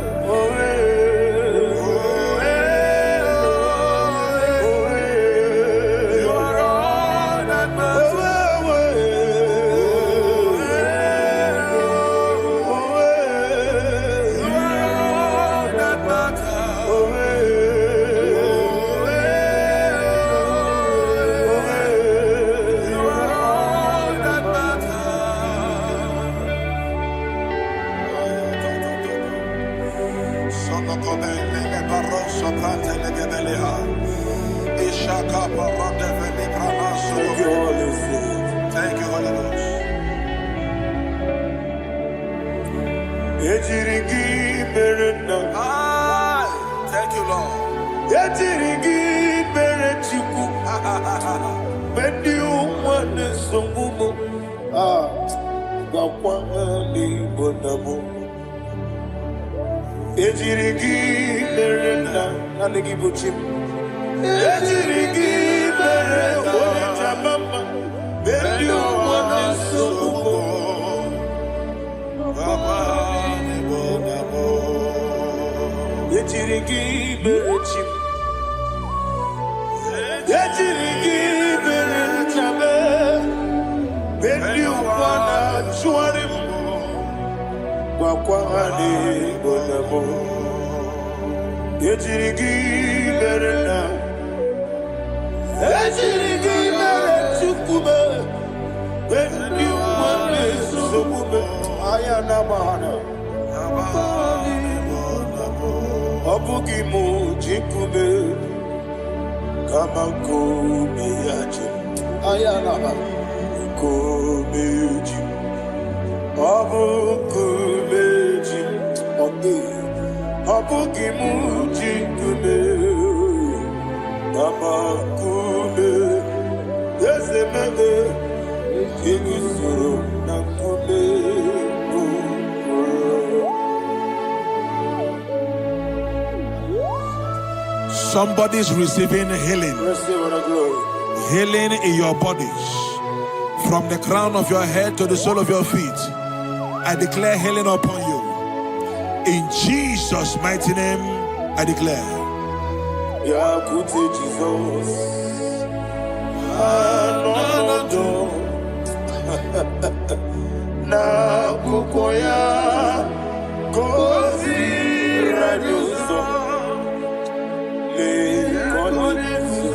You are all that matters. Thank you, Holy Ghost. Thank you, Lord. Somebody's receiving healing. Healing in your bodies. From the crown of your head to the sole of your feet. I declare healing upon you. In Jesus' mighty name, I declare. Jesus. Na kukoya kozi radioso le konesu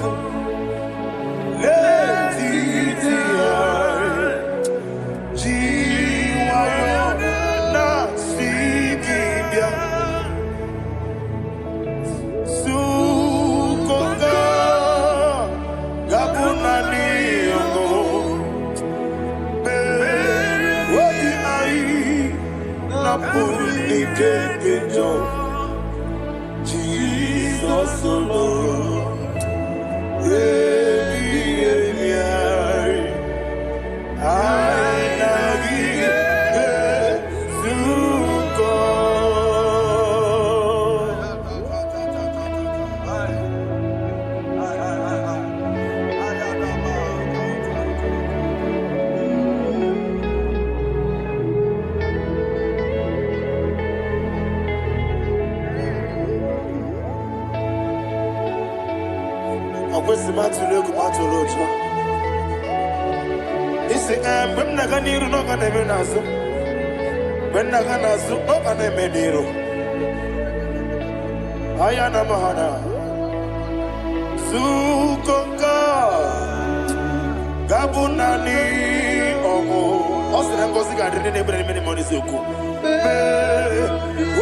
le titia jiwayo na sigibia sukoka gabunani yongo Jesus alone. Ayana mahana sukoka gabunani omo osira ngozi ga dede ne bere many money soku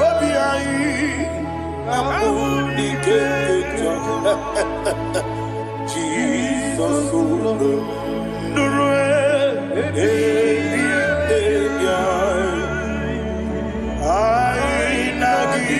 obi ai amuni kejo Jesus olo nurwe ai nagi.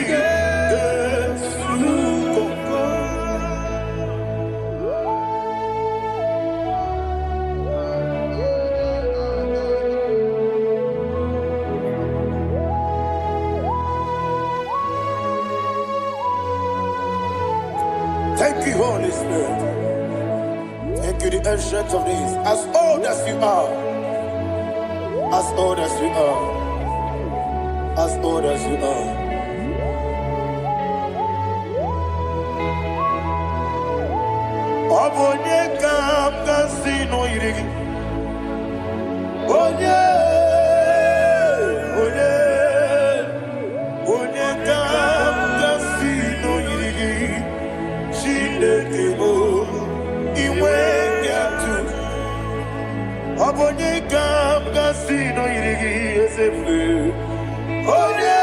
Thank you, Holy Spirit. Thank you, the ancient of days. As old as you are. As old as you are. As old as you are. Obonye kam kasino irigi. Onye. Onye kam kasino irigi. Shindekimo iwe yatu abonye kam kasino irigi esefe oye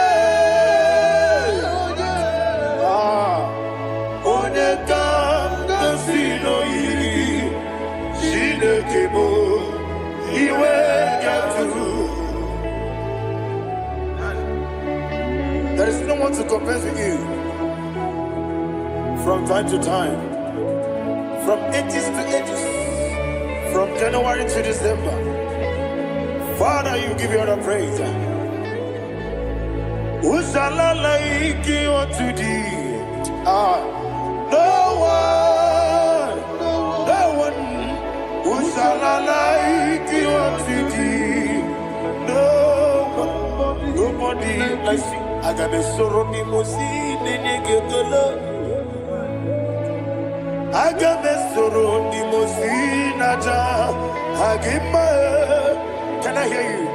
There is no one to compare with you. From time to time, from ages to ages, from January to December, Father, you give you all the praise. Who shall I like you unto thee? No one. Who shall I like you unto thee? No one. Nobody like you. I got a sorrow in I got a sorrow in Can I hear you?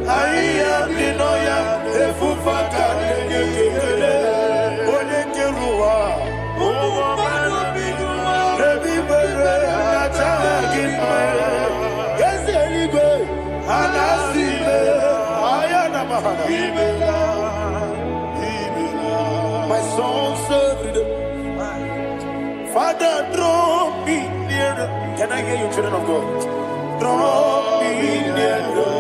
I am the Noya, the Fufaka, the Kerua, the Yes, anyway, and I see my soul served. Father, draw me nearer. Can I hear you, children of God? Draw me nearer.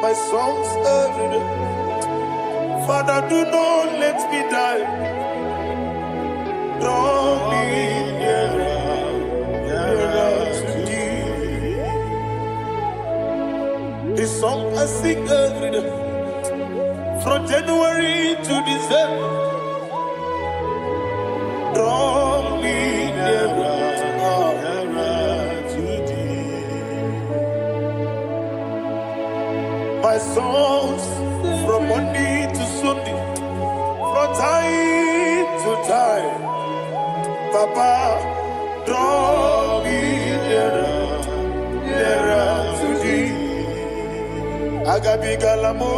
My songs every day. Father, do not let me die. Draw me nearer to thee. This song I sing every day, from January to December. Draw me nearer. My songs from Monday to Sunday, from time to time. Papa, draw me nearer to thee. Agabi galamo,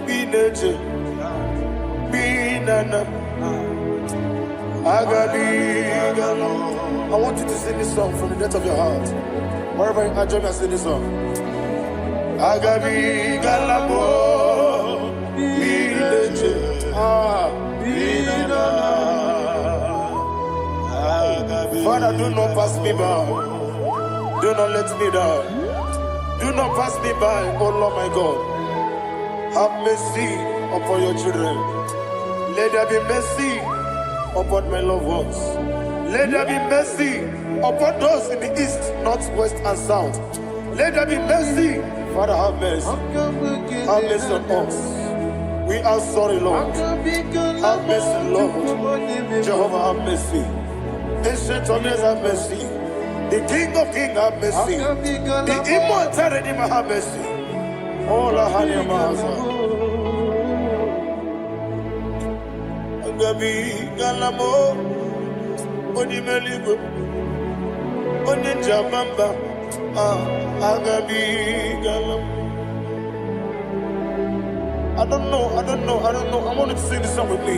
bineje, binana. Agabi galamo. I want you to sing this song from the depth of your heart. Wherever you are, join me and sing this song. Agabi galabo, bineje, binana. Father, do not pass me by. Do not let me die. Do not pass me by, oh Lord my God. Have mercy upon your children. Let there be mercy upon my loved ones. Let there be mercy upon those in the east, north, west, and south. Let there be mercy. Father, have mercy. Have mercy on us. We are sorry, Lord. Have mercy, Lord. Jehovah, have mercy. Ancient of days, have mercy. The King of Kings, have mercy. The immortal Redeemer, have mercy. Oh, la hania maza. Agabi galamo, oni meligo, oni jabamba. Agabi galamo. I don't know. I want you to sing this song with me.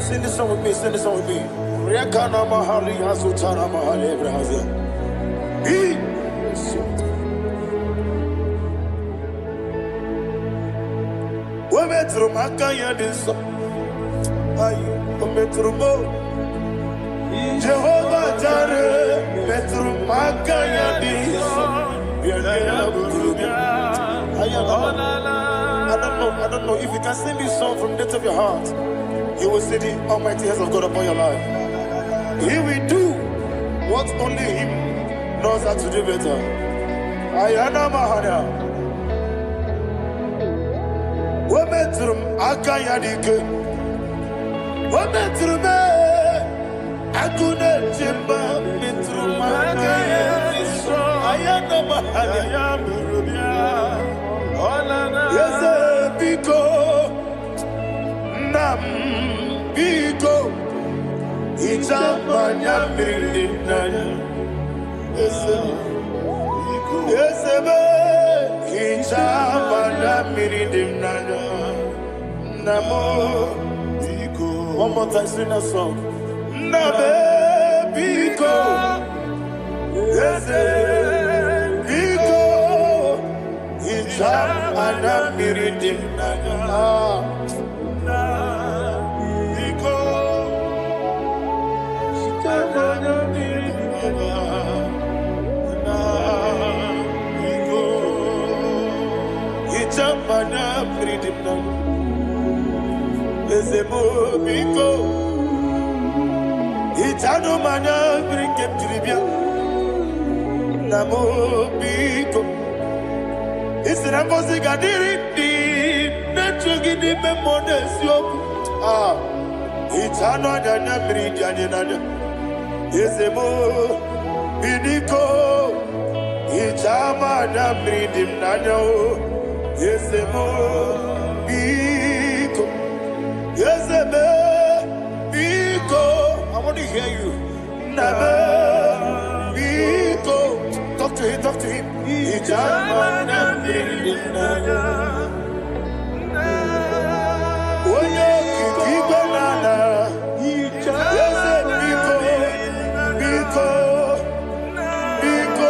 Sing this song with me. Sing this song with me. Riakana mahali asutana mahali brazil. We metro makaya diso. Ayo, we metro mo. Jehovah Jireh, metro makaya diso. I don't know if you can sing this song from the depth of your heart. You will see the almighty hands of God upon your life. He will do what only Him knows how to do better. Ayana Mahana. Wometrum Akayadike. Wometrum Akune Jimba Metrum Akayadike. Ayana Mahana. Yes, Biko Nam Biko. Ichamanya mirinaya, esebe. Ichamanya mirinaya, namo. One more time, sing that song. Nabe biko, ese biko. Ichamanya mirinaya. breathing now. Ezemo biko. Itano mana bring him tribia. Namo biko. Isina kosi gadiri di. Nechugi di memones yoku. Itano dana breathing nana. Ezemo biko. Itama na breathing nana. Ezemo biko. Ezemo biko. I want to hear you. Nabe biko. Talk to him, talk to him. Itama na breathing nana. Oye kiki nana. Ezemo biko. Biko.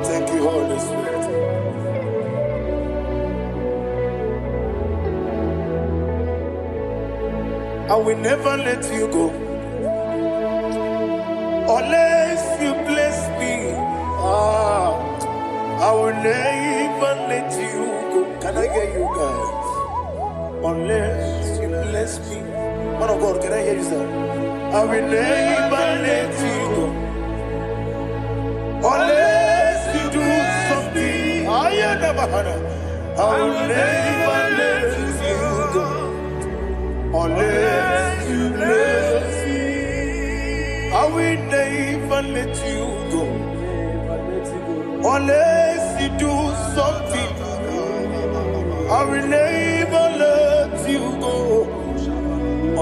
Thank you, Holy Spirit. I will never let you go unless you bless me. I will never let you go. Can I get you guys? Unless you bless me. Man of God, can I hear you, sir? I will never let you go unless you do something. I will never let you go unless you bless me. I will never let you go unless you do something. I will never let you go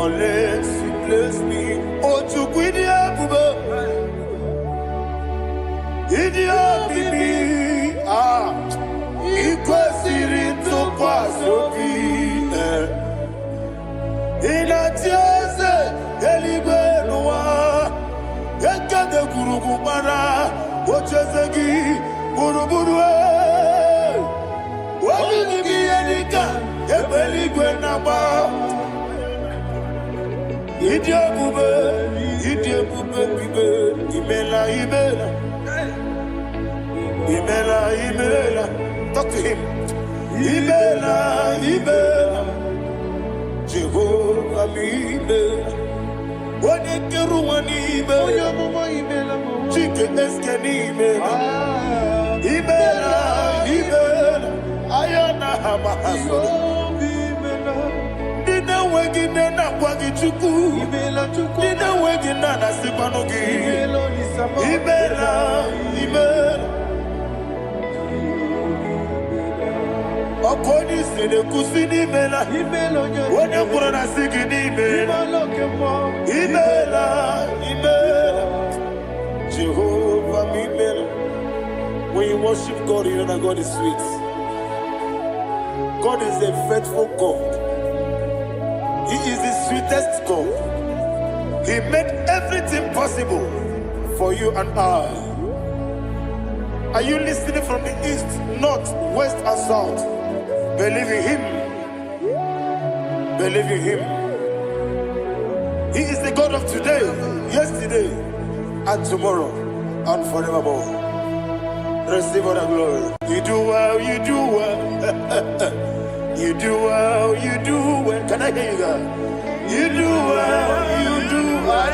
unless you bless me. Oh, to quit Idiot bibi ikwesiri ntụkwasị obi ịna-etieze eluigwe n'ụwa ekede gburugburu gbara ocheeze gị gburugburu obibi gị ihe dịka ebe eluigwe na-agba ịdị ebube bibe imela imela. Imela, Imela, talk to him. Imela, Imela, Jehovah, Imela. When you get one Imela, chicken escan Imela. Imela, Imela, Ayana Hamahaso. Dina wegina na kwagi chuku. Dina wegina na sipanogi. Imela, Imela. Okoni sene kusini mela. Wone kurana sigini mela. Imela, Imela. Jehovah Imela. When you worship God, you know that God is sweet. God is a faithful God. He is the sweetest God. He made everything possible for you and I. Are you listening from the east, north, west, and south? Believe in Him. Believe in Him. He is the God of today, yesterday, and tomorrow, and forevermore. Receive all the glory. You do well, you do well. You do well, you do well. Can I hear you guys? You do well, you do well.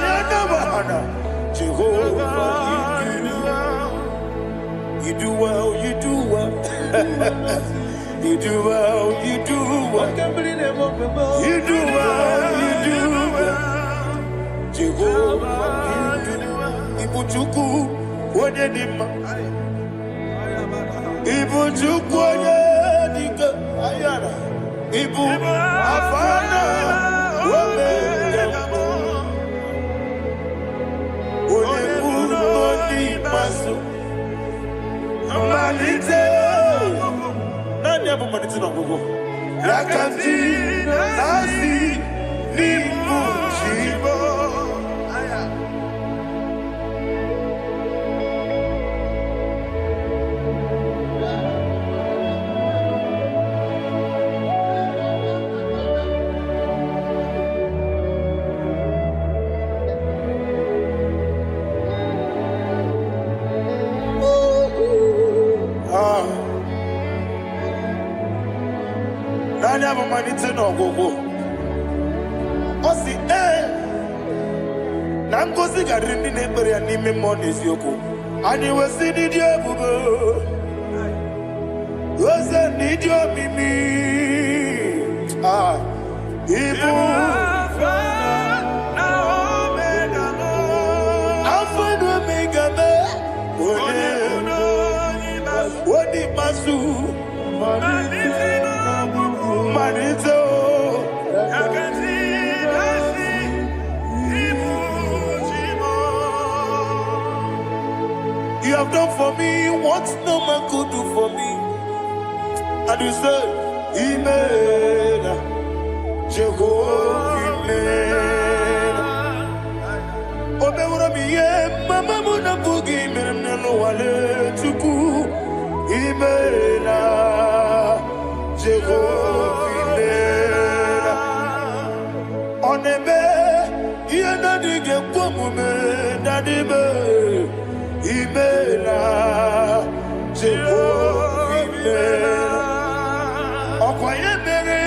Jehovah, you do well, you do well. You do well, you do well. You do well, you do well. Jehovah, you do well. Ibuchuku, Wodedima. Ibuchuku, Wodedika. Ayana. Ibu, Afana, Wodedima. Wodedima, Wodedima. Malite. Yakanti nasi ni mujibo. I have money to no go. Osi Nangozi garini nebere anime money yoko. Ani wasi ni diabugo. Wasa ni dio mimi. Ibu. Alpha and Omega me. Wadi masu. Manito. You have done for me what no man could do for me. And you say, Amen. Jehovah, Amen. Omeura miye, mama muna bugi, mene no wale tuku. Amen. Jehovah, Amen. Onebe, iye nadige kwamume, nadibe. Imela, Jehovah, Imela. Okoye mere,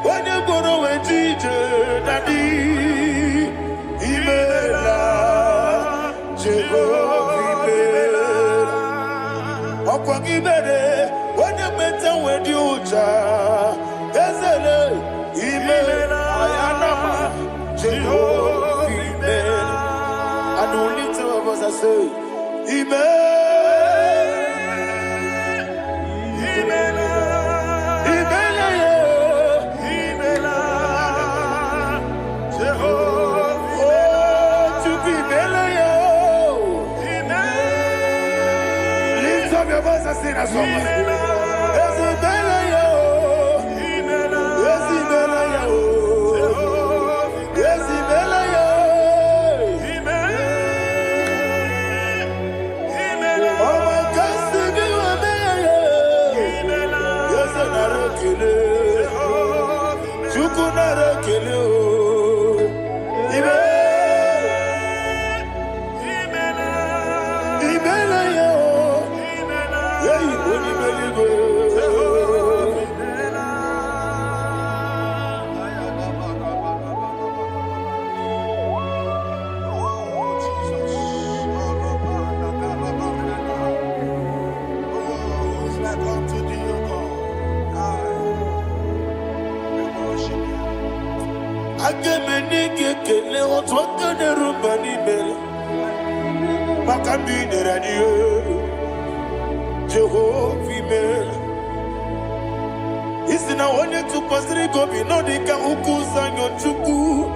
wanye goro wejije, Nadi. Imela, Jehovah, Imela. Okoye mere, wanye meta wedi uja, Ezele, Imela, Ayanama, Jehovah, Imela. And only two of us are saying, Jehovah, Imela. Isina onye tukosiri gobi no dika ukuza nyochuku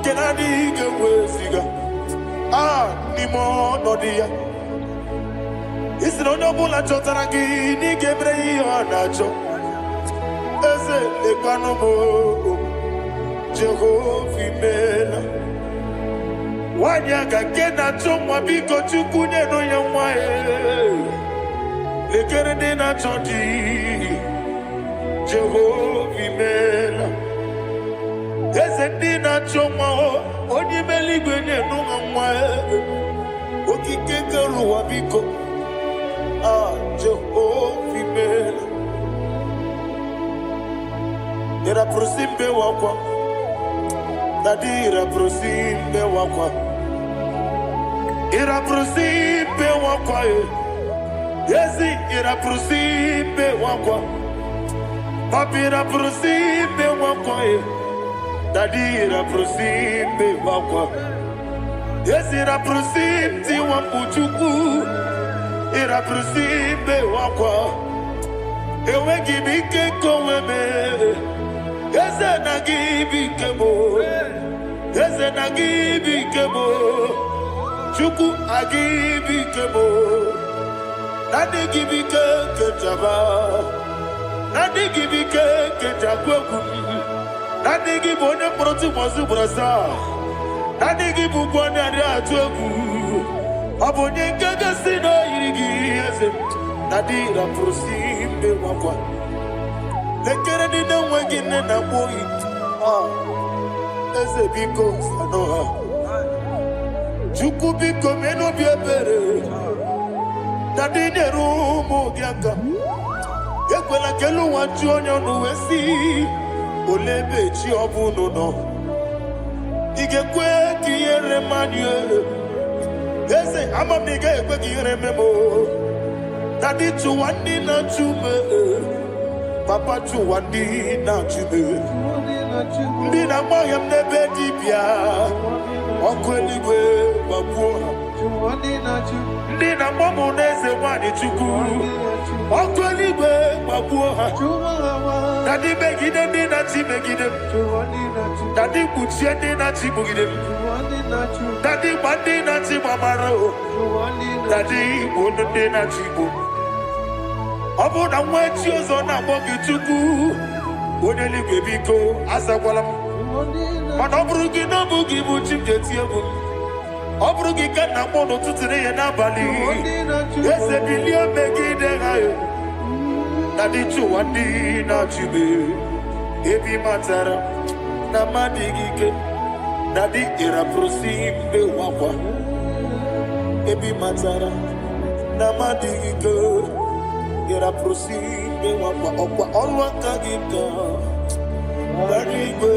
kenadi gewesiga nimo no dia. Isina onye bula chotara gi ni gebre yonacho eze lekano mo Jehovah, Imela. Wanyaka kena chomwa biko chuku neno ya mwae lekere dena chodi Jehovah, Imela. Eze dina chomwa onye meligwe neno ya mwae okike keruwa biko Jehovah, Imela. Era prosimbe wakwa Dadira prosimbe wakwa Ira prosimbe wakwa Yesi ira prosimbe wakwa Papi ira prosimbe wakwa Dadira prosimbe wakwa Yesi ira prosimbe wambuchuku Ira prosimbe wakwa Ewe gibike koweme Yese na gibike mo Yese na gibike mo Chuku agibike mo Nadi gibike kejaba Nadi gibike kejagweku Nadi gibone proti mwazu brasa Nadi gibukwane ade atuegu Abonye ngege sino irigi yese Nadi ra prosimbe wakwa Lekere ni na wegine na boyi Eze biko sanoha Chuku biko meno biebere Nadi nerumu gyaka ekwela kelu nwachu onye ọnụ wee si olebe chi ọbụnụ nọ ị ga-ekwe ka ihere mmadụ eze ama m na ị ga-ekwe ka ihere memo dadi chụwa ndị na-achụ me papa chụwa ndị na-achụ me ndị na-agba ọhịa m n'ebe dibịa ọkụ eluigwe gbagbuo ha ndị na-agba m n'eze nwanyị chukwu ọkụ eluigwe gbagbuo ha dadi megide ndị na-achị megide m dadi kpuchie ndị na-achị kpugide m dadi gba ndị na-achị gbamara o dadi igbo ndị na-achị igbo ọ bụ na nwa echi ụzọ na-akpọ gị chukwu onye eluigwe biko azakwala m mana ọ bụrụ gị na ọ bụ gị bụ chi m ga-eti egwu ọ bụrụ gị ka nna mkpọ n'ụtụtụ n'ihe n'abalị eze bilie megide ha na dị chụwa ndị na-achịbe ebe matara na mmadụ gị ike na dị ịrapụrụsi mbe wakwa ebe matara na mmadụ gị ike ịrapụrụsi mbe wakwa ọkwa ọrụ aka gị ka gbara igwe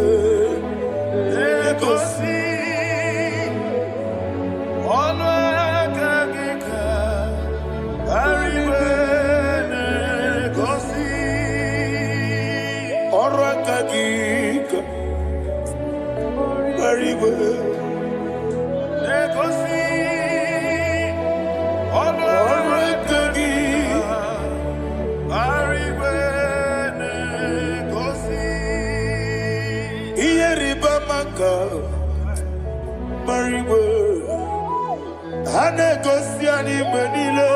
egosi ọnụ aka gị ka arịbe na-egosi ọrụ aka gị ka arịbe na-egosi ọnụ aka gị arịbe na-egosi ihe rịba maka marigwe ha na-egosi anyị mgbe niile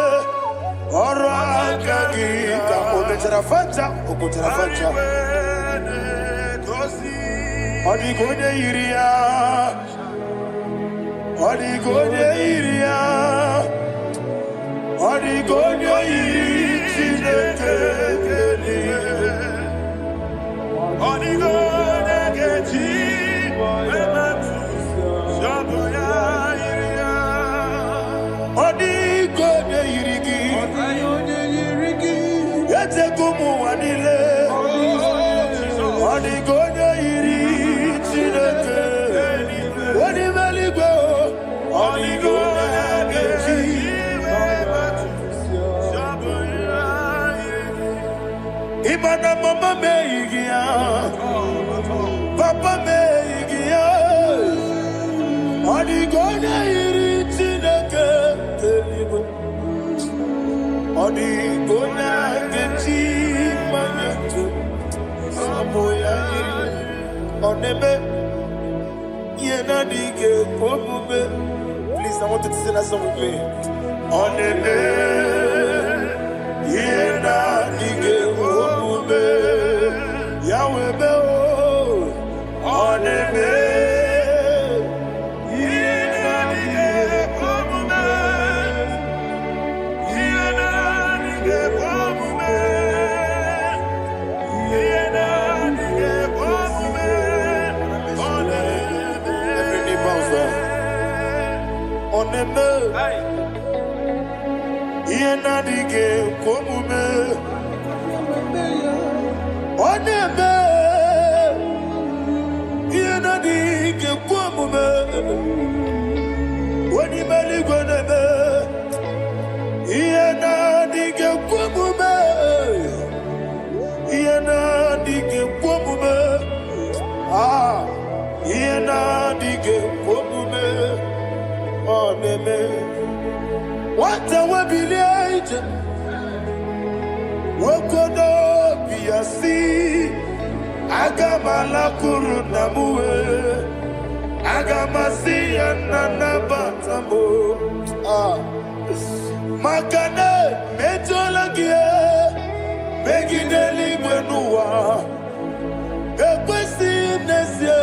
ọrụ aka gị ka o mechara facha o pụtara facha ọ dịghị onye yiri ya ọ dịghị onye yiri ya ọ dịghị onye yiri Chineke eluigwe ọ dịghị onye ga-eji emetụ shọbụ ya yiri ya ọ dịghị onye yiri gị echego ụmụ ụwa niile ọ dịghị onye yiri Chineke onye eluigwe ọ dịghị onye ga-eji shọbụ ya yiri ịma na mama meghị ya papa meghị ya ọ dịghị onye yiri Chineke eluigwe ọ dịghị onye ga-eji mmanya ntụ ọbụ ya yiri ọ na-eme ihe na-adịghị ekwe omume. Please, I want you to sing that song with me. Ọ na-eme ihe na-adịghị ekwe omume ya wee mee ọ na-eme ihe na-adịghị ekwe omume ọ na-eme ihe na-adịghị ekwe omume onye ime eluigwe na-eme ihe na-adịghị ekwe omume ihe na-adịghị ekwe omume ihe na-adịghị ekwe omume ọ na-eme nwata webilie ije nwokodo obi ya si aga m alakụrụ nna m wee aga m asị ya nna nnabata m maka na metụla gị megide eluigwe n'ụwa ekwesịghị n'ezie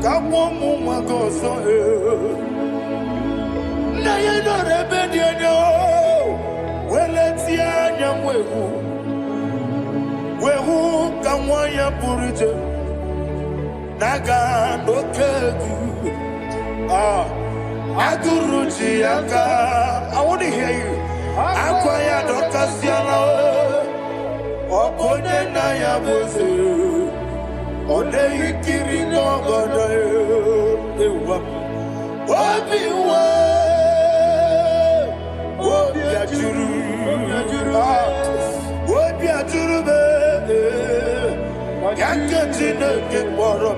ka kwụọ ụmụ nwa gị ọzọ nna ya nọrọ ebe dị anya weletie anya m wee hụ ka nwa ya pụrụ ije na-aga n'oke egwu agụrụ ji ya ka I want to hear you akwa ya dọkasịala Okone na ya boze. Ode ikiri n'obodo ewa. Obi wa. Obi ajuru. Obi ajuru be. Yanketi na kekporo.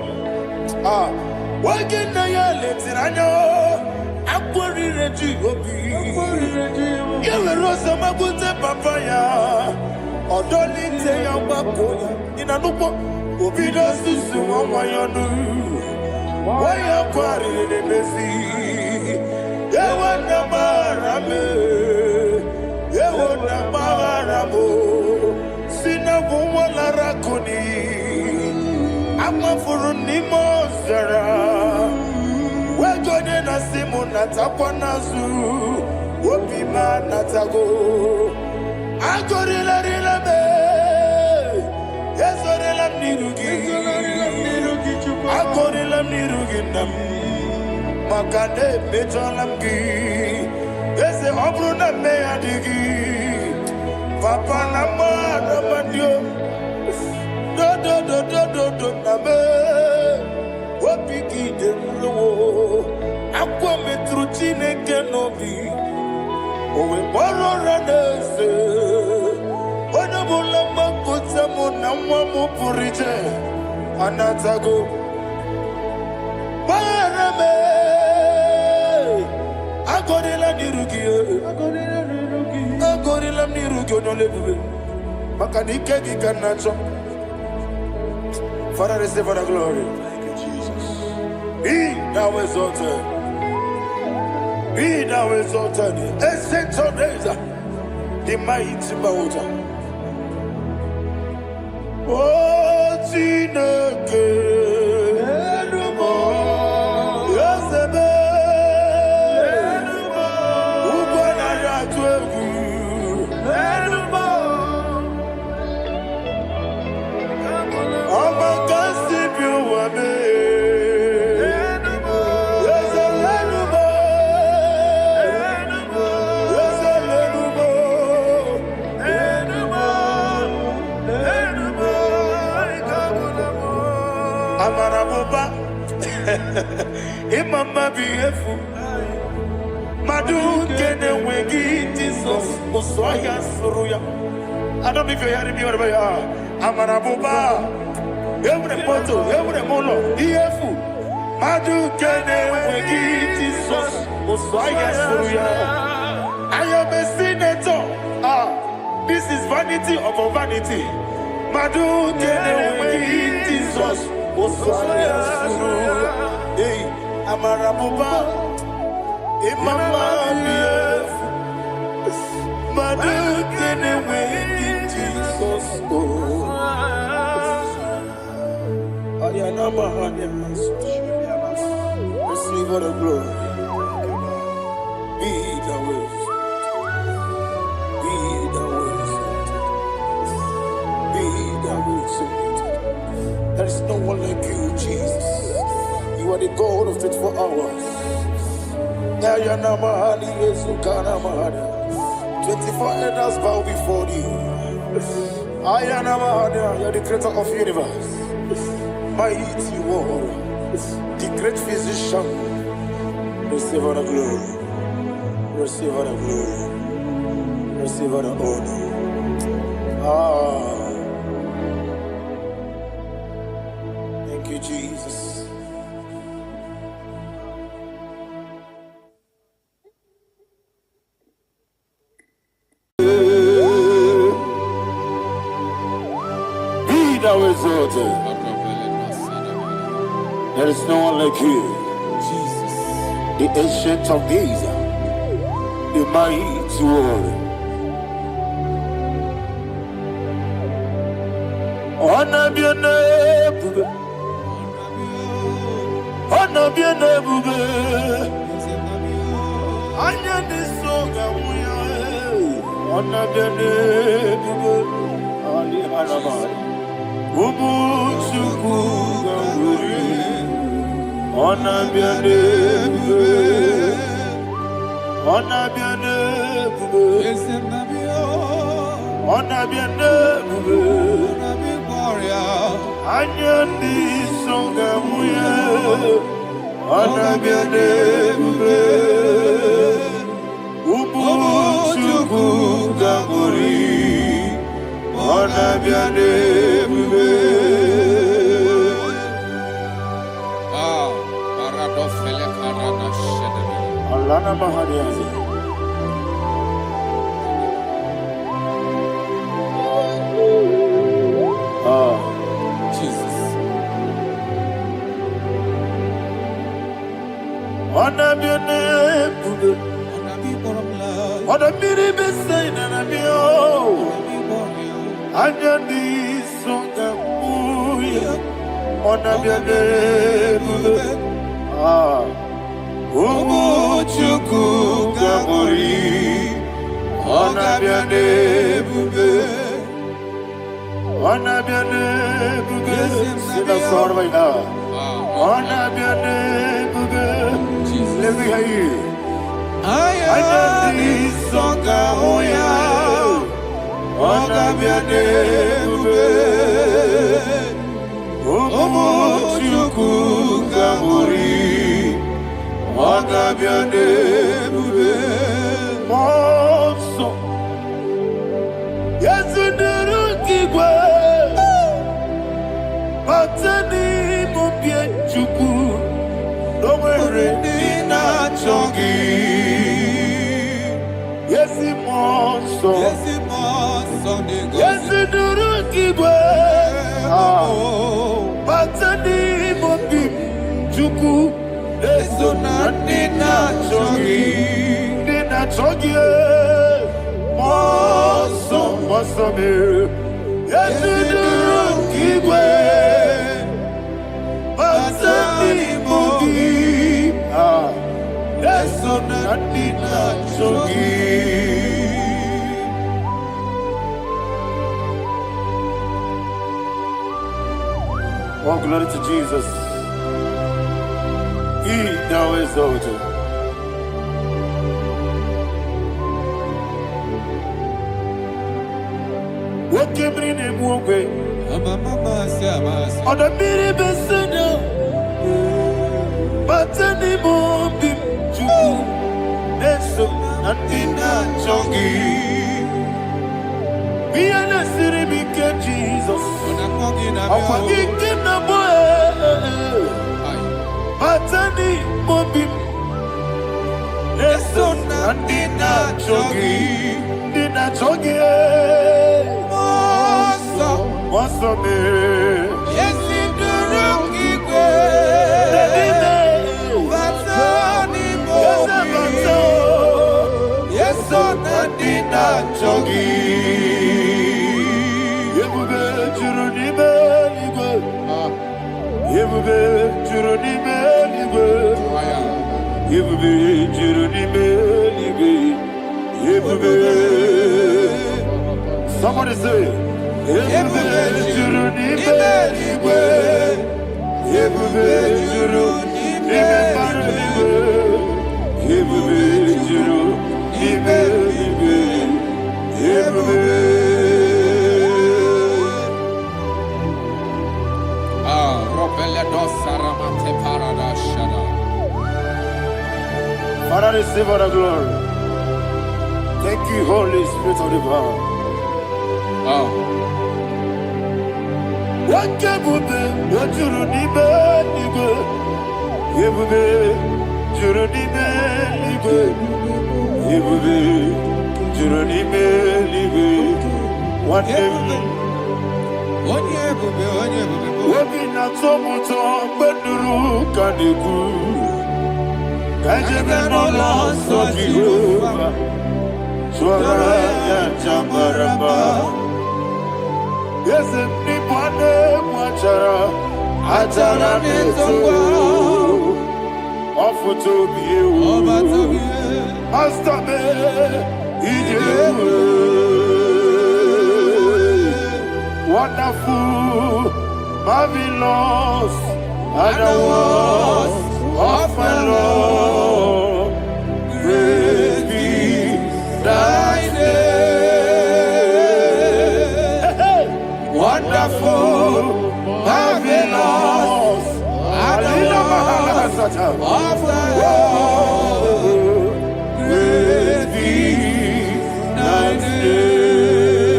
Wage na ya letiranya. Akworire ji obi. Yewe rosa mabute papaya. Odolite ya gbako ya. Inanupo. Obi no susu wanyonu. Waya kwarire mezi. Yewe na marame. Yewe na maramo. Sina wala rakoni. Amafuru ni mozara. Wejode na simu natakwa nazu. Wopima natago. Agorila rila me. Yesorila nirugi. Agorila nirugi nam. Makane mejolamgi. Ese obru na me adigi. Papa na ma mandio. Do na me. Wopiki de lo. Akwa metruchine kenobi. Owe boro ranese. Ona bola makota mo na mo purije. Anatago. Barame. Agorila nirugi. Agorila nirugi no lebube. Makanike gikanacho. Father, receive the glory. Thank you, Jesus. Be thou exalted. Be thou exalted. Ancient of days, the mighty mountain. Oh, Chineke. Yosebe. Ugwanaya twegu. Amarabuba, Imama beautiful. Madu kene wegi Jesus, Usoya Suruya. I don't know if you're hearing me wherever you are. Amarabuba, every photo, every molo, beautiful. Madu kene wegi Jesus, Usoya Suruya. I am a senator. This is vanity of a vanity. Madu kene wegi Jesus. Hey, Amarabuba, Imama, Madu kene wegi Jesus. Ayanama, receive all the glory. Be the way. Be the way. Be the way. There is no one like you, Jesus. You are the God of 24 hours. 24 elders bow before you. You are the creator of the universe. Mighty warrior, the great physician. Receive all the glory. Receive all the glory. Receive all the honor. Thank you, Jesus. Be thou exalted. There is no one like you, Jesus. the ancient of days, the mighty warrior. Honor be your name. Honor be your name. Anya ni soga muya. Honor be your name. Ali alabari. Ubu chuku gamburi. Honor be your name. Honor be your name. Honor be your name. Anyandi songa muye, anabiane bube, ubuchuku gangori, anabiane bube. Paradofele karana shedebe. Alana mahadiazi. Jesus. Anabiane bube. Onabiri besaina nabio. Anyandi songa muye, onabiane bube. Umuchuku gangori, onabiane bube. Onabiane bube. Sina sorvaina. Onabiane bube. Let me hear you. Anyandi songa muya, onabiane bube. Umuchuku gangori, onabiane bube. Monso, yasunduru kigwe, matani mubie chuku, nomere nina chongi. Yesi monso, yasunduru kigwe, matani mubie chuku, eso na nina chongi, nina chongi. Monso, monso me, yasunduru kigwe, matani mubie, eso na nina chongi. Oh, glory to Jesus. He now exalted. What came in him one way? On the mini besina, but any more big Jew. Neso, and in that chongi. Be an city, became Jesus. I'm forgetting the boy. Matani mobi, leso na dina chogi, moso me, yesi duruki kwe, matani mobi, yeso na dina chogi, yebube churuni beligwe. Yebube juruni meligwe, yebube juruni meligwe, yebube. Somebody say, yebube juruni meligwe, yebube juruni meligwe, yebube juruni meligwe, yebube. Father, receive all the glory. Thank you, Holy Spirit of the power. What can you do? What you need, you be Juruni Melibe, you be Juruni Melibe. What be not so much on Beduru Kadiku. Kajabano lost of Jehovah. Swara Jambaraba. Yes, if Nipane Machara, Atara Neto, offer to be you, Master Me, wonderful, marvelous, and the was of my Lord, great be thy name, wonderful, of the earth. Great is thy name.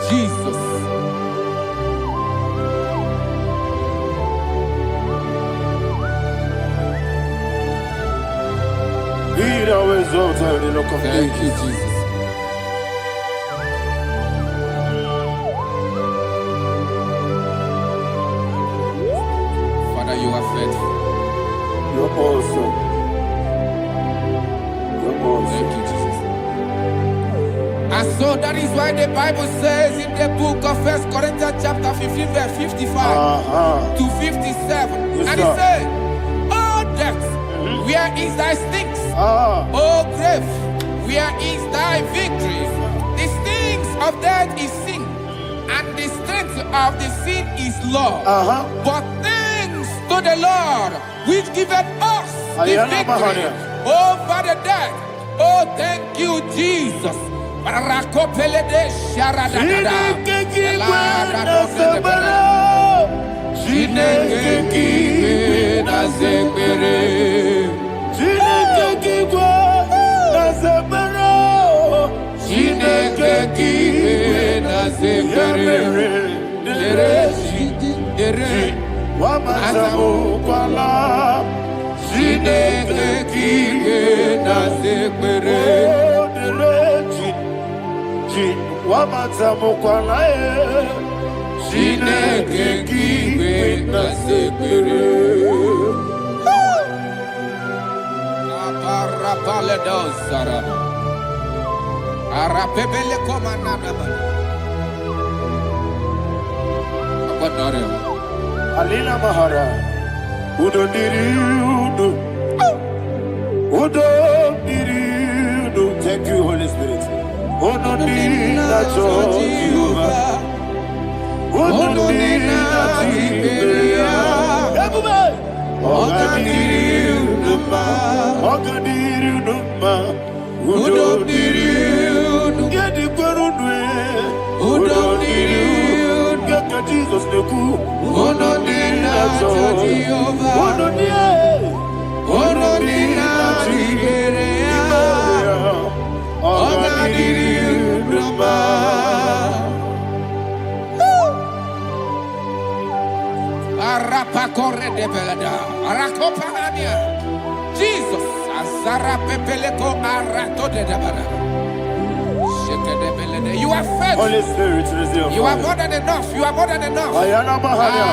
Jesus. Be thou exalted in the rock of Thank you, ages. Jesus. Father, you are faithful. You're awesome. You're awesome. Thank you, Jesus. And so that is why the Bible says in the book of 1 Corinthians chapter 15, verse 55 to 57. Yes, And it sir. says, "Oh death, where is thy stings? Oh grave, where is thy victory? The stings of death is sin, and the strength of the sin is law. But thanks to the Lord, which giveth us the Ayana victory Mahania. over the death." Oh, thank you, Jesus. Rakopele de sharadadada. Chineke kiwe na zekere. Chineke kiwe na zekere. Dere Wamazamu kwala. Chineke kiwe na zekere. Wamazamu kwala. Chineke kiwe na zekere. Aparapale dozarama. Arapebele komanana. Apanare. Alina Mahara. Udo diri udo. Udo diri udo. Thank you, Holy Spirit. Udo diri na Jehovah. Udo diri na Jehovah. Everybody. Oga diri uduma. Oga diri uduma. Udo diri udo. Yedi kwerudwe. Udo diri udo. Kaka Jesus neku. Udo diri na Jehovah. Udo diri. Udo diri na Jehovah. Oga diri uduma. Arapa corre de belada. Arakopanania. Jesus. Azara pepeleko arato de debada. Sheke de belede. You are faithful. Holy Spirit, resume. You are more than enough. You are more than enough. Ayana Mahania.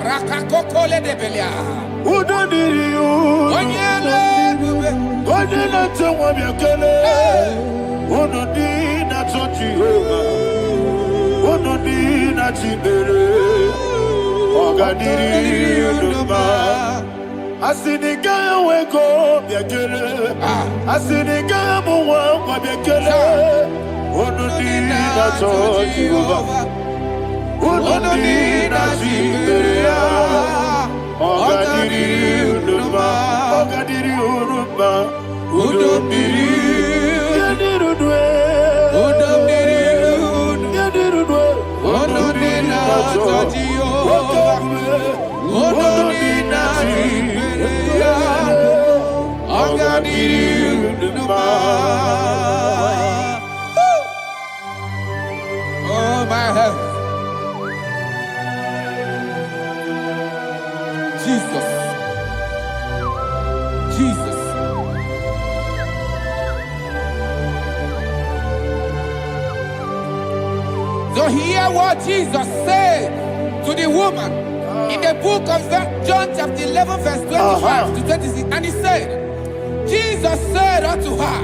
Rakakokole de belia. Udo diri udo. Onyele gube. Udo na Jehovah biakele. Udo diri na Jehovah. Udo diri na Jibere. Oga diri uduma. Asinika weko biakele. Asinika muwa kwa biakele. Udo diri na Jehovah. Udo diri na Jibere. Oga diri uduma. Oga diri uduma. Udo diri. Yadirudwe. Udo diri udo. Yadirudwe. Udo diri na Jehovah. Udo diri na Jibere. Oga diri uduma. Oh my heaven. Jesus. Jesus. So hear what Jesus said to the woman in the book of John chapter 11 verse 25 to 26. And he said, Jesus said unto her,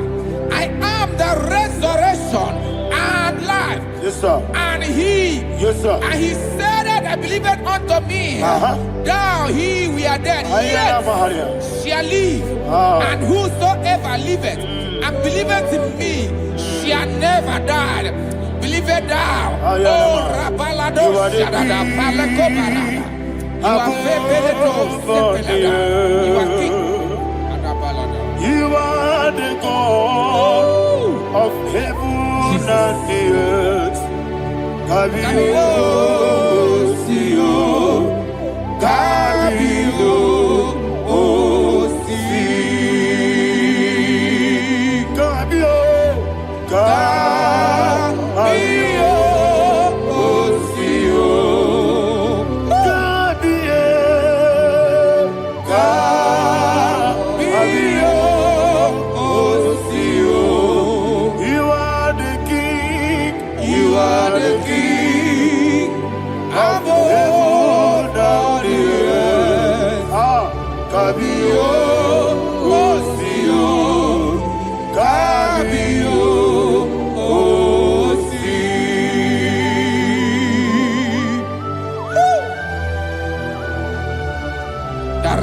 I am the resurrection and life. Yes, sir. And he, Yes, sir. and he said that believeth unto me, thou he we are dead, Ayana yet Mahania. shall live. And whosoever liveth and believeth in me shall never die. Believeth thou. Ayana Oh, Mahania. Rabalado, You are the Shadada, king. Palakobarada. You are Febeledo, Sepelada. You are king. Adabalada. You are the God of heaven and the earth. Kabio, Sio,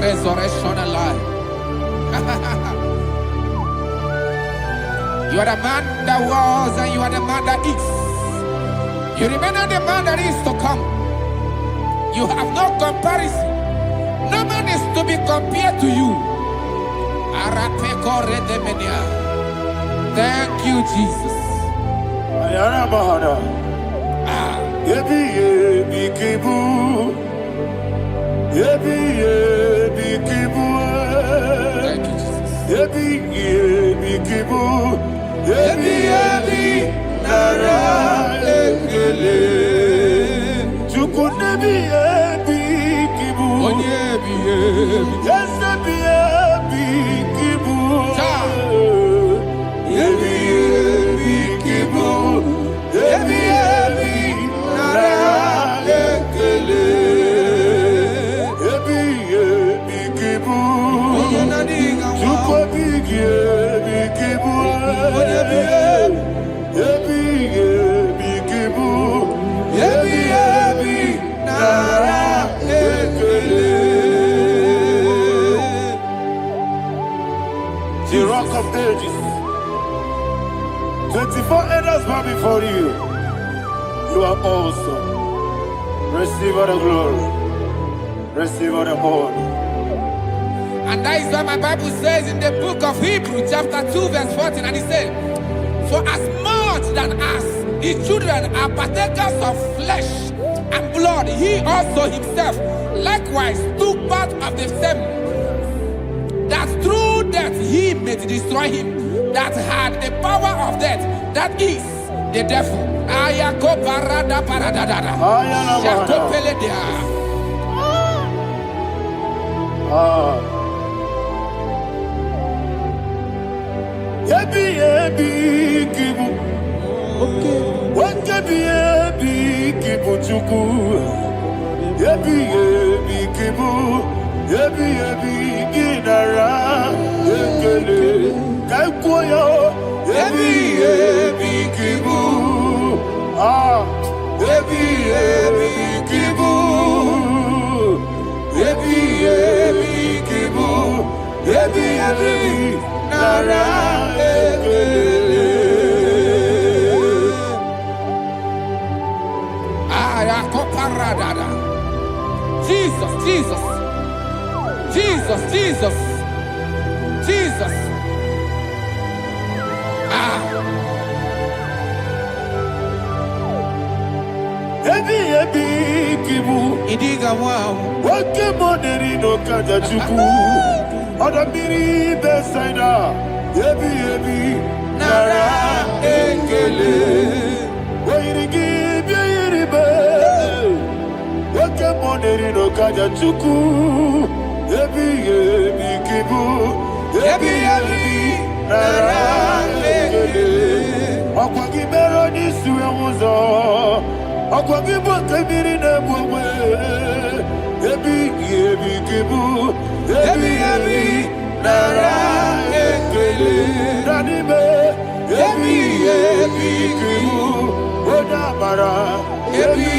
Resurrection alive. You are the man that was and you are the man that is. You remain the man that is to come. You have no comparison. No man is to be compared to you. Thank you, Jesus. Thank you, the Rock of Ages. 24 elders bow before you. You are awesome. Receive all the glory. Receive all the honor. And that is what my Bible says in the book of Hebrews chapter 2 verse 14. And it says, for as much than us, his children are partakers of flesh and blood, he also himself likewise took part of the same, that through death he may destroy him that had the power of death, that is the devil. Jesus, Jesus, Jesus, Jesus, Jesus. Idiga wow. Wake money no kaja chuku. Oda miri besaida. Ebi nara ekele. Wairigi biiribe. Wake money no kaja chuku. Ebi kibu. Ebi nara ekele. Akwagi mero ni suwe muzo. Akwagi bote miri ne bwe. Ebi kibu. Ebi nara ekele. Nanibe. Ebi kibu. Oda mara. Ebi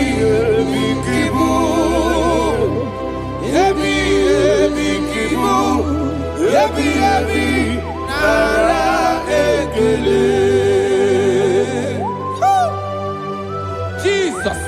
kibu. Ebi kibu. Ebi nara ekele. Jesus.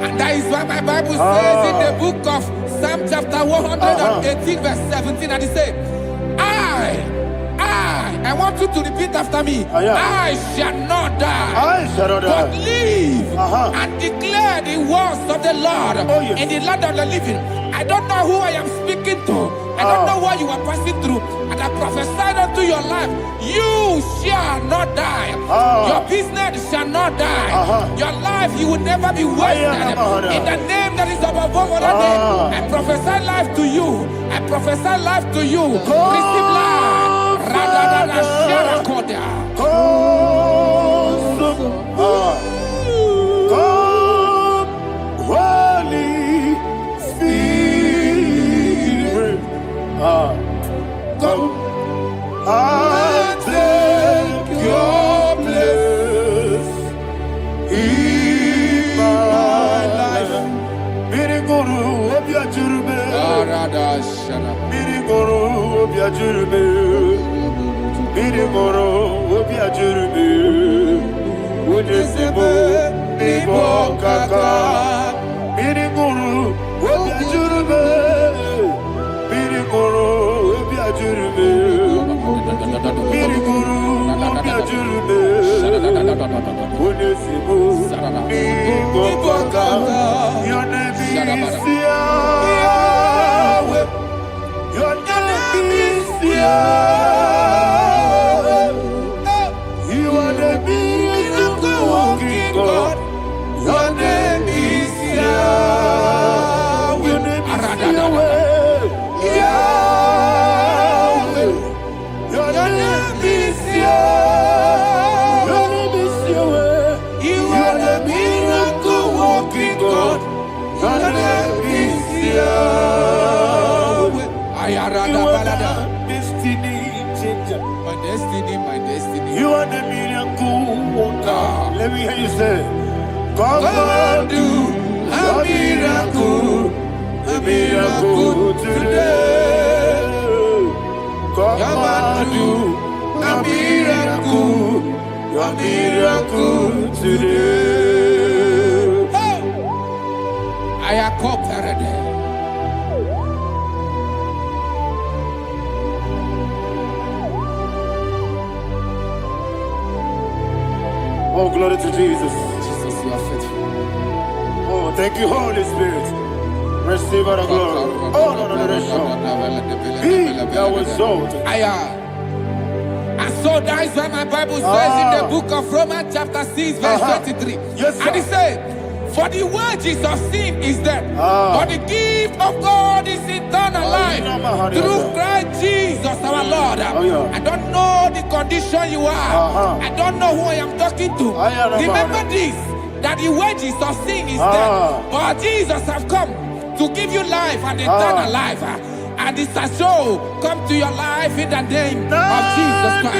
And that is what my Bible says in the book of Psalm chapter 118 verse 17, and it says, I want you to repeat after me. I shall not die. I shall not But die. live and declare the words of the Lord in the land of the living. I don't know who I am speaking to. I don't know what you are passing through. And I prophesied unto your life. You shall not die. Your business shall not die. Your life, you will never be wasted. In the name that is above all other name, I prophesy life to you. I prophesy life to you. Receive life. Radadada sharakoda. Come, Holy Spirit. Come and take your place in my life. Miriguru obiajurube. Miriguru obiajurube. Miriguru obiajurube. Udesibo nibo kaka. Miriguru obiajurube. Miriguru obiajurube. Miriguru obiajurube. Udesibo nibo kaka. Your name is Yahweh. Your name is Yahweh. You are the miracle working God. Your name is Yahweh. Your name is Yahweh. Yahweh. Your name is Yahweh. Your name is Yahweh. You are the miracle working God. Your name is Yahweh. You are the destiny changer. My destiny, my destiny. You are the miracle worker. Let me hear you say, come and do a miracle today. Come and do a miracle today. I am cooperative. Oh, glory to Jesus. Jesus, you are faithful. Oh, thank you, Holy Spirit. Receive our glory. Oh, no, Be thou exalted. And so that is why my Bible says in the book of Romans chapter 6 verse 23. Yes, sir. And it says, for the wages of sin is death, but the gift of God is eternal life through Christ Jesus our Lord. I don't know the condition you are. I don't know who I am talking to. Remember this, that the wages of sin is death, but Jesus have come to give you life and eternal life. And this shall show come to your life in the name of Jesus Christ.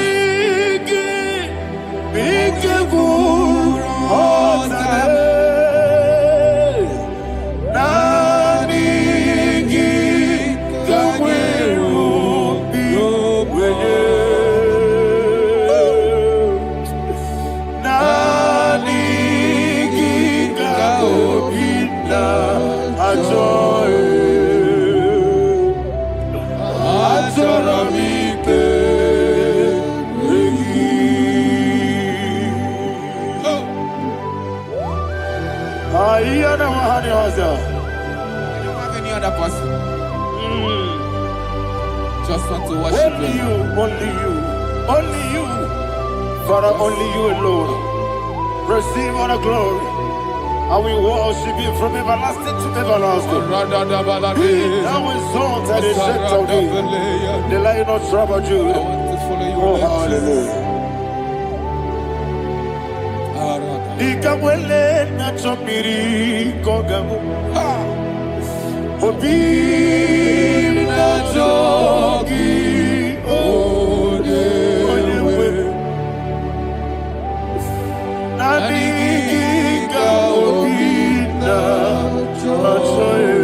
I don't have any other person. Just want to worship only you, only you, only you. Father, only you alone. Receive all the glory. I will worship you from everlasting to everlasting. Be thou exalted and set of thee, the Lion of tribe of Judah. Oh, hallelujah. Ikamwele na chomiri kogamu. Obi na jogi onewe. Naniga obi na choye.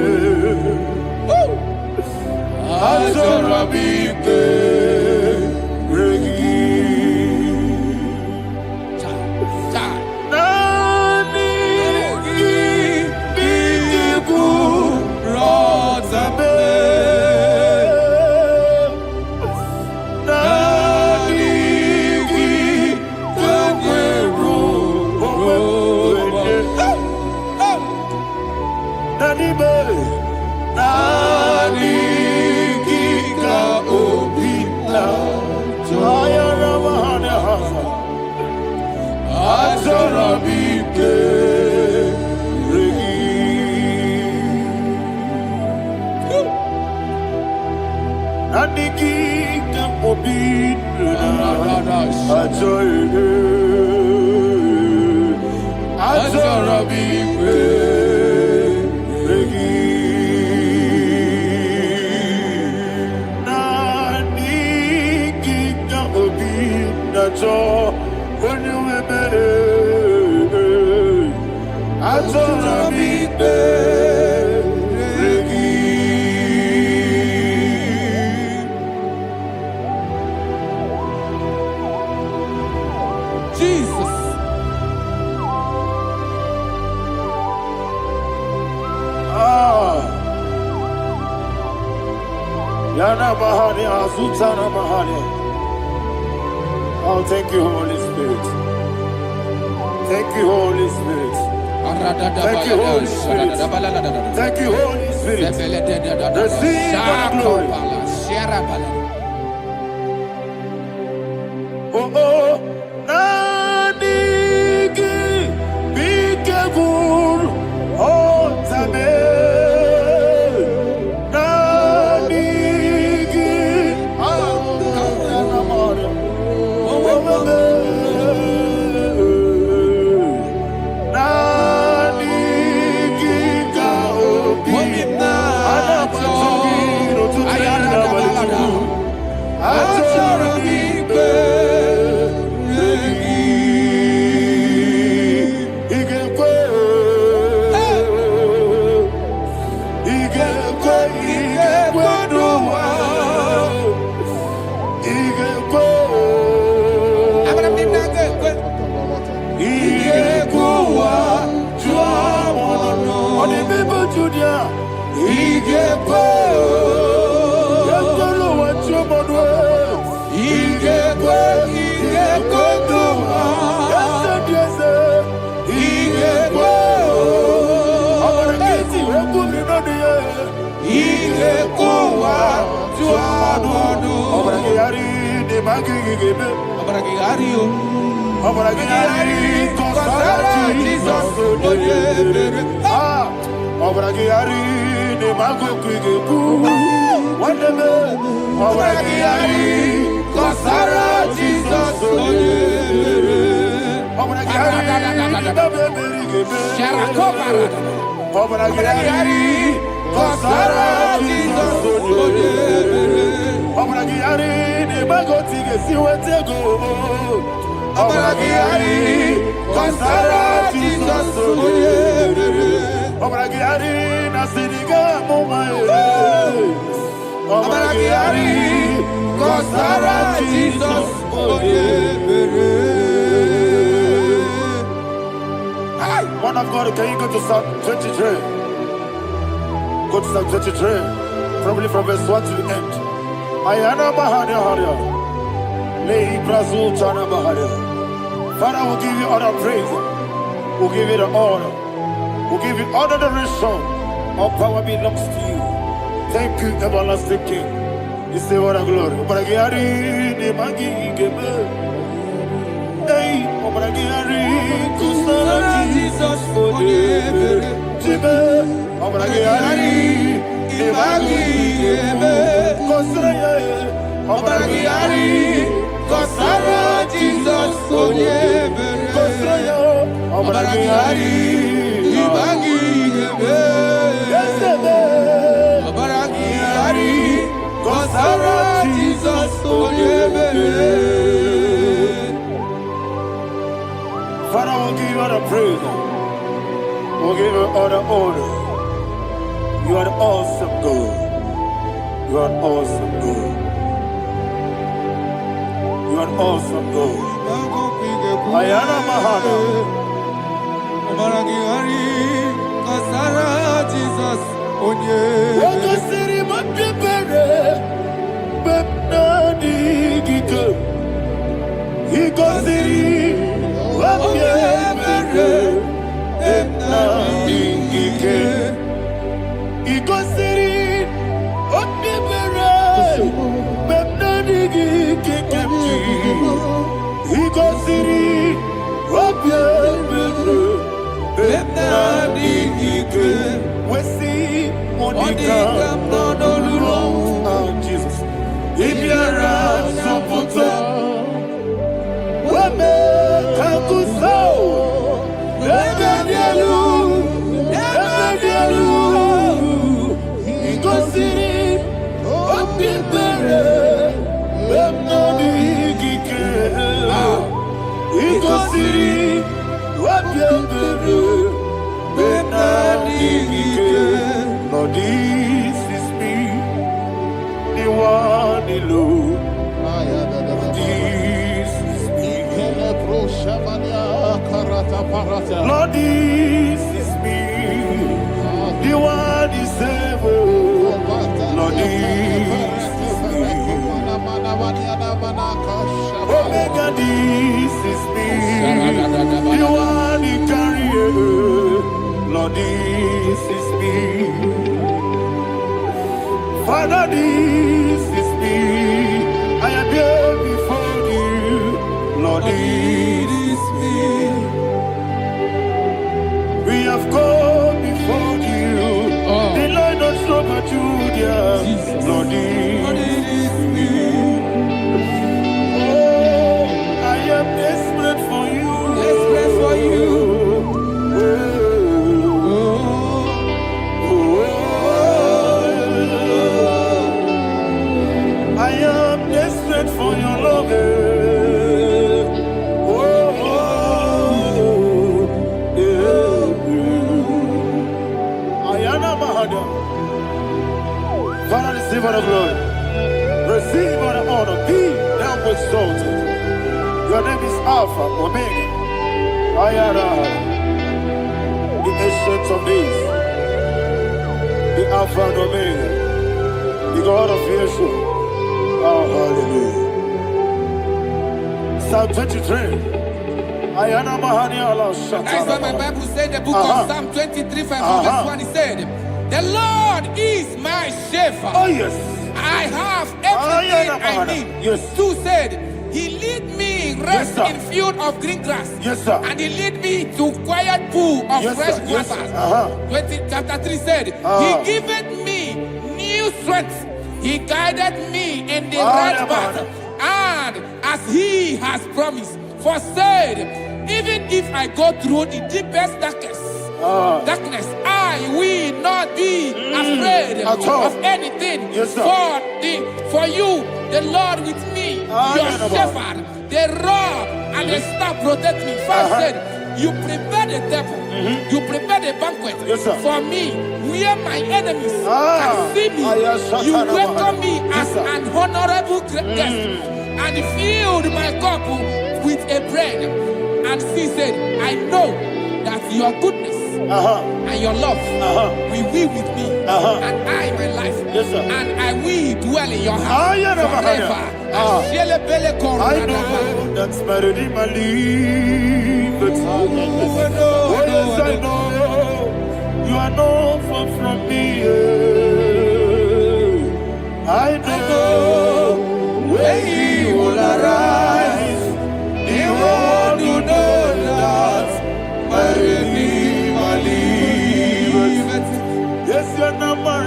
Azorabike regi. Nani Yana Mahani Azutana Mahani. Oh, thank you, Holy Spirit. Thank you, Holy Spirit. Thank you, Holy Spirit. Thank you, Holy Spirit. Receive the glory. Oh, oh, Nanigi, be careful, oh, Tame. Nanigi, Man of God, can you go to Psalm 23? Go to Psalm 23, probably from verse 1 to the end. Ayana Mahania Haria. Lei Brazil Chana Mahania. Father, we'll give you all the praise. We'll give you the honor. We'll give you all the adoration. All power belongs to you. Thank you, everlasting King. You say what a glory. Obragiari, the Magi, Gebe. Hey, Obragiari, Kusara, Jesus, for you. Jibe, Obragiari, the Magi, Gebe. Kusara, Obragiari, Kusara, Jesus, for you. Kusara, Obragiari, the Magi, Gebe. Obragiari, Kusara, Jesus, for you. Father, we'll give you all the praise. We'll give you all the honor. You are the awesome God. You are an awesome God. You are an awesome God. Ayana Mahana. Jesus, on you. He goes Jesus. If you're Lord, this is me, the one alone. This is me. Lord, this is me, the one is able. Lord, this Omega, this is me. You are the carrier. Lord, this is me. Father, this is me. I am here before you. Lord, this is me. We have come before you. The Lord of Super Judah. Lord, this is me. Oh, I am desperate for you. Desperate for you. I am desperate for your love. Father, receive all the glory. Receive all the honor. Be thou exalted. Your name is Alpha, Omega. Ayara. The ancient of days. The Alpha and Omega. The God of Yeshua. Oh, hallelujah. Psalm 23. Ayana Mahani Allah Shatan. That's why my Bible said the book of Psalm 23, 5, verse 1, he said, the Lord is my shepherd. Oh, yes. I have everything I need. Yes. 2 said, he lead me rest Yes, in field of green grass. Yes, sir. And he lead me to quiet pool of Yes, fresh sir. Yes, waters. Chapter 3 said, he giveth me new strength. He guided me in the right path. And as he has promised, for said, even if I go through the deepest darkness, I will not be afraid of anything. Yes, sir. For you, the Lord with me, your shepherd, the rod and the staff protect me. First said, you prepare the table, you prepare the banquet for me, where my enemies can see me. You welcome me as an honorable guest, and filled my cup with a bread. And she said, I know that your goodness and your love will be with me, and I, my life, and I will dwell in your house forever. I know that's better than my life. Oh, yes, I know you are not far from me. I know when he will arise, he will do that my Redeemer liveth. Yes, your number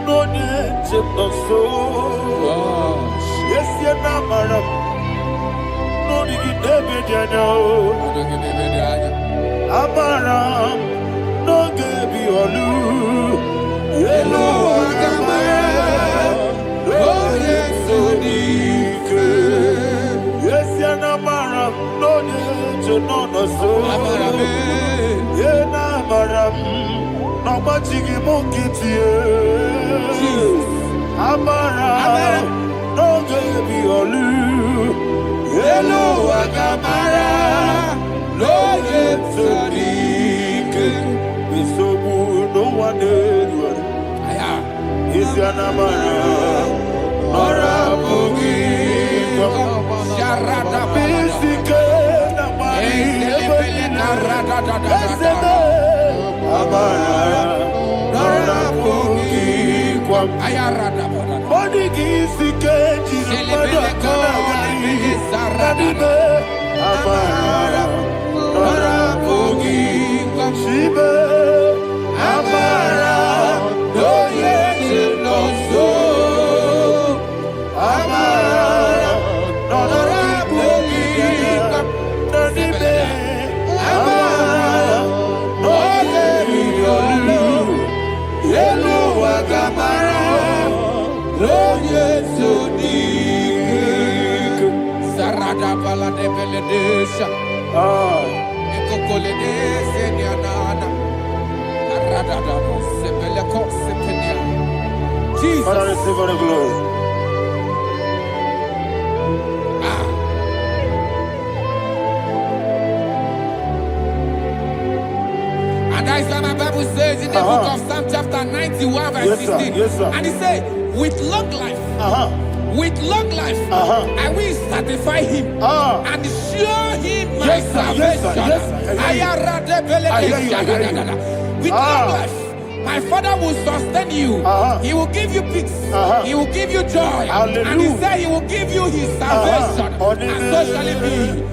no need to so. Yes, your number no need to Amaram no gebi olu. Yellow Agamara no yesodike. Yes, your number no need to no so. Yena maram no machigi mukiti. Amaram no gebi olu. Yellow Agamara no yesodike. Misobu no one is your namara. Ora bugi. Sharada Bisike namari. Amara. Ora bugi. Ayarada. Body gisike jispada kanagani. Sarada. Amara. Ora bugi. Shibe. Amara. No yes no so. Amara. Ora bugi. Nanibe. Amara. No yelu. Yelu agamara. No yesu dik. Sarada bala de beledesha. Ekokole de senyanana. Arada sepele ko sepenya. Jesus. Father, receive all the glory. And that is why my Bible says in the book of Psalm chapter 91 verse 16. Yes, sir. And he said, with long life with long life, I will satisfy him and show him my salvation. With long life, my Father will sustain you. He will give you peace. He will give you joy. Hallelujah. And he said he will give you his salvation. And so shall it be.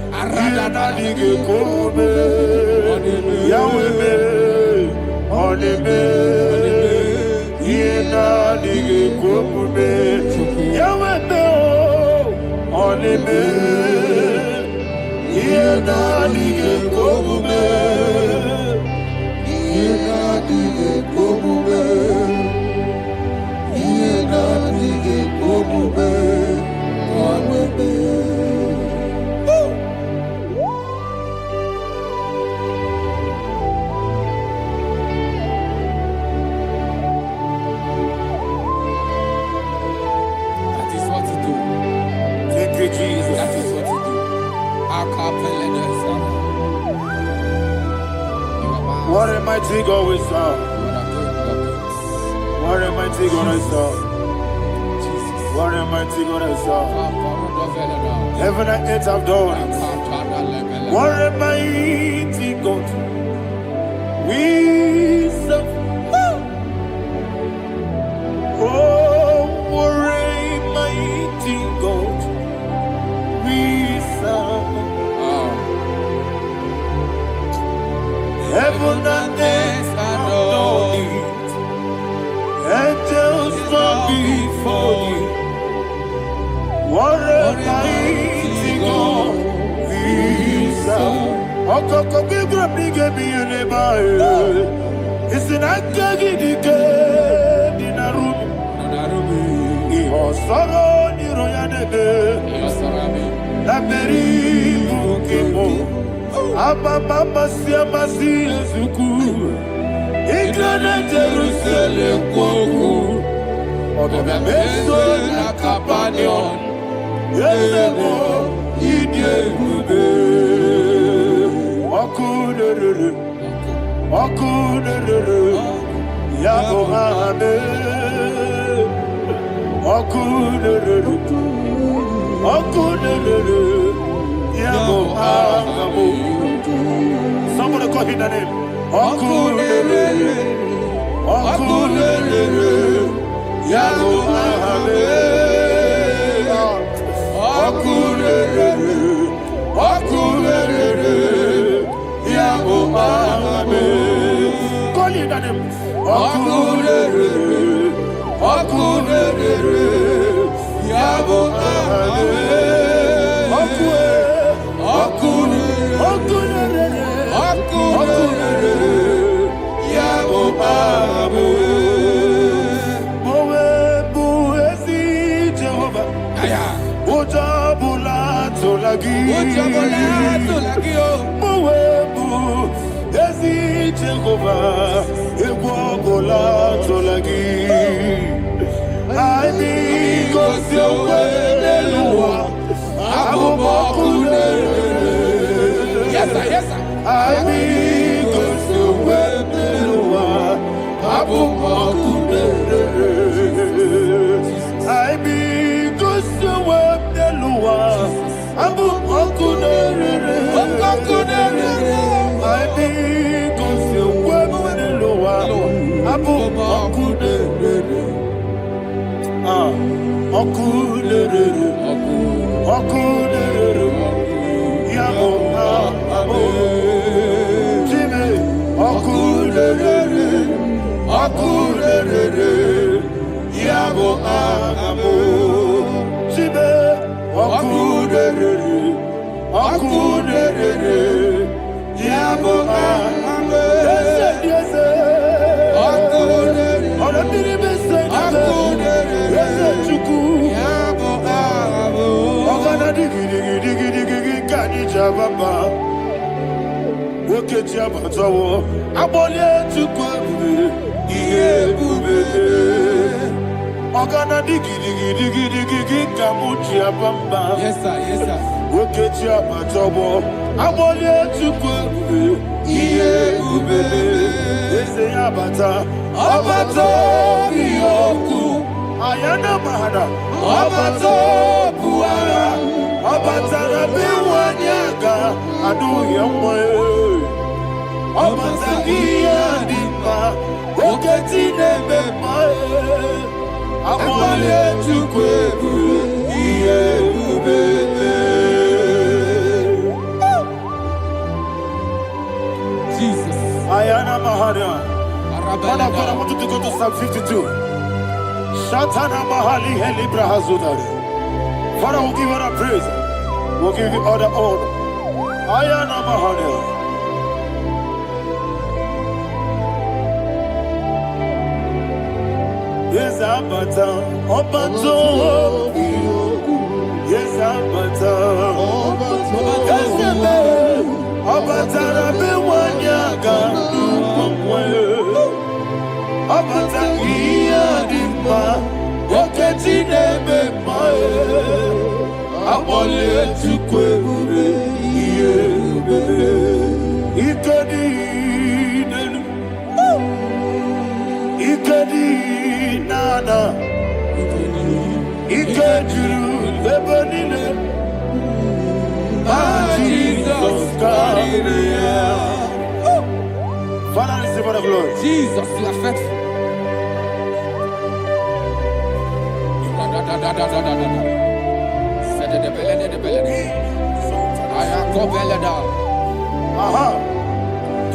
What a mighty God we serve. What a mighty God I serve. What a mighty God I serve. Heaven and earth have done it. What a mighty God we serve. Oh, what a mighty God we serve. Heaven and earth adore it. Angels bow before you. What a mighty God we serve. Okoko bigro bige bi eleba. Isinaka gidike dinarubi. Iho soro ni royanebe. La beri bukebo. Ababa siamasi zuku Igrana Jerusalem kwoku Odobe meso na kapanion Yesebo idye gube Okunerere Yabo hame Okunerere Yabo hame. Somebody call him the name. Okulele, Okulele, Yago Ahame. Okulele, Okulele, Yago Ahame. Call him the name. Okulele, Okulele, Yago Ahame. Yes, sir. I need to Yes, sir. Ayana mahada. Obato buara. Obatara biwanyaga. Adu yamwe. Obata iyadima. Oketi nebe mae. Amale chukwebu. Iye ubebe. Jesus. Ayana mahada. Father, I want you to go to Psalm 52. Shatana Mahali Helibra Hazudari. Father, we'll give you the praise. We'll give you all the honor. Ayana Mahali. Yes, Abata. Obato. Yes, Abata. Yes, Abata. Rabiwanyaga. Abata iyadima, oketi nebe mae, abole chukwebube iyebe, ikadi nenu, ikadi nana, ikadiru lebanine, Jesus Christ. Father, receive the glory. Jesus, you are faithful.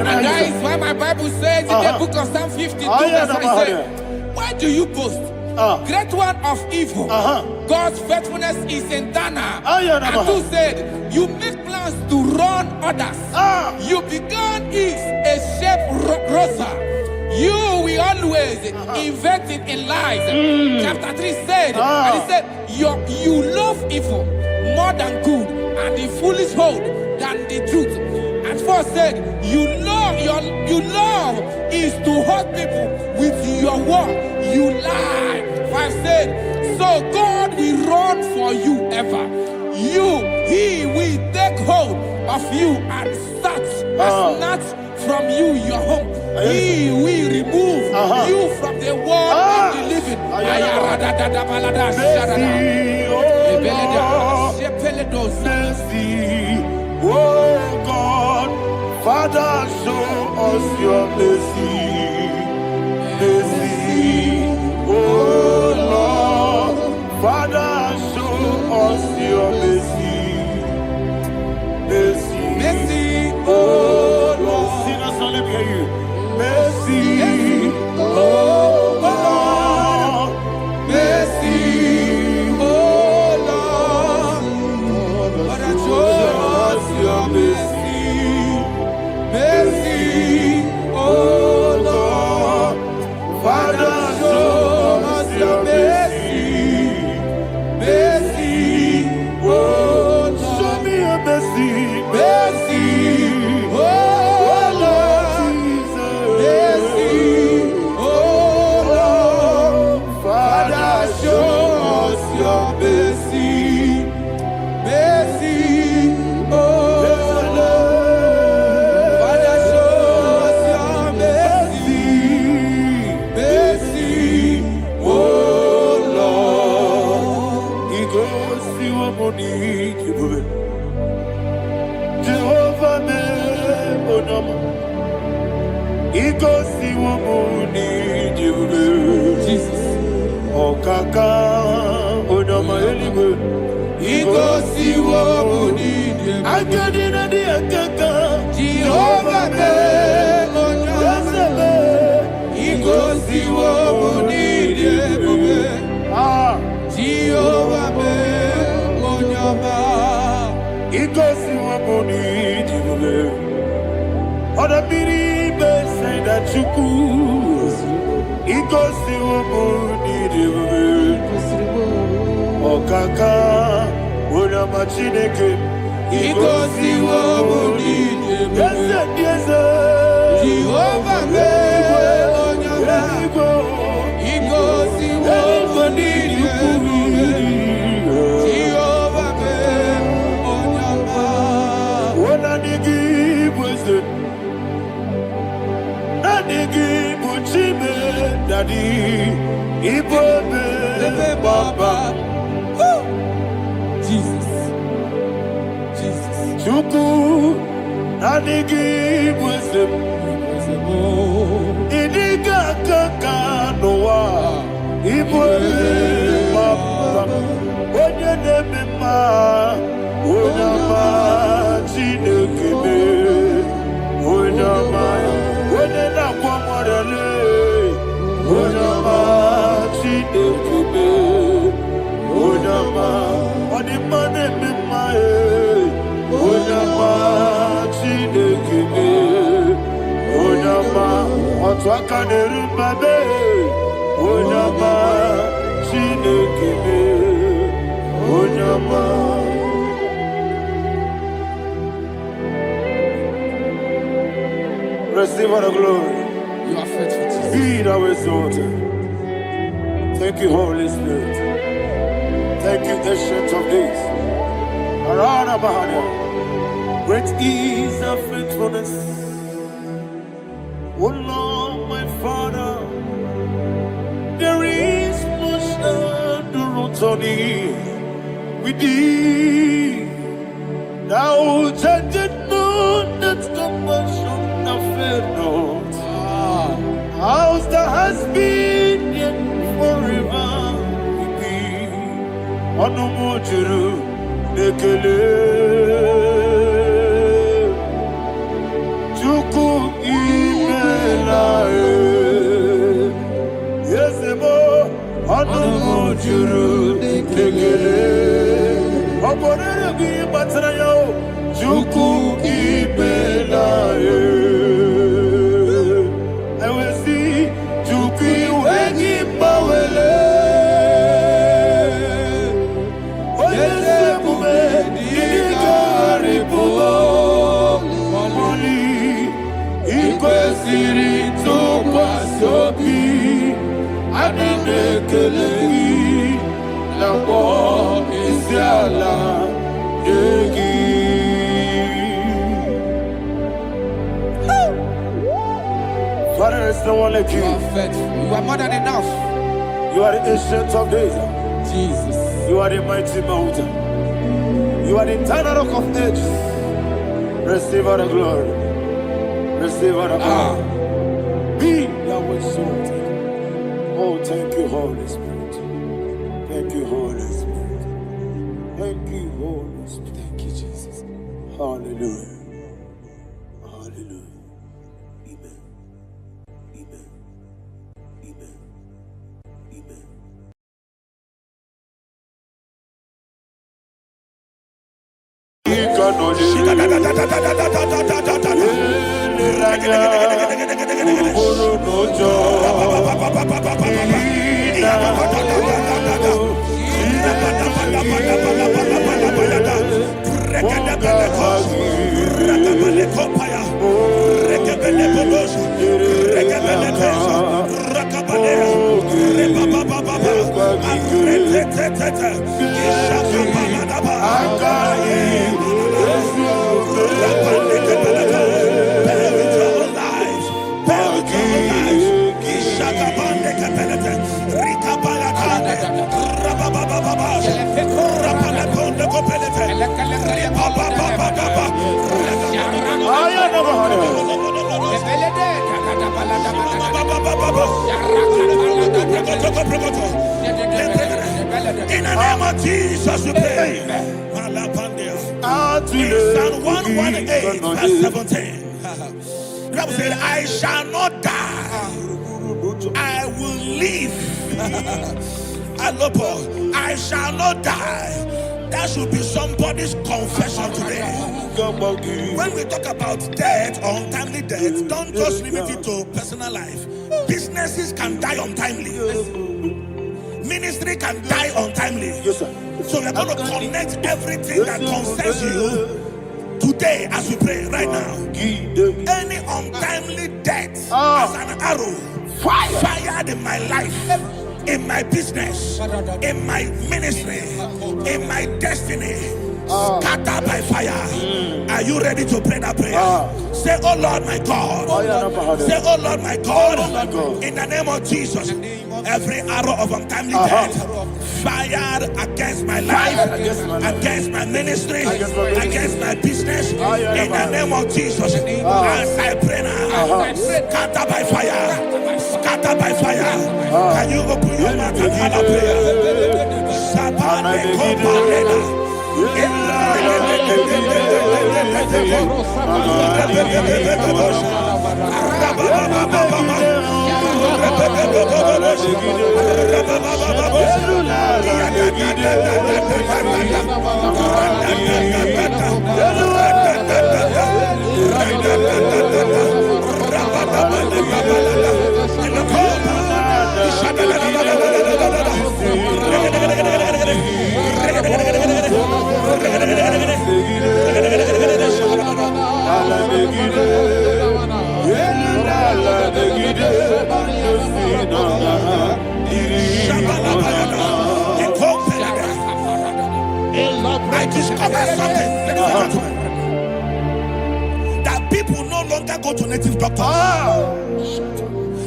And that is why my Bible says in the book of Psalm 52, verse 9, why do you boast? Great one of evil. God's faithfulness is eternal. And who said, you make plans to run others. You began is a shape rosa. You will always invent it in lies. Chapter 3 said, and he said, you love evil more than good, and the foolish hold than the truth. And 4 said, you love is to hurt people with your word. You lie. 5 said, so God will run for you ever. He will take hold of you and snatch from you your home. He will remove you from the world of the living. Oh God, Father, show us your mercy. Mercy, oh Lord, Father, show us your mercy. Mercy, Mercy, oh Lord, sinners only hear you. Mercy, oh Lord, mercy, oh Lord, Father, show us your mercy. Mercy, oh Lord, Father, show us your mercy. Mercy, oh Lord, show me your mercy. mercy, oh Lord, mercy, oh Lord, Father, show us your mercy. Mercy, oh Lord, Father, show us your mercy. Mercy, oh Lord. He goes to a money. Jehovah me onama. He goes to a money. Jesus. Okaka onama eliwe. He goes to what we need. Akadina di akaka. Jehovah me onama. He goes to what we need. Jehovah me onama. He goes to a money. Other people say that you could. He goes to a money. Okaka onama chineke. He goes to what we need. Yes, Jehovah me onama. He goes to what we need. Jehovah me onama. When I give wisdom, I give Chime, Daddy, Igbo Baba. Jesus. Jesus. Chuku, Nanigi Wisdom. Idiga Kaka Noa, Igbo Baba. Onye Nebima, Onyama, Chinekebe, Onyama, Onena Kwamorele, Onyama, Chinekebe, Onyama, Onimane Bimae, Onyama, Chinekebe, Onyama, Otwakane Rumbabe, Onyama, Chinekebe, Onyama. Receive all the glory. You are faithful, Jesus. Be thou exalted. Thank you, Holy Spirit. Thank you, Ancient of Days. Arana Bahania. Great is thy faithfulness. O Lord, my Father, there is much endurance on thee. With thee, thou changest not that compassion of faith not. Ours that has been yet forever with thee. Anumujuru nekele. Chuku imelae. Yesemo anumujuru nekele. Oborere gi batara yo. Chuku imelae. Father, there's no one like you. You are faithful. You are more than enough. You are the Ancient of Days. Jesus. You are the mighty mountain. You are the eternal rock of ages. Receive all the glory. Receive all the honor. Be thou exalted. Oh, thank you, Holy Spirit. Thank you, Holy Spirit. Thank you, Holy Spirit. Thank you, Jesus. Hallelujah. Hallelujah. Amen. Amen. Amen. Amen. In the name of Jesus, we pray. In Psalm 118, verse 17, the Bible said, I shall not die, I will live. I shall not die. That should be somebody's confession today. When we talk about death or untimely death, don't just limit it to personal life. Businesses can die untimely. Ministry can die untimely. Yes, sir. So we're going to connect everything that concerns you today as we pray right now. Any untimely death as an arrow fired in my life, in my business, in my ministry, in my destiny, Scatter by fire. Are you ready to pray that prayer? Say, oh Lord my God. Say, oh Lord my God. In the name of Jesus. Every arrow of untimely death fired against my life, against my ministry, against my business. In the name of Jesus. As I pray now, scatter by fire. Scatter by fire. Can you open your mouth and have a prayer? I discovered something, that people no longer go to native doctors.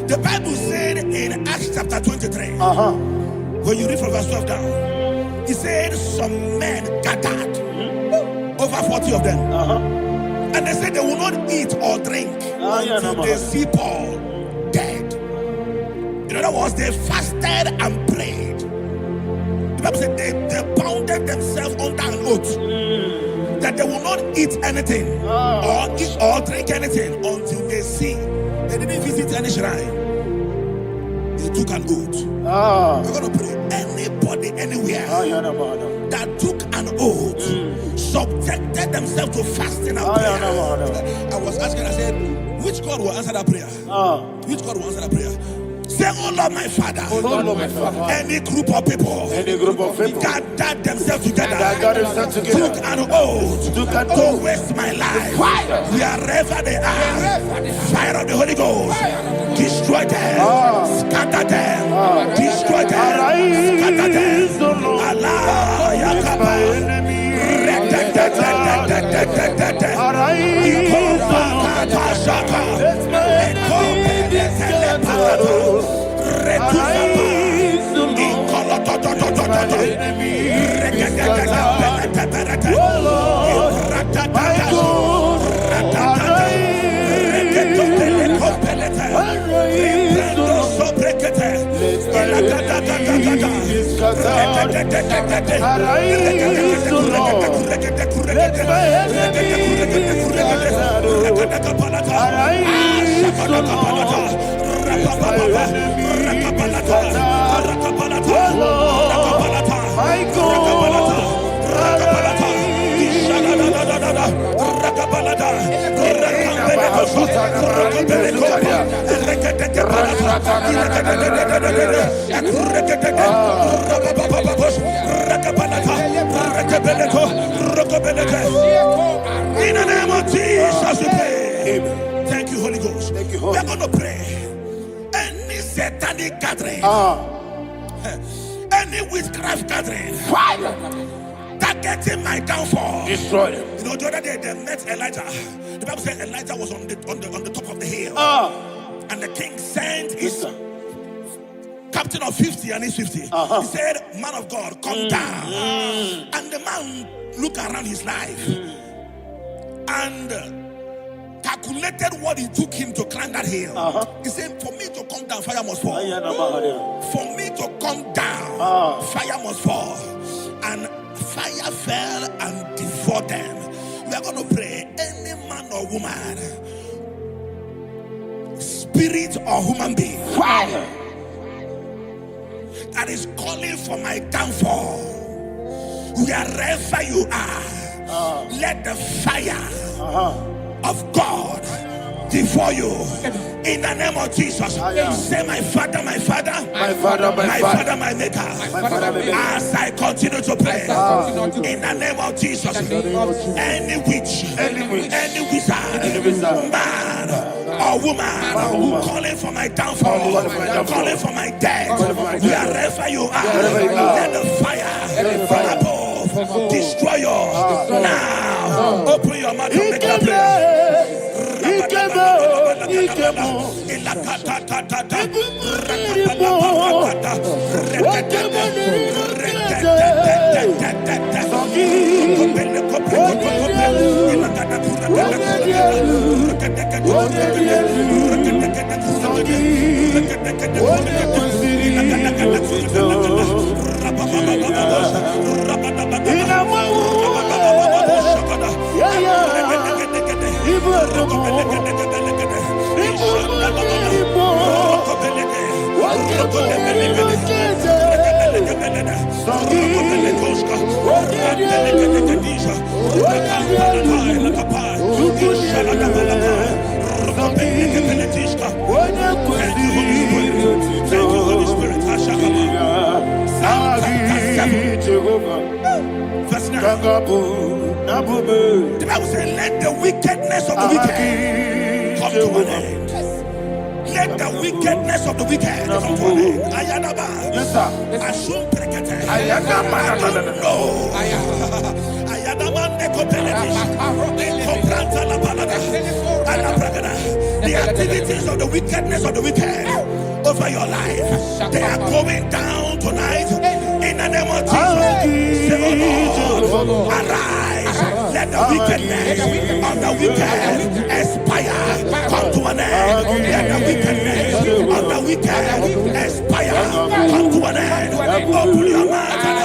The Bible said in Acts chapter 23, when you read from verse 12 down, it said some men gathered, over 40 of them, and they said they will not eat or drink until they see Paul dead. In other words, they fasted and prayed. The Bible said they bounded themselves under an oath that they will not eat anything or drink anything until they see. They didn't visit any shrine. They took an oath. We're going to pray. Anybody, anywhere that took an oath, subjected themselves to fasting and prayer. I was asking, I said, which God will answer that prayer? Which God will answer that prayer? Say, oh Lord my Father, any group of people gathered themselves together, took an oath to waste my life. Wherever they are, fire of the Holy Ghost, destroy them, scatter them, destroy them, scatter them. Allah, Yakaba, In the name of Jesus we pray. Thank you, Holy Ghost. Thank you, Holy. We're going to pray. Any satanic gathering, any witchcraft gathering, targeting my downfall, destroy them. You know, the other day they met Elijah. The Bible said Elijah was on the top of the hill, and the king sent his captain of 50 and his 50. He said, man of God, come down. And the man looked around his life and calculated what it took him to climb that hill. He said, for me to come down, fire must fall. For me to come down, fire must fall. And fire fell and devoured them. We are going to pray. Any man or woman, spirit or human being, fire, that is calling for my downfall, wherever you are, let the fire of God devour you in the name of Jesus. Say, my Father, my Father, my Father, my Father, my Maker. As I continue to pray in the name of Jesus, any witch, any wizard, man or woman calling for my downfall, calling for my death, wherever you are, let the fire from above destroyers. Now, open your mouth and make that prayer. Holy Spirit. Verse 9. The Bible says, let the wickedness of the wicked come to an end. Let the wickedness of the wicked come to an end. Ayadaba. Yes, sir. Assume prekete. Ayadaba. No. Ayadaba nekopeletis. Nekopranta la balada. Alabragada. The activities of the wickedness of the wicked over your life, they are going down tonight in the name of Jesus. Say, oh Lord, arise. Let the wickedness of the wicked expire. Come to an end. Let the wickedness of the wicked expire. Come to an end. Open your mouth and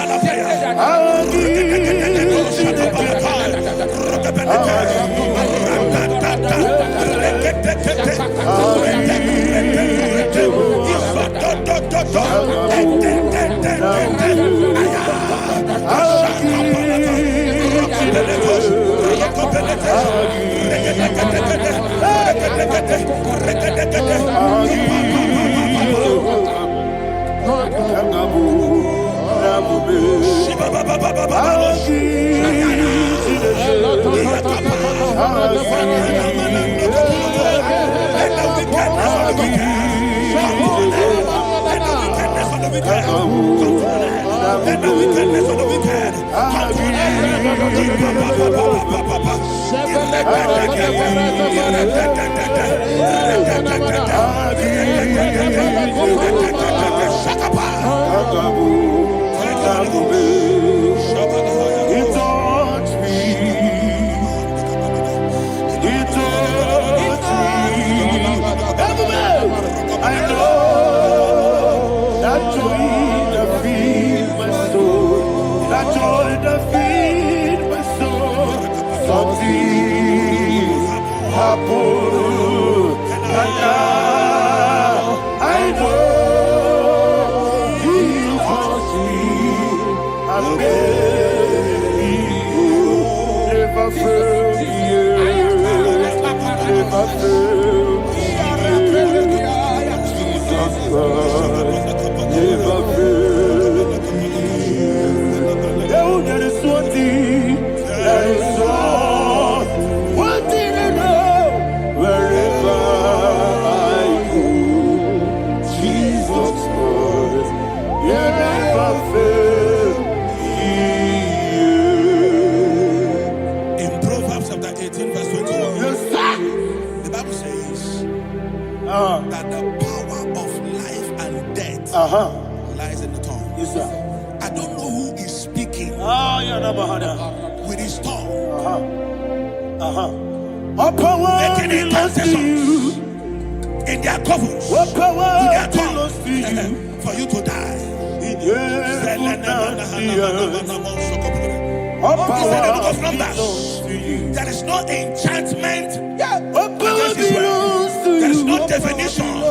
let the wickedness of the wicked come to an that the power of life and death lies in the tongue. Yes, sir. I don't know who is speaking with his tongue. Making incantations in their covens with their tongue for you to die. He said in the book of Numbers, there is no enchantment against Israel. There is no definition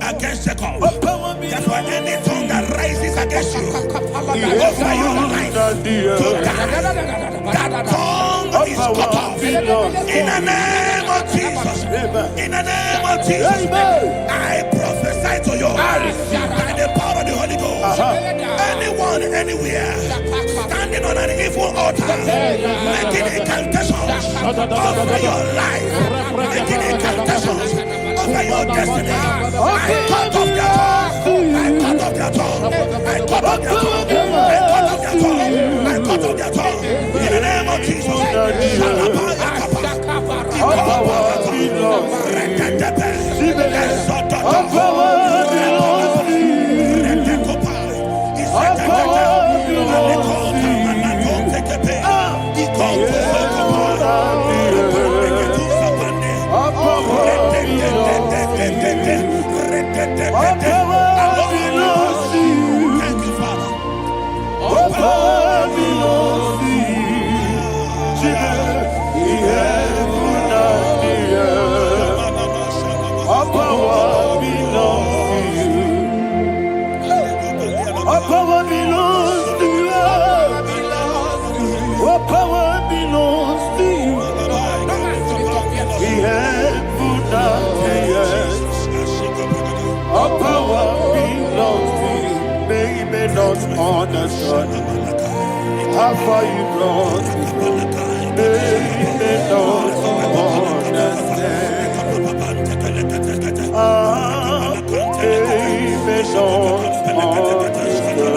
against Jacob. Therefore, any tongue that rises against you over your life to die, that tongue is cut off. In the name of Jesus. In the name of Jesus. I prophesy to you by the power of the Holy Ghost. Anyone, anywhere, standing on an evil altar, making incantations over your life, making incantations over your destiny, I cut off their tongue. I cut off their tongue. I cut off their tongue. I cut off their tongue. I cut of their tongue. In the name of Jesus. Thank you, Father. All power belongs to you. All power belongs to you. All power belongs to you. All power belongs to you. We have put out the earth. All power belongs to you. They may not understand how far you brought me. They may not understand. They may not understand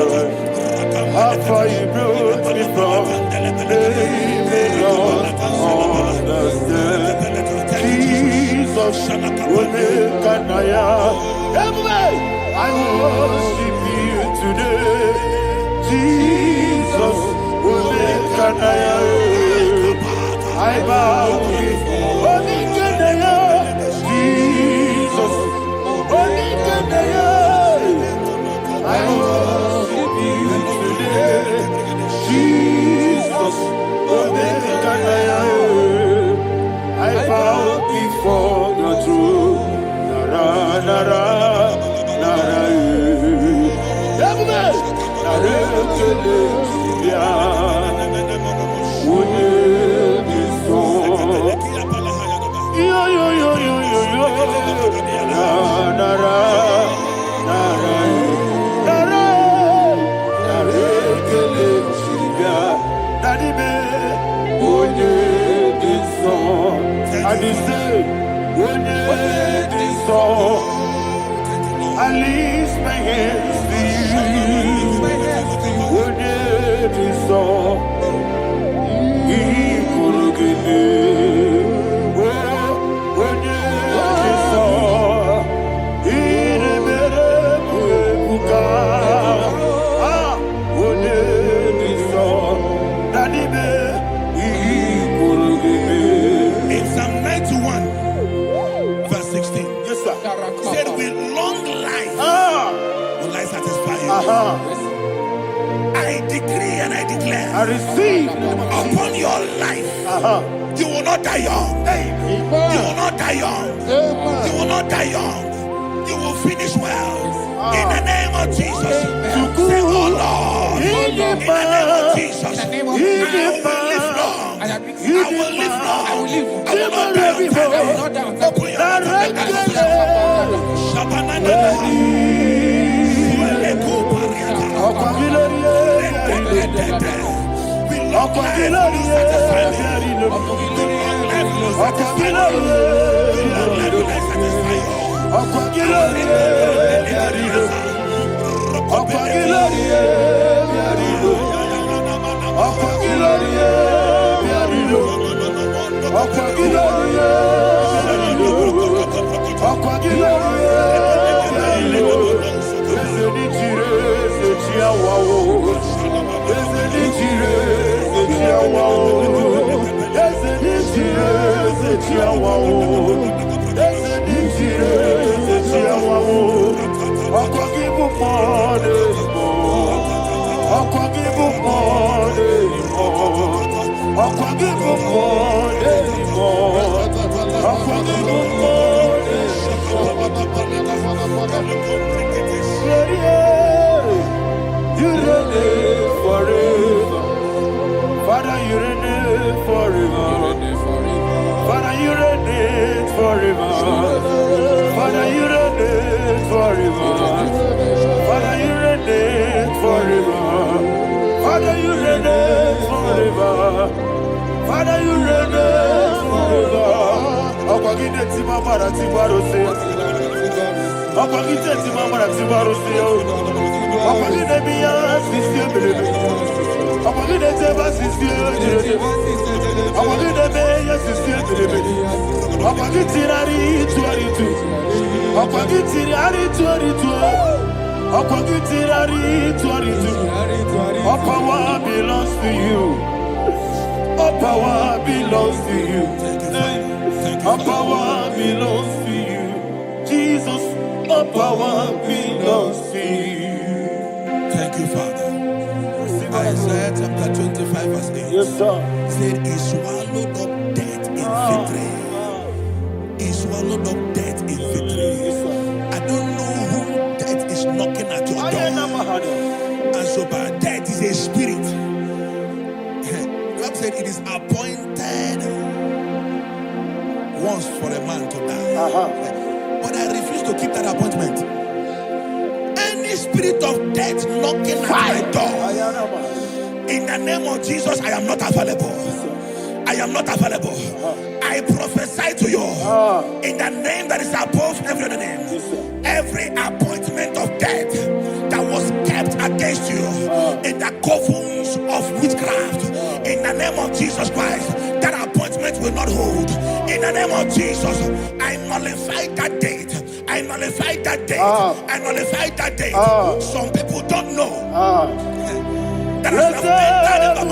how far you brought me from. They may not understand. Jesus, Kanaya. I worship you today. Jesus, Kanaya. I bow before Kanaya. Jesus, Kanaya. I worship you today. Jesus, Kanaya. I bow before the throne. Nara, nara, nara, I lift my hands to you. Would it be so? He could give me. Would it be so? He never would would it be so? That he could give me. In Psalm 91, verse 16. Yes, sir. Said with long life will I satisfy you. I decree and I declare, I receive upon your life, you will not die young. You will not die young. You will not die young. You will finish well. In the name of Jesus. Say, oh Lord, in the name of Jesus, I will live long. I will live long. I will not die young. Open your Father, you reign forever. Father, you reign forever. Father, you reign forever. Father, you reign forever. Father, you reign forever. Father, you reign forever. Okwagide ti mama na ti barose. Okwagide ti mama na ti barose. Okwagide biya sisi ebelebe. All power belongs to you. All power belongs to you. All power belongs to you. Jesus, all power belongs to you. Thank you, Father. Isaiah chapter 25 verse 8. Yes, sir. Said he swallowed up death in victory. He swallowed up death in victory. I don't know who death is knocking at your door. And so, but death is a spirit. God said it is appointed once for a man to die. But I refuse to keep that appointment. Any spirit of death knocking at my door, in the name of Jesus, I am not available. I am not available. I prophesy to you in the name that is above every other name. Every appointment of death that was kept against you in the covens of witchcraft, in the name of Jesus Christ, that appointment will not hold. In the name of Jesus, I nullify that date. I nullify that date. I nullify that date. Some people don't know that as of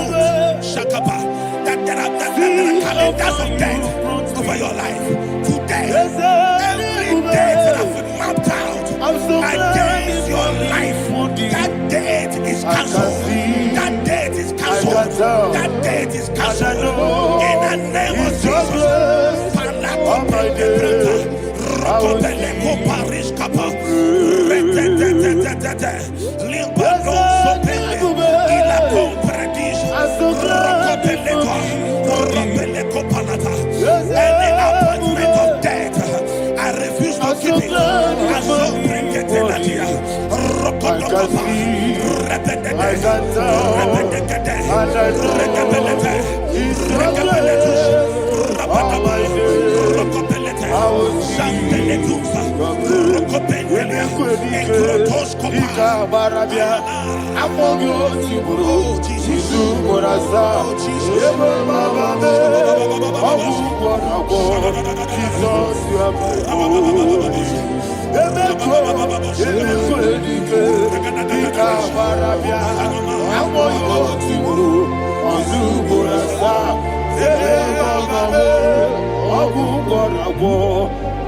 Shakapa, that there are calendars of death over your life. Today, every date that has been mapped out against your life, that date is cancelled. That date is cancelled. That date is cancelled. In the name of Jesus. Any appointment of death, I refuse to keep it. I so bring it in the year.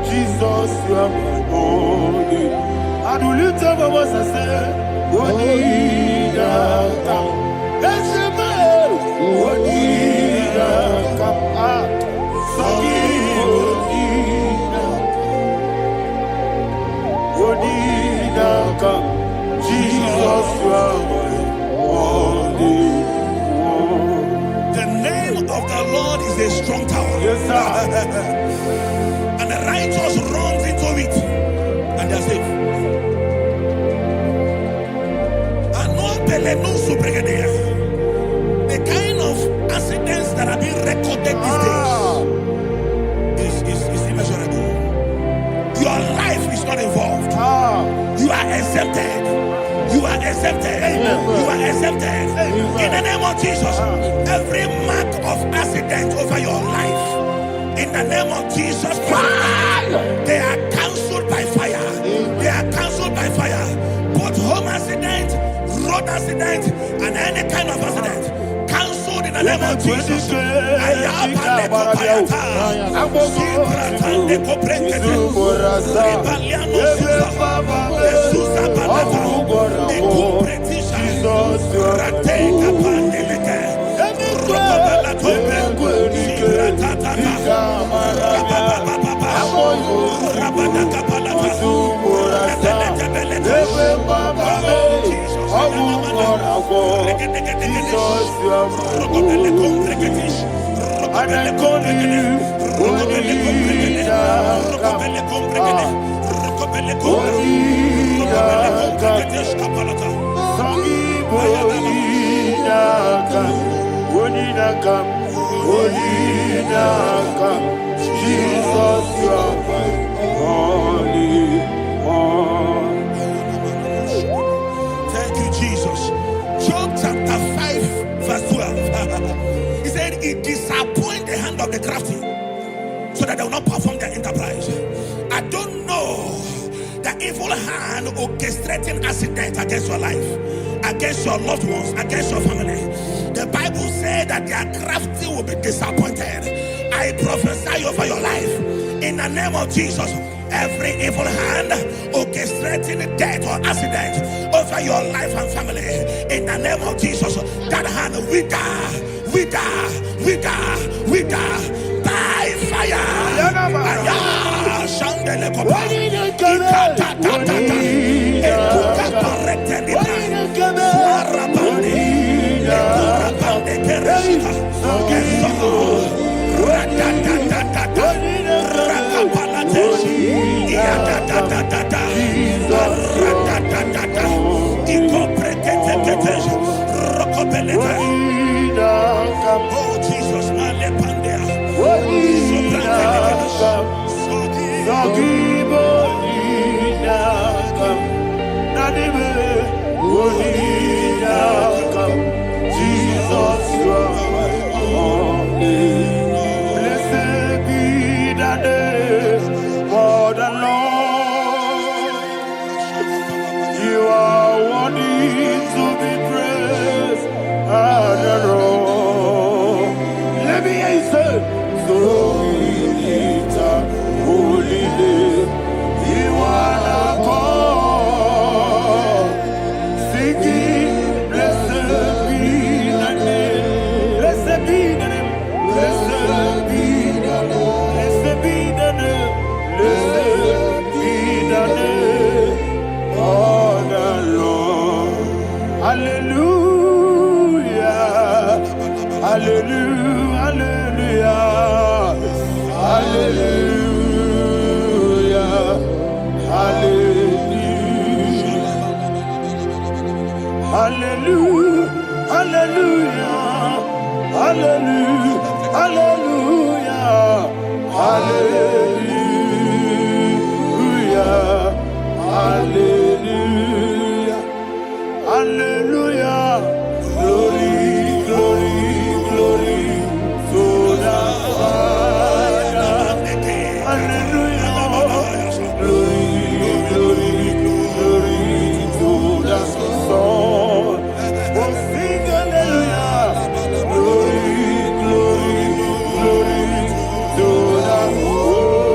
Jesus, you are my holy. And will you tell me what I say? What did I come? Let's say, what did I come? What did I come? Jesus, you are my holy. The name of the Lord is a strong tower. Yes, sir. And the righteous runs into it and they are safe. The kind of accidents that are being recorded these days is immeasurable. Your life is not involved. You are exempted. You are exempted. You are exempted. In the name of Jesus, every mark of accident over your life, in the name of Jesus Christ, they are cancelled by fire. They are cancelled by fire. Both home accident, road accident, and any kind of accident, cancelled in the name of Jesus. Jesus, you are my holy. Thank you, Jesus. Job chapter 5, The evil hand orchestrating accident against your life, against your loved ones, against your family. The Bible said that their crafty will be disappointed. I prophesy over your life in the name of Jesus. Every evil hand orchestrating death or accident over your life and family, in the name of Jesus, that hand wither by fire. Oh Jesus, blessed be the name for the Lord. You are worthy to be praised and adored. Let me hear you say, so we lift up holy name. You are the God. Singing, blessed be the name. Blessed be the name. Blessed be the name. Blessed be the name. Blessed be the name of the Lord. Hallelujah. Hallelujah. Hallelujah. Hallelujah. Hallelujah. Hallelujah. Hallelujah. Hallelujah. Hallelujah. Hallelujah. Hallelujah. Glory, glory, glory to the Father. Hallelujah. Glory, glory, glory to the Son. Oh, sing hallelujah. Glory, glory, glory to the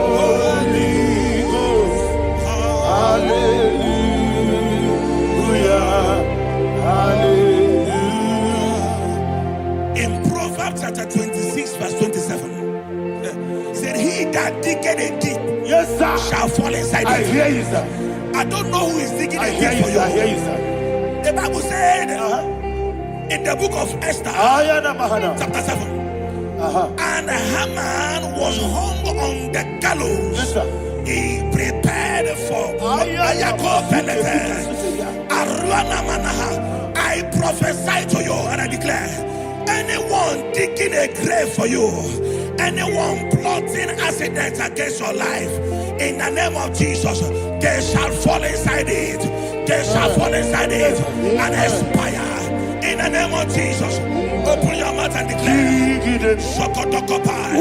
Holy Ghost. Hallelujah. Hallelujah. In Proverbs chapter 26, verse 27, said, he that diggeth a deep, yes, sir, shall fall inside it. I hear you, sir. I don't know who is digging a deep for you. I hear you, sir. The Bible said in the book of Esther, chapter 7, and Haman was hung on the gallows. Yes, sir. He prepared for I prophesy to you and I declare, anyone digging a grave for you, anyone plotting accidents against your life, in the name of Jesus, they shall fall inside it. They shall fall inside it and expire. In the name of Jesus, open your mouth and declare. Sokotokopai.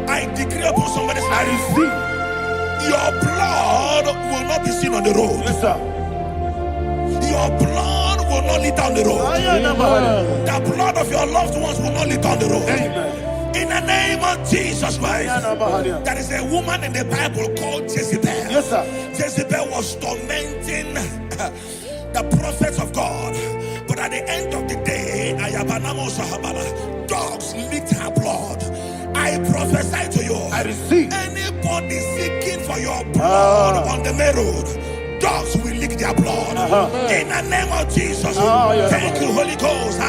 I decree upon somebody's life, your blood will not be seen on the road. Yes, sir. Your blood will not lead down the road. The blood of your loved ones will not lead down the road. In the name of Jesus Christ. There is a woman in the Bible called Jezebel. Yes, sir. Jezebel was tormenting the prophets of God. But at the end of the day, Dogs licked her blood. I prophesy to you. I receive. Anybody seeking for your blood on the main road, dogs will lick their blood. In the name of Jesus. Thank you, Holy Ghost.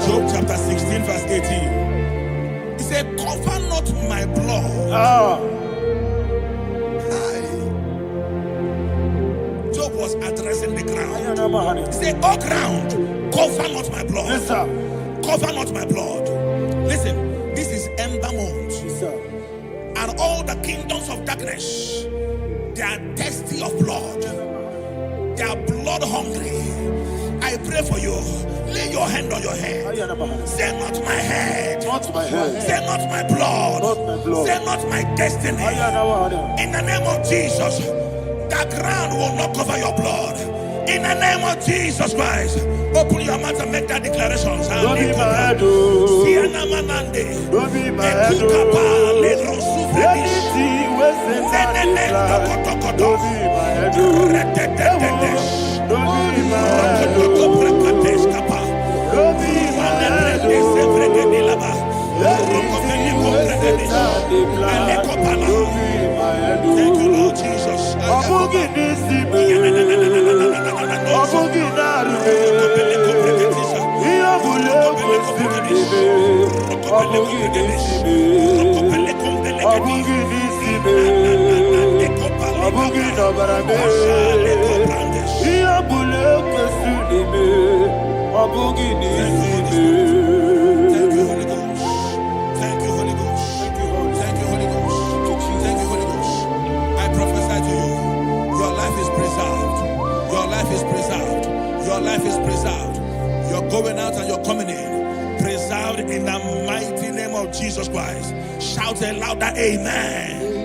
Job chapter 16 verse 18. He said, cover not my blood. Job was addressing the ground. He said, oh ground, cover not my blood. Yes, sir. Cover not my blood. Listen, this is ember month. Yes, sir. And all the kingdoms of darkness, they are thirsty of blood. They are blood hungry. I pray for you. Lay your hand on your head. Say not my head. Not my head. Say not my blood. Not my blood. Say not my destiny. In the name of Jesus, the ground will not cover your blood. In the name of Jesus Christ, open your mouth and make that declaration. Don't be my head. Don't be my head. Anything was in that decline. Don't be my head. Don't be my head. Don't be my head. Thank you, Lord Jesus. Your life is preserved. You're going out and you're coming in. Preserved in the mighty name of Jesus Christ. Shout a louder amen.